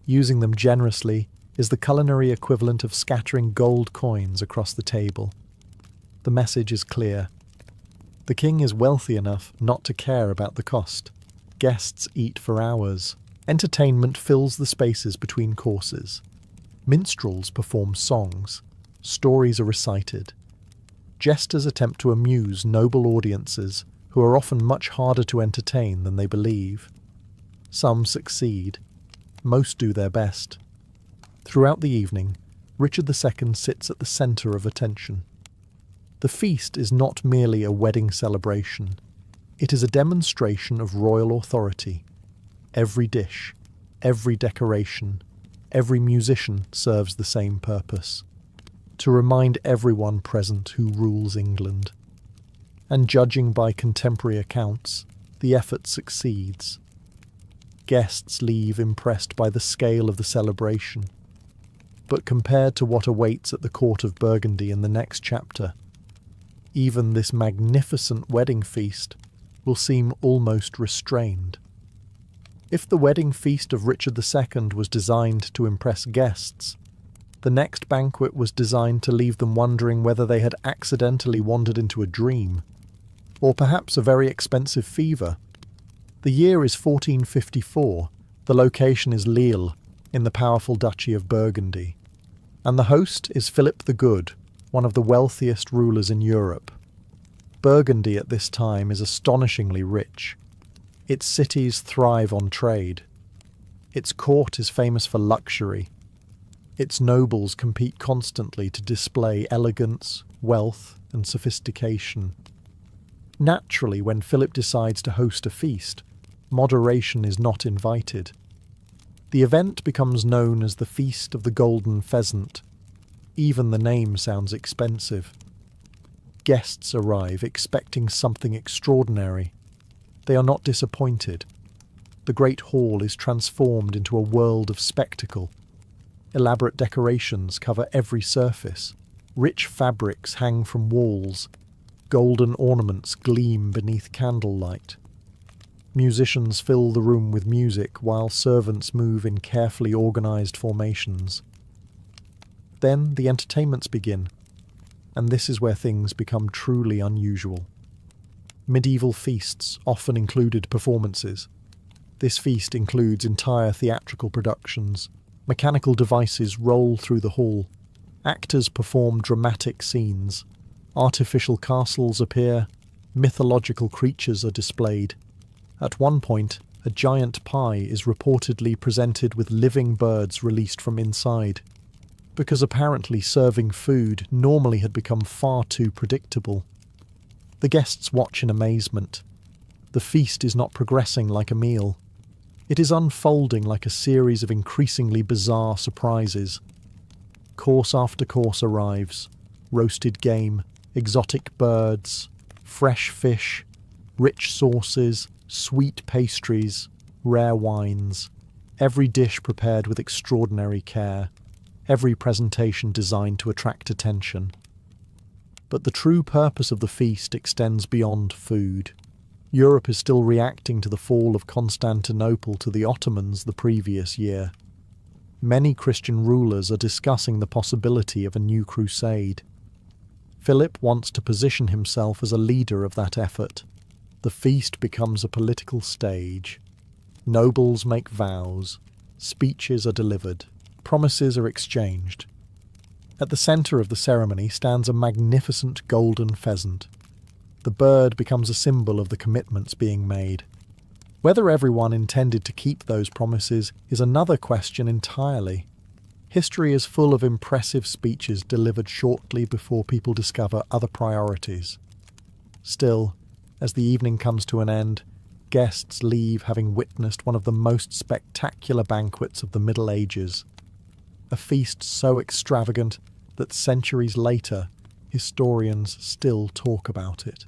Using them generously is the culinary equivalent of scattering gold coins across the table. The message is clear. The king is wealthy enough not to care about the cost. Guests eat for hours. Entertainment fills the spaces between courses. Minstrels perform songs. Stories are recited. Jesters attempt to amuse noble audiences who are often much harder to entertain than they believe. Some succeed. Most do their best. Throughout the evening, Richard II sits at the centre of attention. The feast is not merely a wedding celebration. It is a demonstration of royal authority. Every dish, every decoration, every musician serves the same purpose: to remind everyone present who rules England. And judging by contemporary accounts, the effort succeeds. Guests leave impressed by the scale of the celebration. But compared to what awaits at the court of Burgundy in the next chapter, even this magnificent wedding feast will seem almost restrained. If the wedding feast of Richard II was designed to impress guests, the next banquet was designed to leave them wondering whether they had accidentally wandered into a dream, or perhaps a very expensive fever. The year is 1454, the location is Lille, in the powerful Duchy of Burgundy, and the host is Philip the Good, one of the wealthiest rulers in Europe. Burgundy at this time is astonishingly rich. Its cities thrive on trade. Its court is famous for luxury. Its nobles compete constantly to display elegance, wealth, and sophistication. Naturally, when Philip decides to host a feast, moderation is not invited. The event becomes known as the Feast of the Golden Pheasant. Even the name sounds expensive. Guests arrive expecting something extraordinary. They are not disappointed. The great hall is transformed into a world of spectacle. Elaborate decorations cover every surface. Rich fabrics hang from walls. Golden ornaments gleam beneath candlelight. Musicians fill the room with music while servants move in carefully organised formations. Then the entertainments begin, and this is where things become truly unusual. Medieval feasts often included performances. This feast includes entire theatrical productions. Mechanical devices roll through the hall. Actors perform dramatic scenes. Artificial castles appear. Mythological creatures are displayed. At one point, a giant pie is reportedly presented with living birds released from inside, because apparently serving food normally had become far too predictable. The guests watch in amazement. The feast is not progressing like a meal. It is unfolding like a series of increasingly bizarre surprises. Course after course arrives: roasted game, exotic birds, fresh fish, rich sauces, sweet pastries, rare wines, every dish prepared with extraordinary care, every presentation designed to attract attention. But the true purpose of the feast extends beyond food. Europe is still reacting to the fall of Constantinople to the Ottomans the previous year. Many Christian rulers are discussing the possibility of a new crusade. Philip wants to position himself as a leader of that effort. The feast becomes a political stage. Nobles make vows. Speeches are delivered. promises are exchanged. At the centre of the ceremony stands a magnificent golden pheasant. The bird becomes a symbol of the commitments being made. Whether everyone intended to keep those promises is another question entirely. History is full of impressive speeches delivered shortly before people discover other priorities. Still, as the evening comes to an end, guests leave having witnessed one of the most spectacular banquets of the Middle Ages. A feast so extravagant that centuries later, historians still talk about it.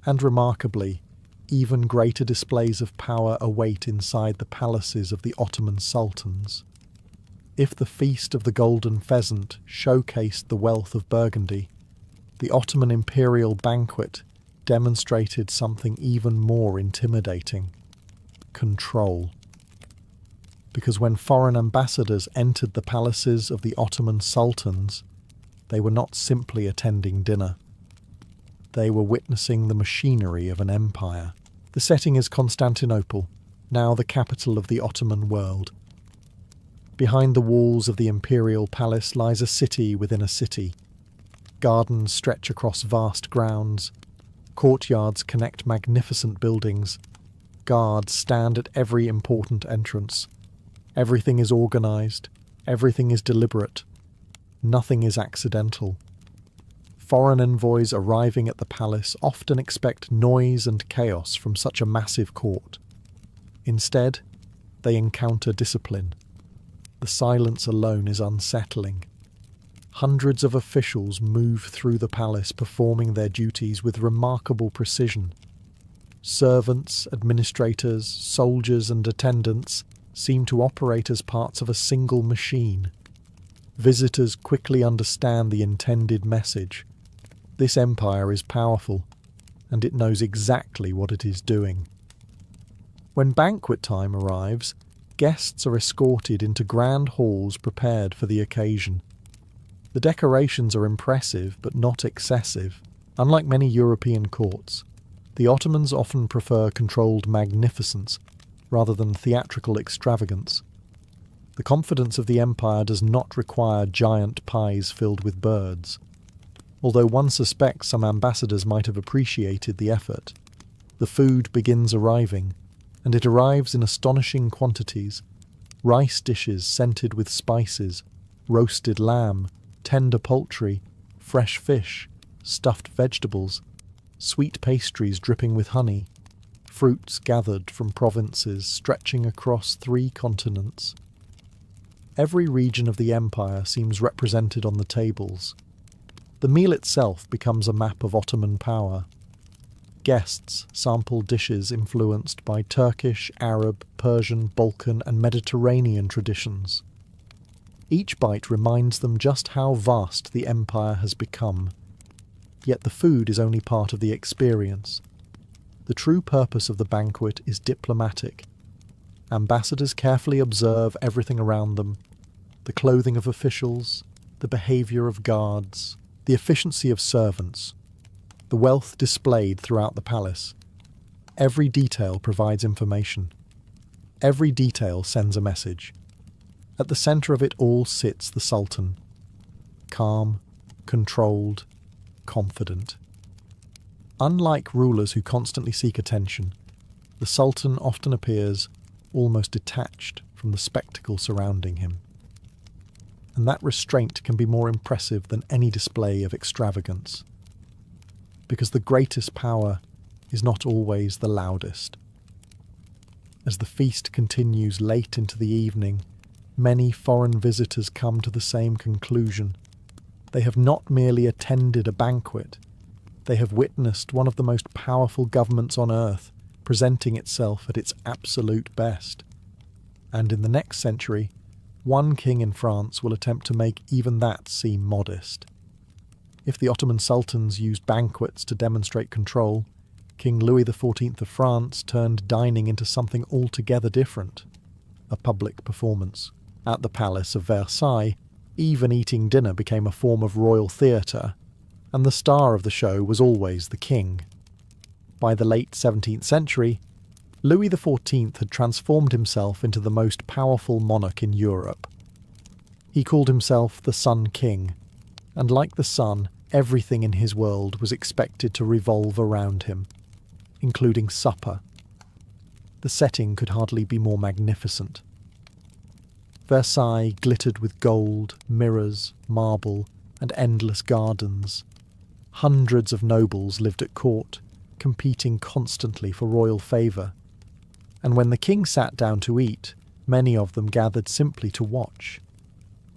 And remarkably, even greater displays of power await inside the palaces of the Ottoman sultans. If the Feast of the Golden Pheasant showcased the wealth of Burgundy, the Ottoman imperial banquet demonstrated something even more intimidating: control. Because when foreign ambassadors entered the palaces of the Ottoman sultans, they were not simply attending dinner. They were witnessing the machinery of an empire. The setting is Constantinople, now the capital of the Ottoman world. Behind the walls of the imperial palace lies a city within a city. Gardens stretch across vast grounds. Courtyards connect magnificent buildings. Guards stand at every important entrance. Everything is organised. Everything is deliberate. Nothing is accidental. Foreign envoys arriving at the palace often expect noise and chaos from such a massive court. Instead, they encounter discipline. The silence alone is unsettling. Hundreds of officials move through the palace performing their duties with remarkable precision. Servants, administrators, soldiers and attendants seem to operate as parts of a single machine. Visitors quickly understand the intended message. This empire is powerful, and it knows exactly what it is doing. When banquet time arrives, guests are escorted into grand halls prepared for the occasion. The decorations are impressive but not excessive. Unlike many European courts, the Ottomans often prefer controlled magnificence rather than theatrical extravagance. The confidence of the empire does not require giant pies filled with birds. Although one suspects some ambassadors might have appreciated the effort, the food begins arriving, and it arrives in astonishing quantities. Rice dishes scented with spices, roasted lamb, tender poultry, fresh fish, stuffed vegetables, sweet pastries dripping with honey, fruits gathered from provinces stretching across 3 continents. Every region of the empire seems represented on the tables. The meal itself becomes a map of Ottoman power. Guests sample dishes influenced by Turkish, Arab, Persian, Balkan and Mediterranean traditions. Each bite reminds them just how vast the empire has become. Yet the food is only part of the experience. The true purpose of the banquet is diplomatic. Ambassadors carefully observe everything around them: the clothing of officials, the behaviour of guards, the efficiency of servants, the wealth displayed throughout the palace. Every detail provides information. Every detail sends a message. At the centre of it all sits the Sultan, calm, controlled, confident. Unlike rulers who constantly seek attention, the Sultan often appears almost detached from the spectacle surrounding him. And that restraint can be more impressive than any display of extravagance. Because the greatest power is not always the loudest. As the feast continues late into the evening, many foreign visitors come to the same conclusion. They have not merely attended a banquet, they have witnessed one of the most powerful governments on earth presenting itself at its absolute best. And in the next century, one king in France will attempt to make even that seem modest. If the Ottoman sultans used banquets to demonstrate control, King Louis XIV of France turned dining into something altogether different: a public performance. At the Palace of Versailles, even eating dinner became a form of royal theatre, and the star of the show was always the king. By the late 17th century, Louis XIV had transformed himself into the most powerful monarch in Europe. He called himself the Sun King, and like the sun, everything in his world was expected to revolve around him, including supper. The setting could hardly be more magnificent. Versailles glittered with gold, mirrors, marble, and endless gardens. Hundreds of nobles lived at court, competing constantly for royal favour. And when the king sat down to eat, many of them gathered simply to watch.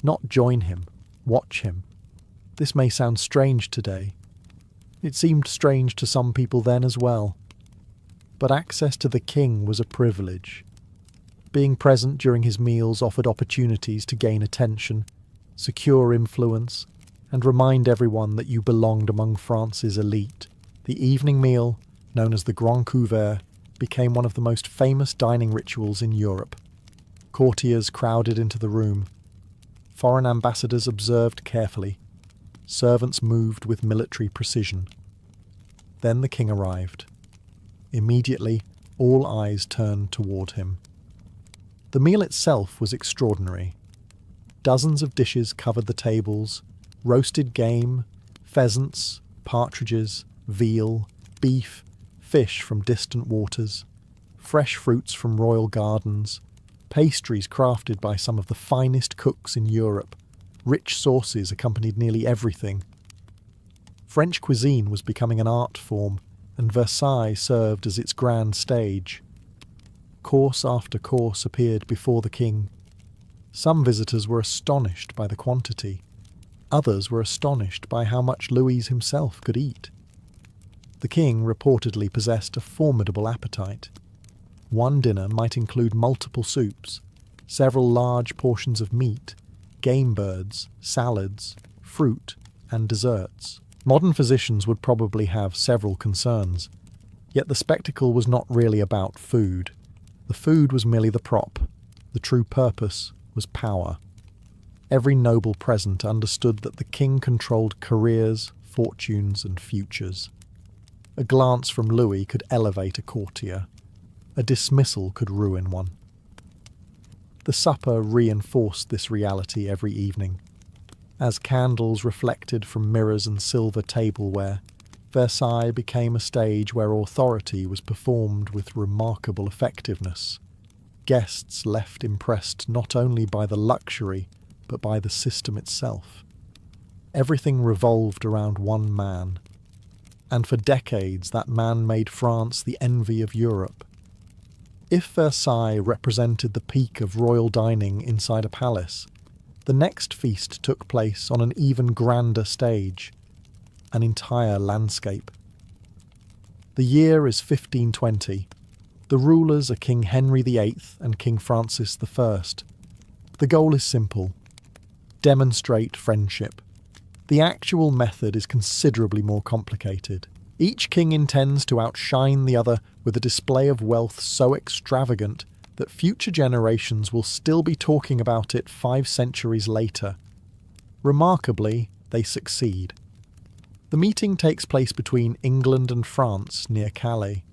Not join him, watch him. This may sound strange today. It seemed strange to some people then as well. But access to the king was a privilege. Being present during his meals offered opportunities to gain attention, secure influence, and remind everyone that you belonged among France's elite. The evening meal, known as the Grand Couvert, became one of the most famous dining rituals in Europe. Courtiers crowded into the room. Foreign ambassadors observed carefully. Servants moved with military precision. Then the king arrived. Immediately, all eyes turned toward him. The meal itself was extraordinary. Dozens of dishes covered the tables: roasted game, pheasants, partridges, veal, beef, fish from distant waters, fresh fruits from royal gardens, pastries crafted by some of the finest cooks in Europe. Rich sauces accompanied nearly everything. French cuisine was becoming an art form, and Versailles served as its grand stage. Course after course appeared before the king. Some visitors were astonished by the quantity. Others were astonished by how much Louis himself could eat. The king reportedly possessed a formidable appetite. One dinner might include multiple soups, several large portions of meat, game birds, salads, fruit, and desserts. Modern physicians would probably have several concerns, yet the spectacle was not really about food. The food was merely the prop. The true purpose was power. Every noble present understood that the king controlled careers, fortunes, and futures. A glance from Louis could elevate a courtier. A dismissal could ruin one. The supper reinforced this reality every evening. As candles reflected from mirrors and silver tableware, Versailles became a stage where authority was performed with remarkable effectiveness. Guests left impressed not only by the luxury, but by the system itself. Everything revolved around one man, and for decades that man made France the envy of Europe. If Versailles represented the peak of royal dining inside a palace, the next feast took place on an even grander stage, an entire landscape. The year is 1520. The rulers are King Henry VIII and King Francis I. The goal is simple: demonstrate friendship. The actual method is considerably more complicated. Each king intends to outshine the other with a display of wealth so extravagant that future generations will still be talking about it 5 centuries later. Remarkably, they succeed. The meeting takes place between England and France near Calais.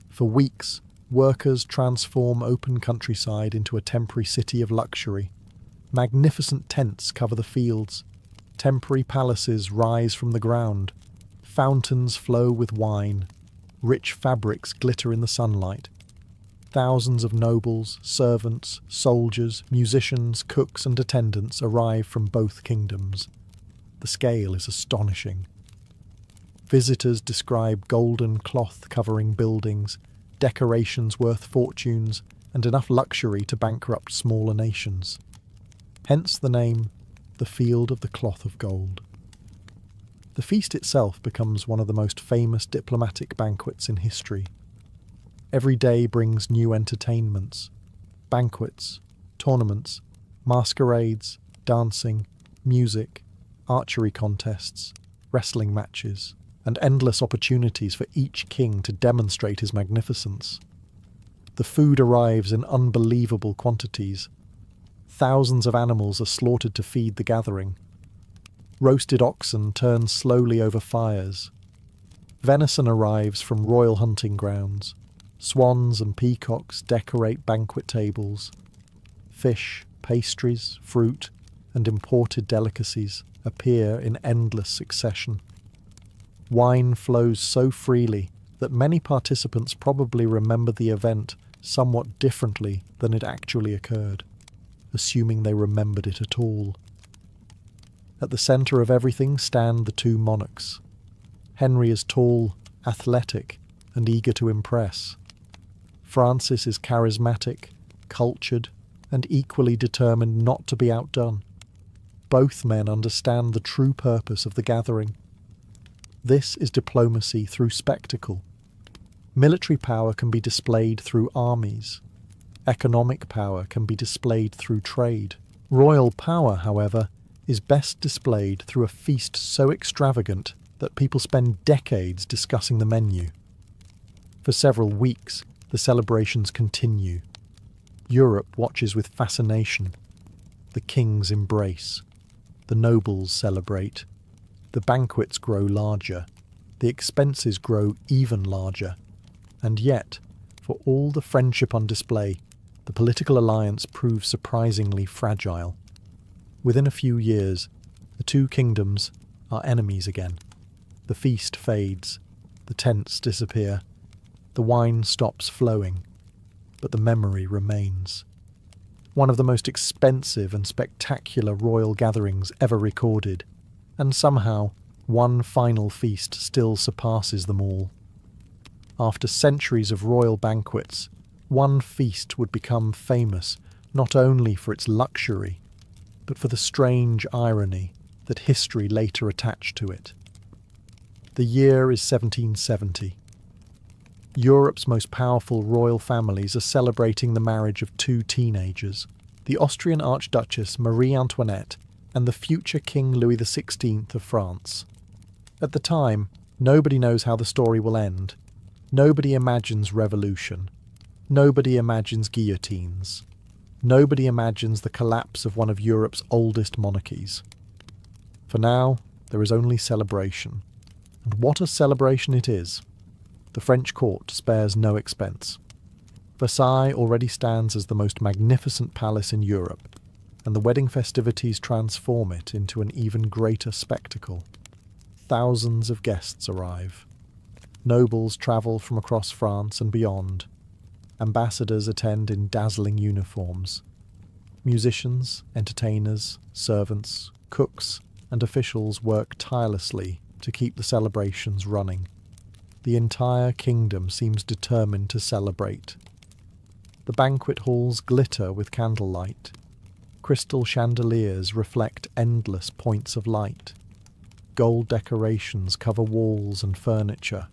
For weeks, workers transform open countryside into a temporary city of luxury. Magnificent tents cover the fields. Temporary palaces rise from the ground. Fountains flow with wine. Rich fabrics glitter in the sunlight. Thousands of nobles, servants, soldiers, musicians, cooks and attendants arrive from both kingdoms. The scale is astonishing. Visitors describe golden cloth covering buildings, decorations worth fortunes, and enough luxury to bankrupt smaller nations. Hence the name, the Field of the Cloth of Gold. The feast itself becomes one of the most famous diplomatic banquets in history. Every day brings new entertainments, banquets, tournaments, masquerades, dancing, music, archery contests, wrestling matches, and endless opportunities for each king to demonstrate his magnificence. The food arrives in unbelievable quantities. Thousands of animals are slaughtered to feed the gathering. Roasted oxen turn slowly over fires. Venison arrives from royal hunting grounds. Swans and peacocks decorate banquet tables. Fish, pastries, fruit, and imported delicacies appear in endless succession. Wine flows so freely that many participants probably remember the event somewhat differently than it actually occurred, assuming they remembered it at all. At the centre of everything stand the two monarchs. Henry is tall, athletic, and eager to impress. Francis is charismatic, cultured, and equally determined not to be outdone. Both men understand the true purpose of the gathering. This is diplomacy through spectacle. Military power can be displayed through armies. Economic power can be displayed through trade. Royal power, however, is best displayed through a feast so extravagant that people spend decades discussing the menu. For several weeks, the celebrations continue. Europe watches with fascination. The kings embrace. The nobles celebrate. The banquets grow larger. The expenses grow even larger. And yet, for all the friendship on display, the political alliance proves surprisingly fragile. Within a few years, the two kingdoms are enemies again. The feast fades. The tents disappear. The wine stops flowing. But the memory remains. One of the most expensive and spectacular royal gatherings ever recorded, and somehow one final feast still surpasses them all. After centuries of royal banquets, one feast would become famous not only for its luxury, but for the strange irony that history later attached to it. The year is 1770. Europe's most powerful royal families are celebrating the marriage of two teenagers, the Austrian Archduchess Marie Antoinette and the future King Louis XVI of France. At the time, nobody knows how the story will end. Nobody imagines revolution. Nobody imagines guillotines. Nobody imagines the collapse of one of Europe's oldest monarchies. For now, there is only celebration. And what a celebration it is! The French court spares no expense. Versailles already stands as the most magnificent palace in Europe, and the wedding festivities transform it into an even greater spectacle. Thousands of guests arrive. Nobles travel from across France and beyond. Ambassadors attend in dazzling uniforms. Musicians, entertainers, servants, cooks, and officials work tirelessly to keep the celebrations running. The entire kingdom seems determined to celebrate. The banquet halls glitter with candlelight. Crystal chandeliers reflect endless points of light. Gold decorations cover walls and furniture.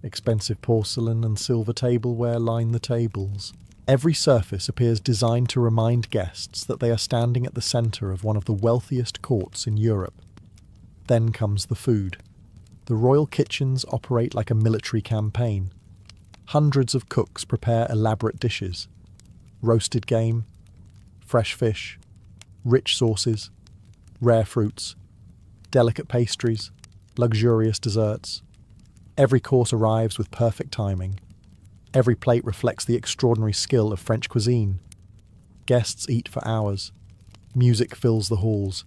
Expensive porcelain and silver tableware line the tables. Every surface appears designed to remind guests that they are standing at the centre of one of the wealthiest courts in Europe. Then comes the food. The royal kitchens operate like a military campaign. Hundreds of cooks prepare elaborate dishes. Roasted game, fresh fish, rich sauces, rare fruits, delicate pastries, luxurious desserts. Every course arrives with perfect timing. Every plate reflects the extraordinary skill of French cuisine. Guests eat for hours. Music fills the halls.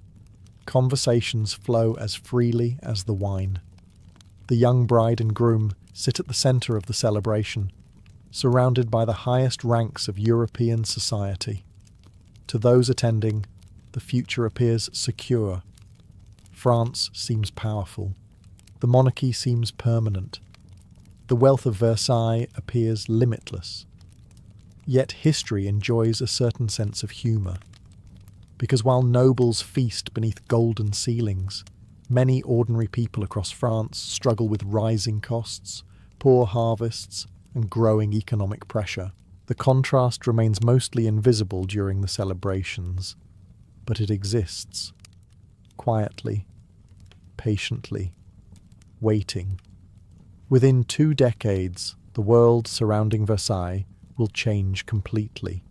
Conversations flow as freely as the wine. The young bride and groom sit at the centre of the celebration, surrounded by the highest ranks of European society. To those attending, the future appears secure. France seems powerful. The monarchy seems permanent. The wealth of Versailles appears limitless. Yet history enjoys a certain sense of humour. Because while nobles feast beneath golden ceilings, many ordinary people across France struggle with rising costs, poor harvests, and growing economic pressure. The contrast remains mostly invisible during the celebrations, but it exists, quietly, patiently, waiting. Within 2 decades, the world surrounding Versailles will change completely.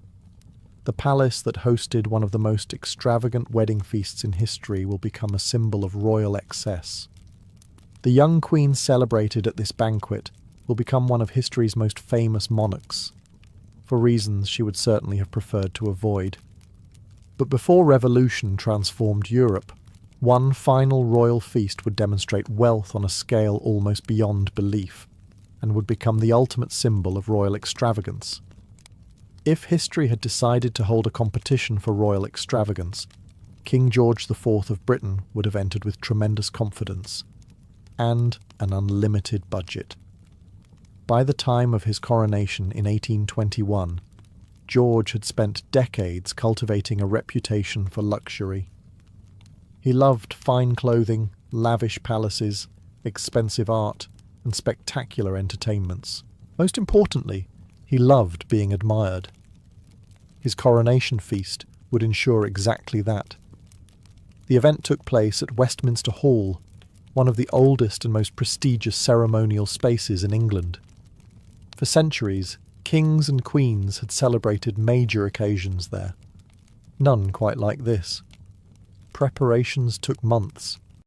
The palace that hosted one of the most extravagant wedding feasts in history will become a symbol of royal excess. The young queen celebrated at this banquet will become one of history's most famous monarchs, for reasons she would certainly have preferred to avoid. But before revolution transformed Europe, one final royal feast would demonstrate wealth on a scale almost beyond belief, and would become the ultimate symbol of royal extravagance. If history had decided to hold a competition for royal extravagance, King George IV of Britain would have entered with tremendous confidence, and an unlimited budget. By the time of his coronation in 1821, George had spent decades cultivating a reputation for luxury. He loved fine clothing, lavish palaces, expensive art, and spectacular entertainments. Most importantly, he loved being admired. His coronation feast would ensure exactly that. The event took place at Westminster Hall, one of the oldest and most prestigious ceremonial spaces in England. For centuries, kings and queens had celebrated major occasions there. None quite like this. Preparations took months,